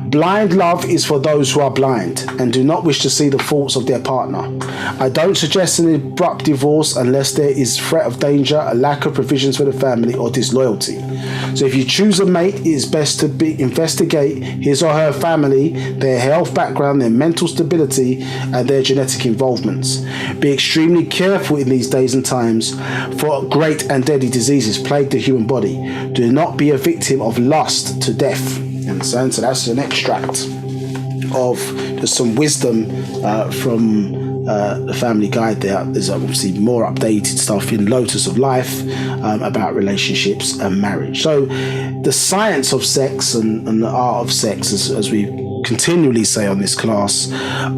Blind love is for those who are blind and do not wish to see the faults of their partner. I don't suggest an abrupt divorce unless there is threat of danger, a lack of provisions for the family, or disloyalty. So if you choose a mate, it is best to investigate his or her family, their health background, their mental stability, and their genetic involvements. Be extremely careful in these days and times, for great and deadly diseases plague the human body. Do not be a victim of lust to death. Understand? So that's an extract of just some wisdom from the family guide. There's obviously more updated stuff in Lotus of Life about relationships and marriage. So the science of sex and the art of sex, as we continually say on this class,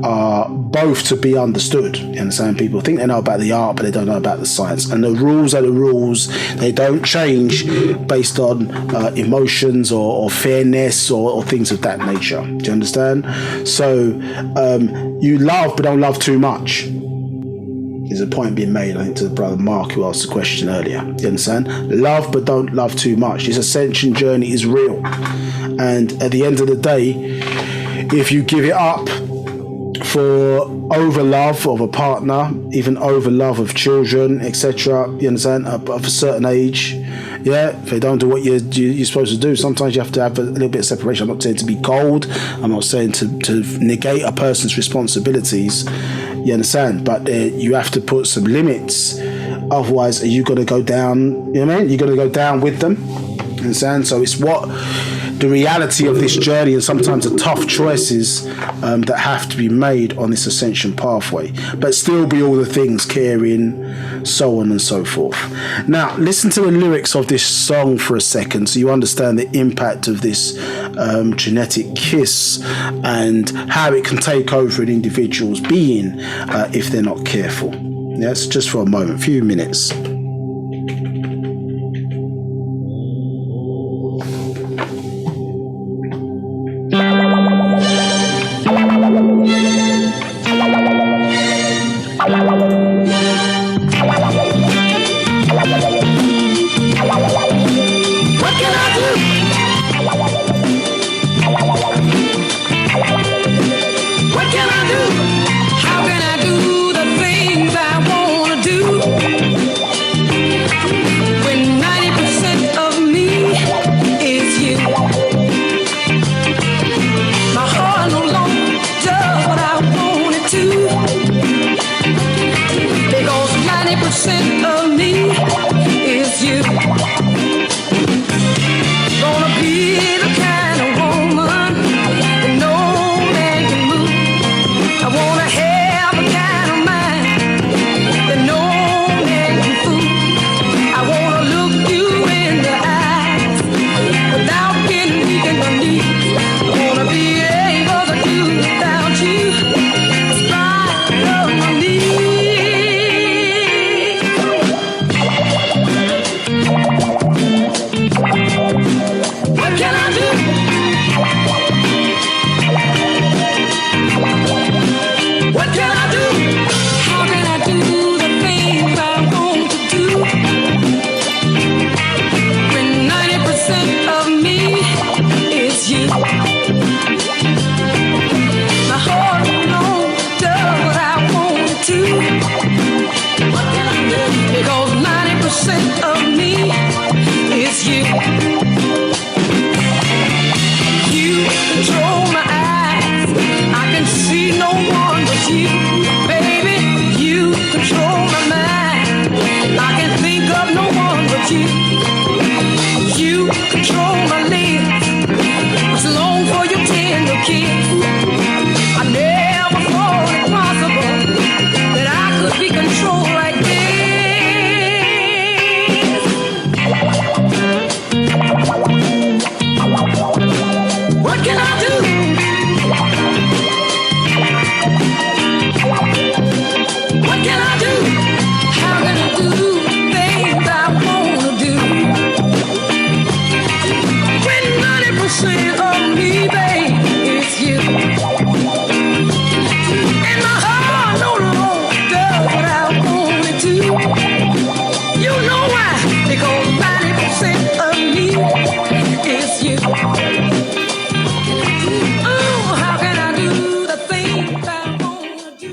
are both to be understood. You understand? People think they know about the art, but they don't know about the science. And the rules are the rules. They don't change based on emotions or fairness or things of that nature. Do you understand? So you love, but don't love too much. Is a point being made, I think, to the brother Mark who asked the question earlier. You understand? Love, but don't love too much. This ascension journey is real. And at the end of the day, if you give it up for over love of a partner, even over love of children, etc., you understand, of a certain age, yeah, if they don't do what you're supposed to do, sometimes you have to have a little bit of separation. I'm not saying to be cold, I'm not saying to negate a person's responsibilities, you understand, but you have to put some limits. Otherwise, are you going to go down, you know what I mean? You're going to go down with them, you understand? So it's what the reality of this journey, and sometimes the tough choices that have to be made on this ascension pathway, but still be all the things, caring, so on and so forth. Now, listen to the lyrics of this song for a second so you understand the impact of this genetic kiss and how it can take over an individual's being if they're not careful. Yes, just for a moment, few minutes. Gonna be the kind of woman that no man can move. I wanna have a kind of mind that no man can fool. I wanna look you in the eyes without getting weak in my knees. I wanna be able to do without you, despite of my needs. What can I do? What can I do? How can I do the things I want to do? When 90% of me is you. My heart alone does what I want to. What can I do? Because 90% of me is you. You control my eyes. I can see no one but you. Baby, you control my mind. I can think of no one but you. You control my lips. It's long for your tender kiss. I never thought it possible that I could be controlled like this. What can I do? What can I do? How can I do things I wanna do? When 90% of me, babe, is you. And my heart no longer does what I want it to. You know why? Because 90% of me is you. Oh, how can I do the things I wanna do?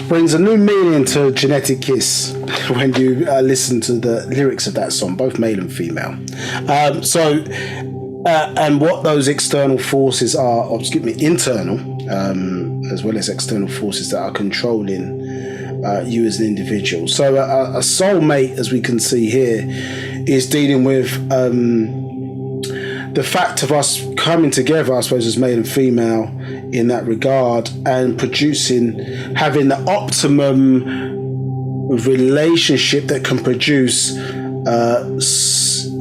Brings a new meaning to Genetic Kiss when you listen to the lyrics of that song, both male and female. And what those external forces are, or excuse me, internal, as well as external forces that are controlling you as an individual. So a soulmate, as we can see here, is dealing with the fact of us coming together, I suppose, as male and female in that regard, and having the optimum relationship that can produce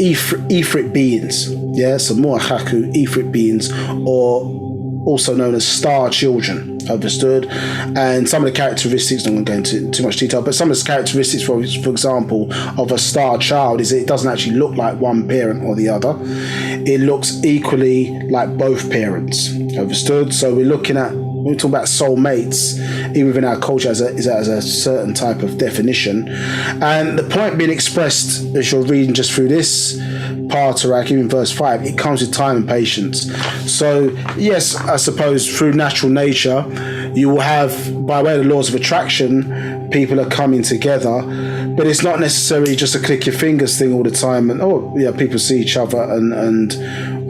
Ifrit beings, so Muahaku Ifrit beings, or also known as star children, understood? And some of the characteristics, I'm not going to go into too much detail, but some of the characteristics, for example, of a star child is that it doesn't actually look like one parent or the other. It looks equally like both parents, understood? So we're talking about soulmates, even within our culture, as a certain type of definition. And the point being expressed, as you're reading just through this part, or even verse 5, it comes with time and patience. So yes, I suppose through natural nature, you will have, by way of the laws of attraction, people are coming together, but it's not necessarily just a click your fingers thing all the time, and people see each other and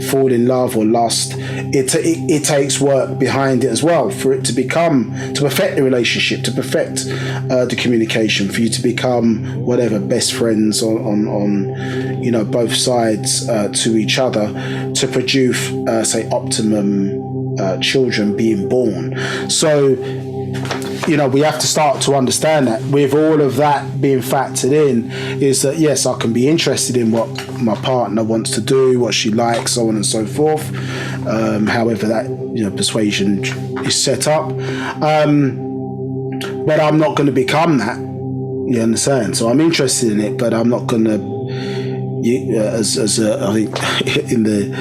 fall in love or lust. It takes work behind it as well for it to perfect the relationship, to perfect the communication, for you to become whatever, best friends on both sides to each other, to produce say optimum children being born. So we have to start to understand that with all of that being factored in, is that yes, I can be interested in what my partner wants to do, what she likes, so on and so forth, however that persuasion is set up, but I'm not going to become that, you understand? So I'm interested in it, but I'm not going to, I think in the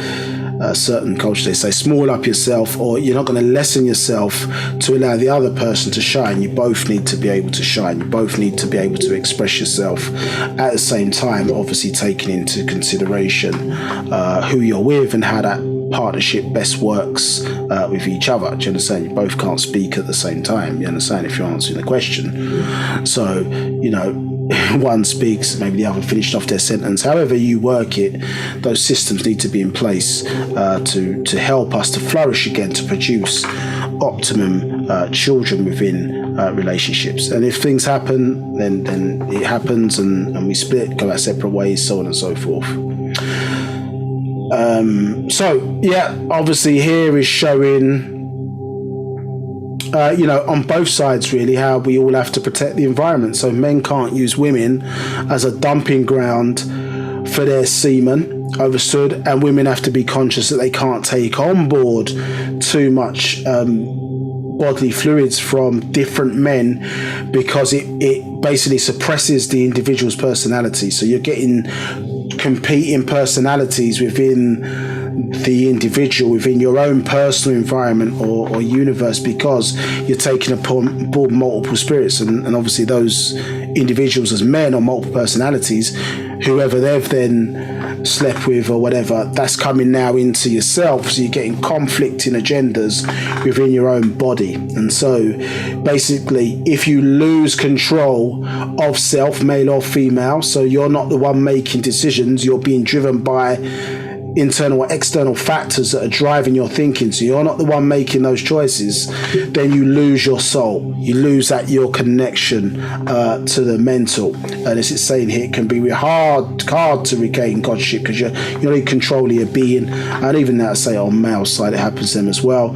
certain culture they say, small up yourself, or you're not going to lessen yourself to allow the other person to shine. You both need to be able to shine. You both need to be able to express yourself at the same time, obviously taking into consideration who you're with and how that partnership best works with each other. Do you understand? You both can't speak at the same time, you understand, if you're answering a question. So one speaks, maybe the other finished off their sentence. However you work it, those systems need to be in place to help us to flourish again, to produce optimum children within relationships. And if things happen, then it happens, and we split, go our separate ways, so on and so forth. So yeah, obviously here is showing on both sides really how we all have to protect the environment. So men can't use women as a dumping ground for their semen, understood, and women have to be conscious that they can't take on board too much bodily fluids from different men, because it basically suppresses the individual's personality. So you're getting competing personalities within the individual, within your own personal environment or universe, because you're taking upon board multiple spirits, and obviously those individuals as men or multiple personalities, whoever they've then slept with or whatever, that's coming now into yourself. So you're getting conflicting agendas within your own body. And so basically, if you lose control of self, male or female, so you're not the one making decisions, you're being driven by internal or external factors that are driving your thinking, so you're not the one making those choices, then you lose your soul. You lose your connection to the mental. And as it's saying here, it can be hard to regain godship, because you're not in control of your being. And even that, I say on male side, it happens to them as well.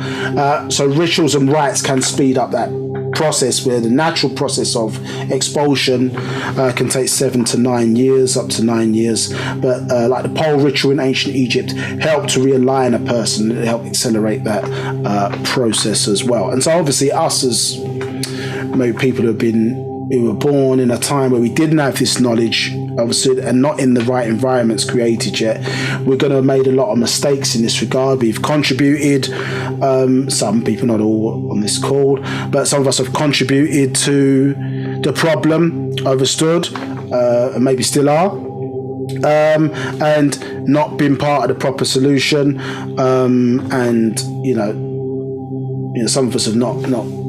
So rituals and rites can speed up that process, where the natural process of expulsion can take 7 to 9 years, up to 9 years. But like the pole ritual in ancient Egypt helped to realign a person, it helped accelerate that process as well. And so obviously us as maybe people who were born in a time where we didn't have this knowledge, obviously, and not in the right environments created yet, we're going to have made a lot of mistakes in this regard. We've contributed, some people, not all on this call, but some of us have contributed to the problem, understood, and maybe still are, and not been part of the proper solution, and some of us have not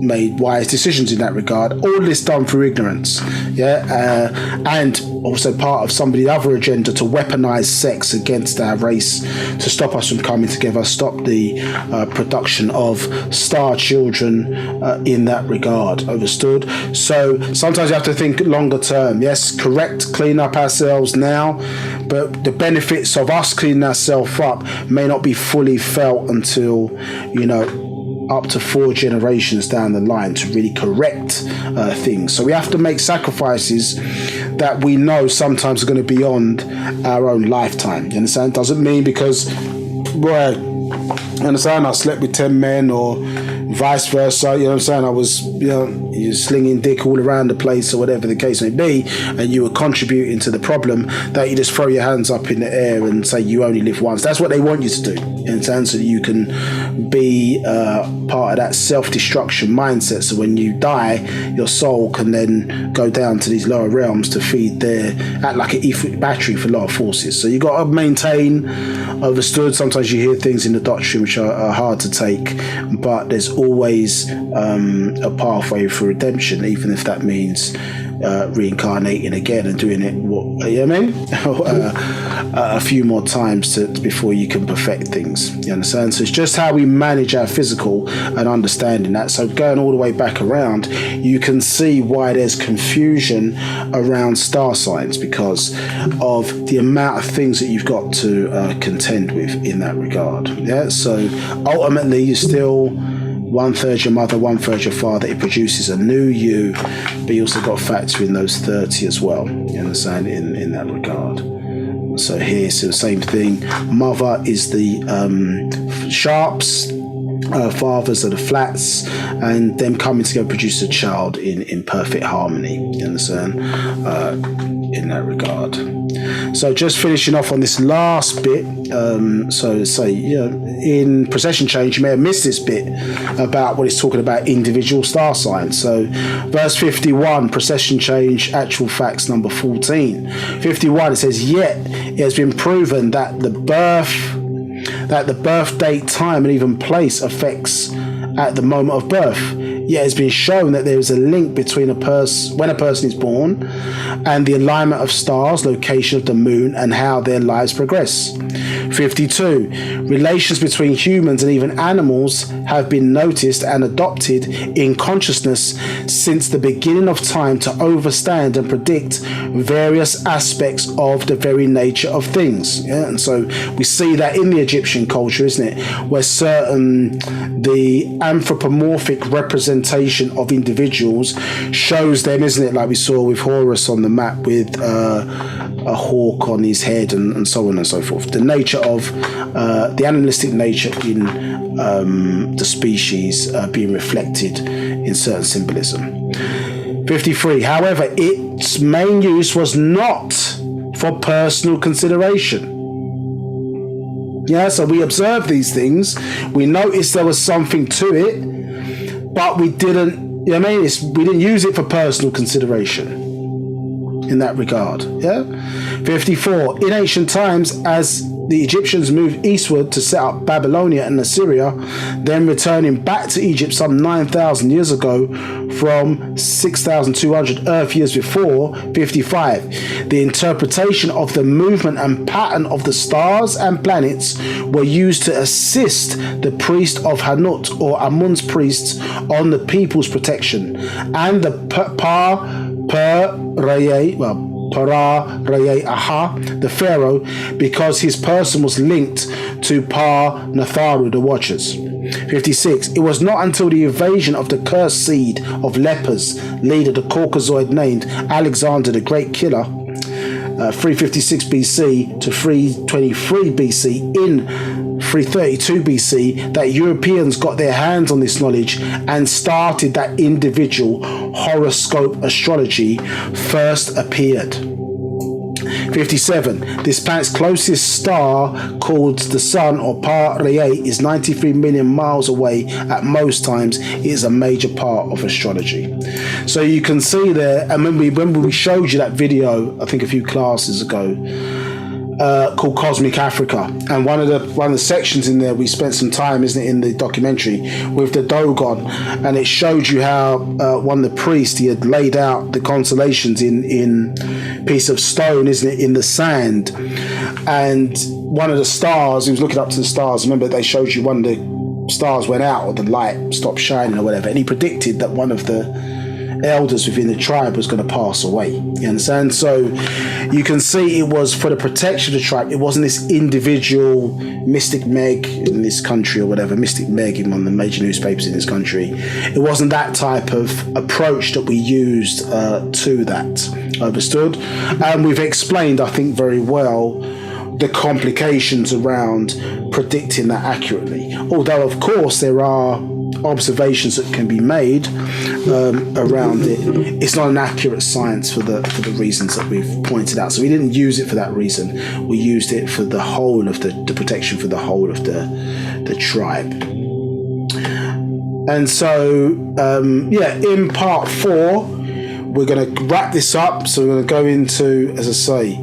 made wise decisions in that regard. All this done through ignorance, and also part of somebody's other agenda to weaponize sex against our race, to stop us from coming together, stop the production of star children in that regard, understood? So sometimes you have to think longer term. Yes, correct, clean up ourselves now, but the benefits of us cleaning ourselves up may not be fully felt until, up to 4 generations down the line to really correct things. So we have to make sacrifices that we know sometimes are going to be beyond our own lifetime. You understand? Doesn't mean because, you understand, I slept with 10 men or vice versa, you know what I'm saying, I was, you're slinging dick all around the place or whatever the case may be, and you were contributing to the problem, that you just throw your hands up in the air and say you only live once. That's what they want you to do, you understand, so that you can be part of that self-destruction mindset. So when you die, your soul can then go down to these lower realms to act like an ether battery for lower forces. So you got to maintain, understood. Sometimes you hear things in the doctrine which are hard to take, but there's always a pathway for redemption, even if that means reincarnating again and doing it, a few more times before you can perfect things. You understand? So it's just how we manage our physical and understanding that. So going all the way back around, you can see why there's confusion around star signs, because of the amount of things that you've got to contend with in that regard. Yeah. So ultimately, you're still 1/3 your mother, 1/3 your father. It produces a new you, but you also got to factor in those 30 as well. You understand, in that regard. So here, so the same thing. Mother is the sharps, fathers are the flats, and them coming together produce a child in perfect harmony. You understand, in that regard. So just finishing off on this last bit, in procession change, you may have missed this bit about what it's talking about individual star signs. So verse 51, procession change, actual facts number 14. 51, it says, yet it has been proven that the birth date, time, and even place affects at the moment of birth. Yet it's been shown that there is a link between when a person is born and the alignment of stars, location of the moon, and how their lives progress. 52. Relations between humans and even animals have been noticed and adopted in consciousness since the beginning of time to understand and predict various aspects of the very nature of things. Yeah? And so we see that in the Egyptian culture, isn't it? Where the anthropomorphic representation of individuals shows them, isn't it? Like we saw with Horus on the map with a hawk on his head and so on and so forth. The nature of the animalistic nature in the species being reflected in certain symbolism. 53. However, its main use was not for personal consideration. Yeah, so we observed these things. We noticed there was something to it, but we didn't. You know what I mean? We didn't use it for personal consideration. In that regard, yeah. 54. In ancient times, as the Egyptians moved eastward to set up Babylonia and Assyria, then returning back to Egypt some 9,000 years ago from 6,200 Earth years before. 55. The interpretation of the movement and pattern of the stars and planets were used to assist the priest of Hanut or Amun's priests on the people's protection, and the the pharaoh, because his person was linked to Natharu, the Watchers. 56. It was not until the invasion of the cursed seed of lepers, leader the Caucasoid named Alexander the Great Killer, 356 BC to 323 BC, in 332 BC, that Europeans got their hands on this knowledge and started that individual horoscope astrology first appeared. 57. This planet's closest star, called the Sun or Pa'Rayet, is 93 million miles away at most times. It is a major part of astrology. So you can see there, and when we showed you that video, I think a few classes ago, called Cosmic Africa, and one of the sections in there, we spent some time, isn't it, in the documentary with the Dogon, and it showed you how one of the priests, he had laid out the constellations in piece of stone, isn't it, in the sand, and one of the stars, he was looking up to the stars. Remember, they showed you one of the stars went out, or the light stopped shining or whatever, and he predicted that one of the elders within the tribe was going to pass away. You understand? So you can see it was for the protection of the tribe. It wasn't this individual Mystic Meg in this country or whatever, Mystic Meg in one of the major newspapers in this country. It wasn't that type of approach that we used to that. Understood? And we've explained, I think, very well the complications around predicting that accurately. Although, of course, there are observations that can be made around it. It's not an accurate science for the reasons that we've pointed out. So we didn't use it for that reason. We used it for the whole of the protection for the whole of the tribe. And so, in part 4, we're going to wrap this up. So we're going to go into, as I say,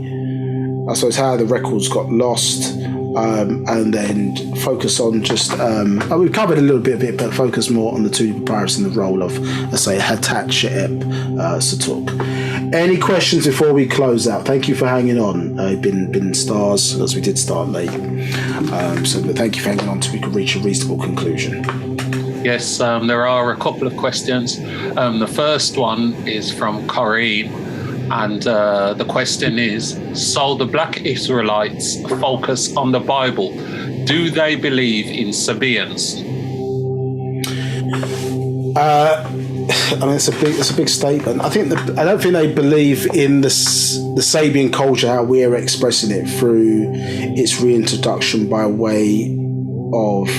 I suppose how the records got lost, and then focus on just, we've covered a little bit of it, but focus more on the two papyrus and the role of, let's say, Hatat She'ep Satuk. Any questions before we close out? Thank you for hanging on. Been stars, as we did start late. But thank you for hanging on till we could reach a reasonable conclusion. Yes, there are a couple of questions. The first one is from Corinne. And the question is, so the black Israelites focus on the Bible. Do they believe in Sabaeans? I mean, it's a big statement. I don't think they believe in the Sabian culture, how we're expressing it through its reintroduction by way of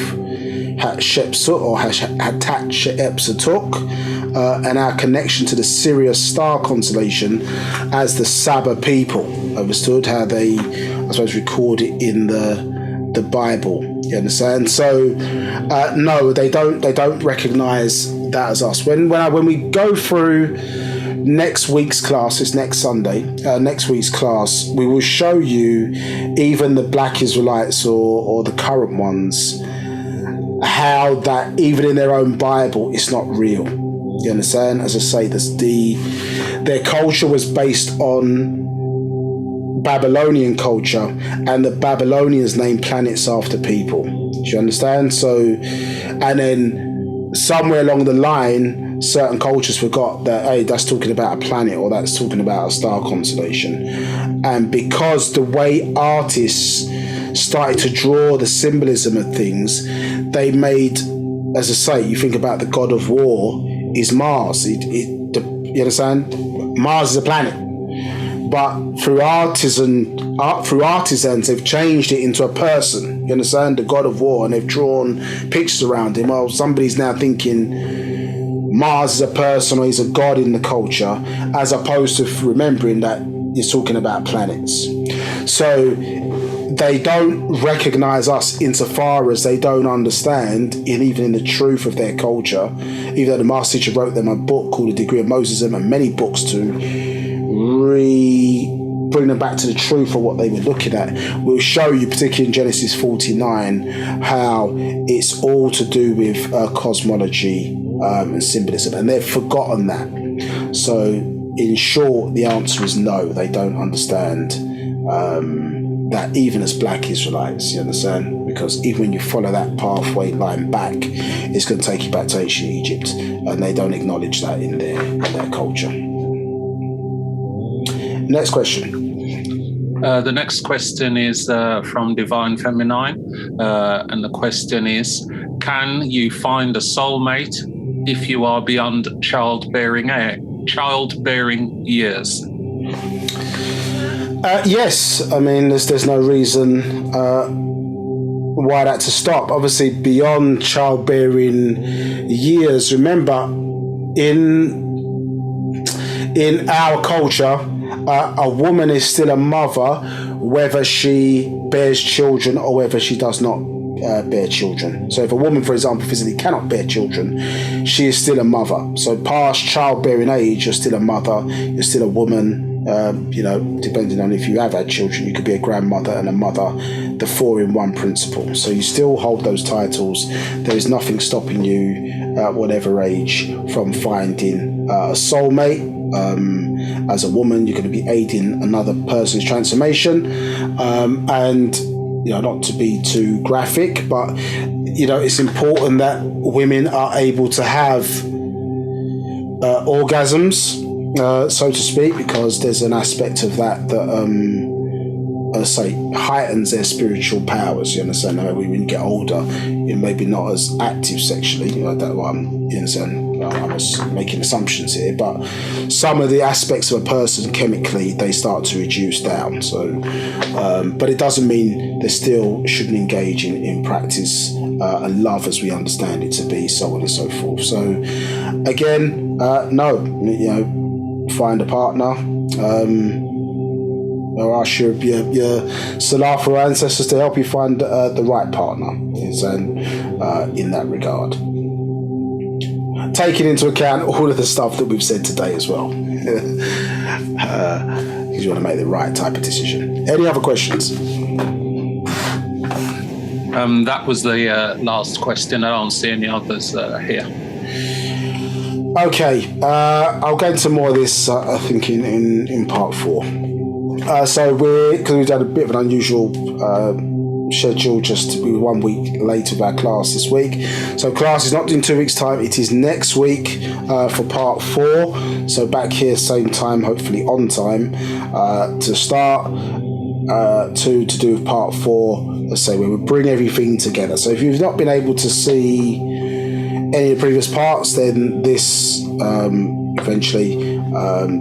Hatshepsut or Hatat She'ep Satuk, and our connection to the Sirius star constellation as the Saba people. Understood how they, I suppose, record it in the Bible. You understand? So no, they don't recognize that as us. When we go through next week's class, it's next Sunday, next week's class, we will show you even the black Israelites or the current ones, how that even in their own Bible, it's not real. You understand? As I say, their culture was based on Babylonian culture, and the Babylonians named planets after people. Do you understand? So, and then somewhere along the line, certain cultures forgot that, hey, that's talking about a planet, or that's talking about a star constellation. And because the way artists started to draw the symbolism of things, they made, as I say, you think about the god of war is Mars. You understand? Mars is a planet. But through artisans, they've changed it into a person. You understand? The god of war, and they've drawn pictures around him. Well, somebody's now thinking Mars is a person, or he's a god in the culture, as opposed to remembering that you're talking about planets. So they don't recognize us insofar as they don't understand, even in the truth of their culture. Even though the master teacher wrote them a book called The Degree of Mosesism, and many books to bring them back to the truth of what they were looking at. We'll show you, particularly in Genesis 49, how it's all to do with cosmology and symbolism, and they've forgotten that. So in short, the answer is no, they don't understand that even as black Israelites, you understand? Because even when you follow that pathway line back, it's going to take you back to ancient Egypt, and they don't acknowledge that in their culture. Next question. The next question is from Divine Feminine, and the question is, can you find a soulmate if you are beyond childbearing years? Yes, I mean, there's no reason why that to stop. Obviously, beyond childbearing years, remember, in our culture, a woman is still a mother whether she bears children or whether she does not bear children. So if a woman, for example, physically cannot bear children, she is still a mother. So past childbearing age, you're still a mother, you're still a woman. Depending on if you have had children, you could be a grandmother and a mother, the 4-in-1 principle. So you still hold those titles. There is nothing stopping you at whatever age from finding a soulmate. As a woman, you're going to be aiding another person's transformation, and not to be too graphic, but it's important that women are able to have orgasms, so to speak, because there's an aspect of that heightens their spiritual powers. You understand? When you get older, you're maybe not as active sexually. You understand? I was making assumptions here, but some of the aspects of a person chemically, they start to reduce down. So, but it doesn't mean they still shouldn't engage in practice and love as we understand it to be, so on and so forth. So, again, no, find a partner. Or ask your Salafa ancestors to help you find the right partner. In that regard, taking into account all of the stuff that we've said today as well, because you want to make the right type of decision. Any other questions? That was the last question. I don't see any others here. Okay, I'll go into more of this, I think, in part 4. So because we've done a bit of an unusual schedule, just we were 1 week late with our class this week. So class is not in 2 weeks' time, it is next week for part 4. So back here, same time, hopefully on time, to start to do with part 4, let's say, where we bring everything together. So if you've not been able to see any of the previous parts, then this eventually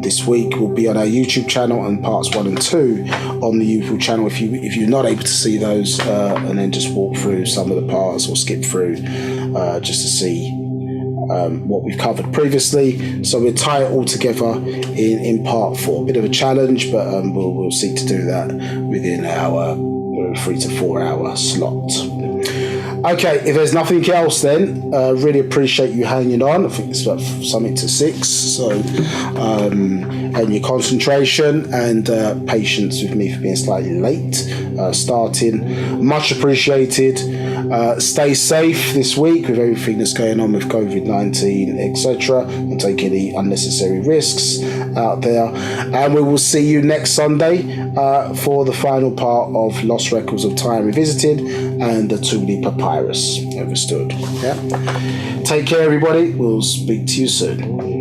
this week will be on our YouTube channel, and parts 1 and 2 on the YouTube channel. If you're not able to see those, and then just walk through some of the parts or skip through just to see what we've covered previously. So we'll tie it all together in part 4. A bit of a challenge, but we'll seek to do that within our 3 to 4 hour slot. Okay, if there's nothing else, then really appreciate you hanging on. I think it's about something to 6. So, and your concentration and patience with me for being slightly late starting. Much appreciated. Stay safe this week with everything that's going on with COVID-19, etc. Don't take any unnecessary risks out there. And we will see you next Sunday for the final part of Lost Records of Time Revisited and the Tulli Papyrus. Understood? Yeah. Take care, everybody. We'll speak to you soon.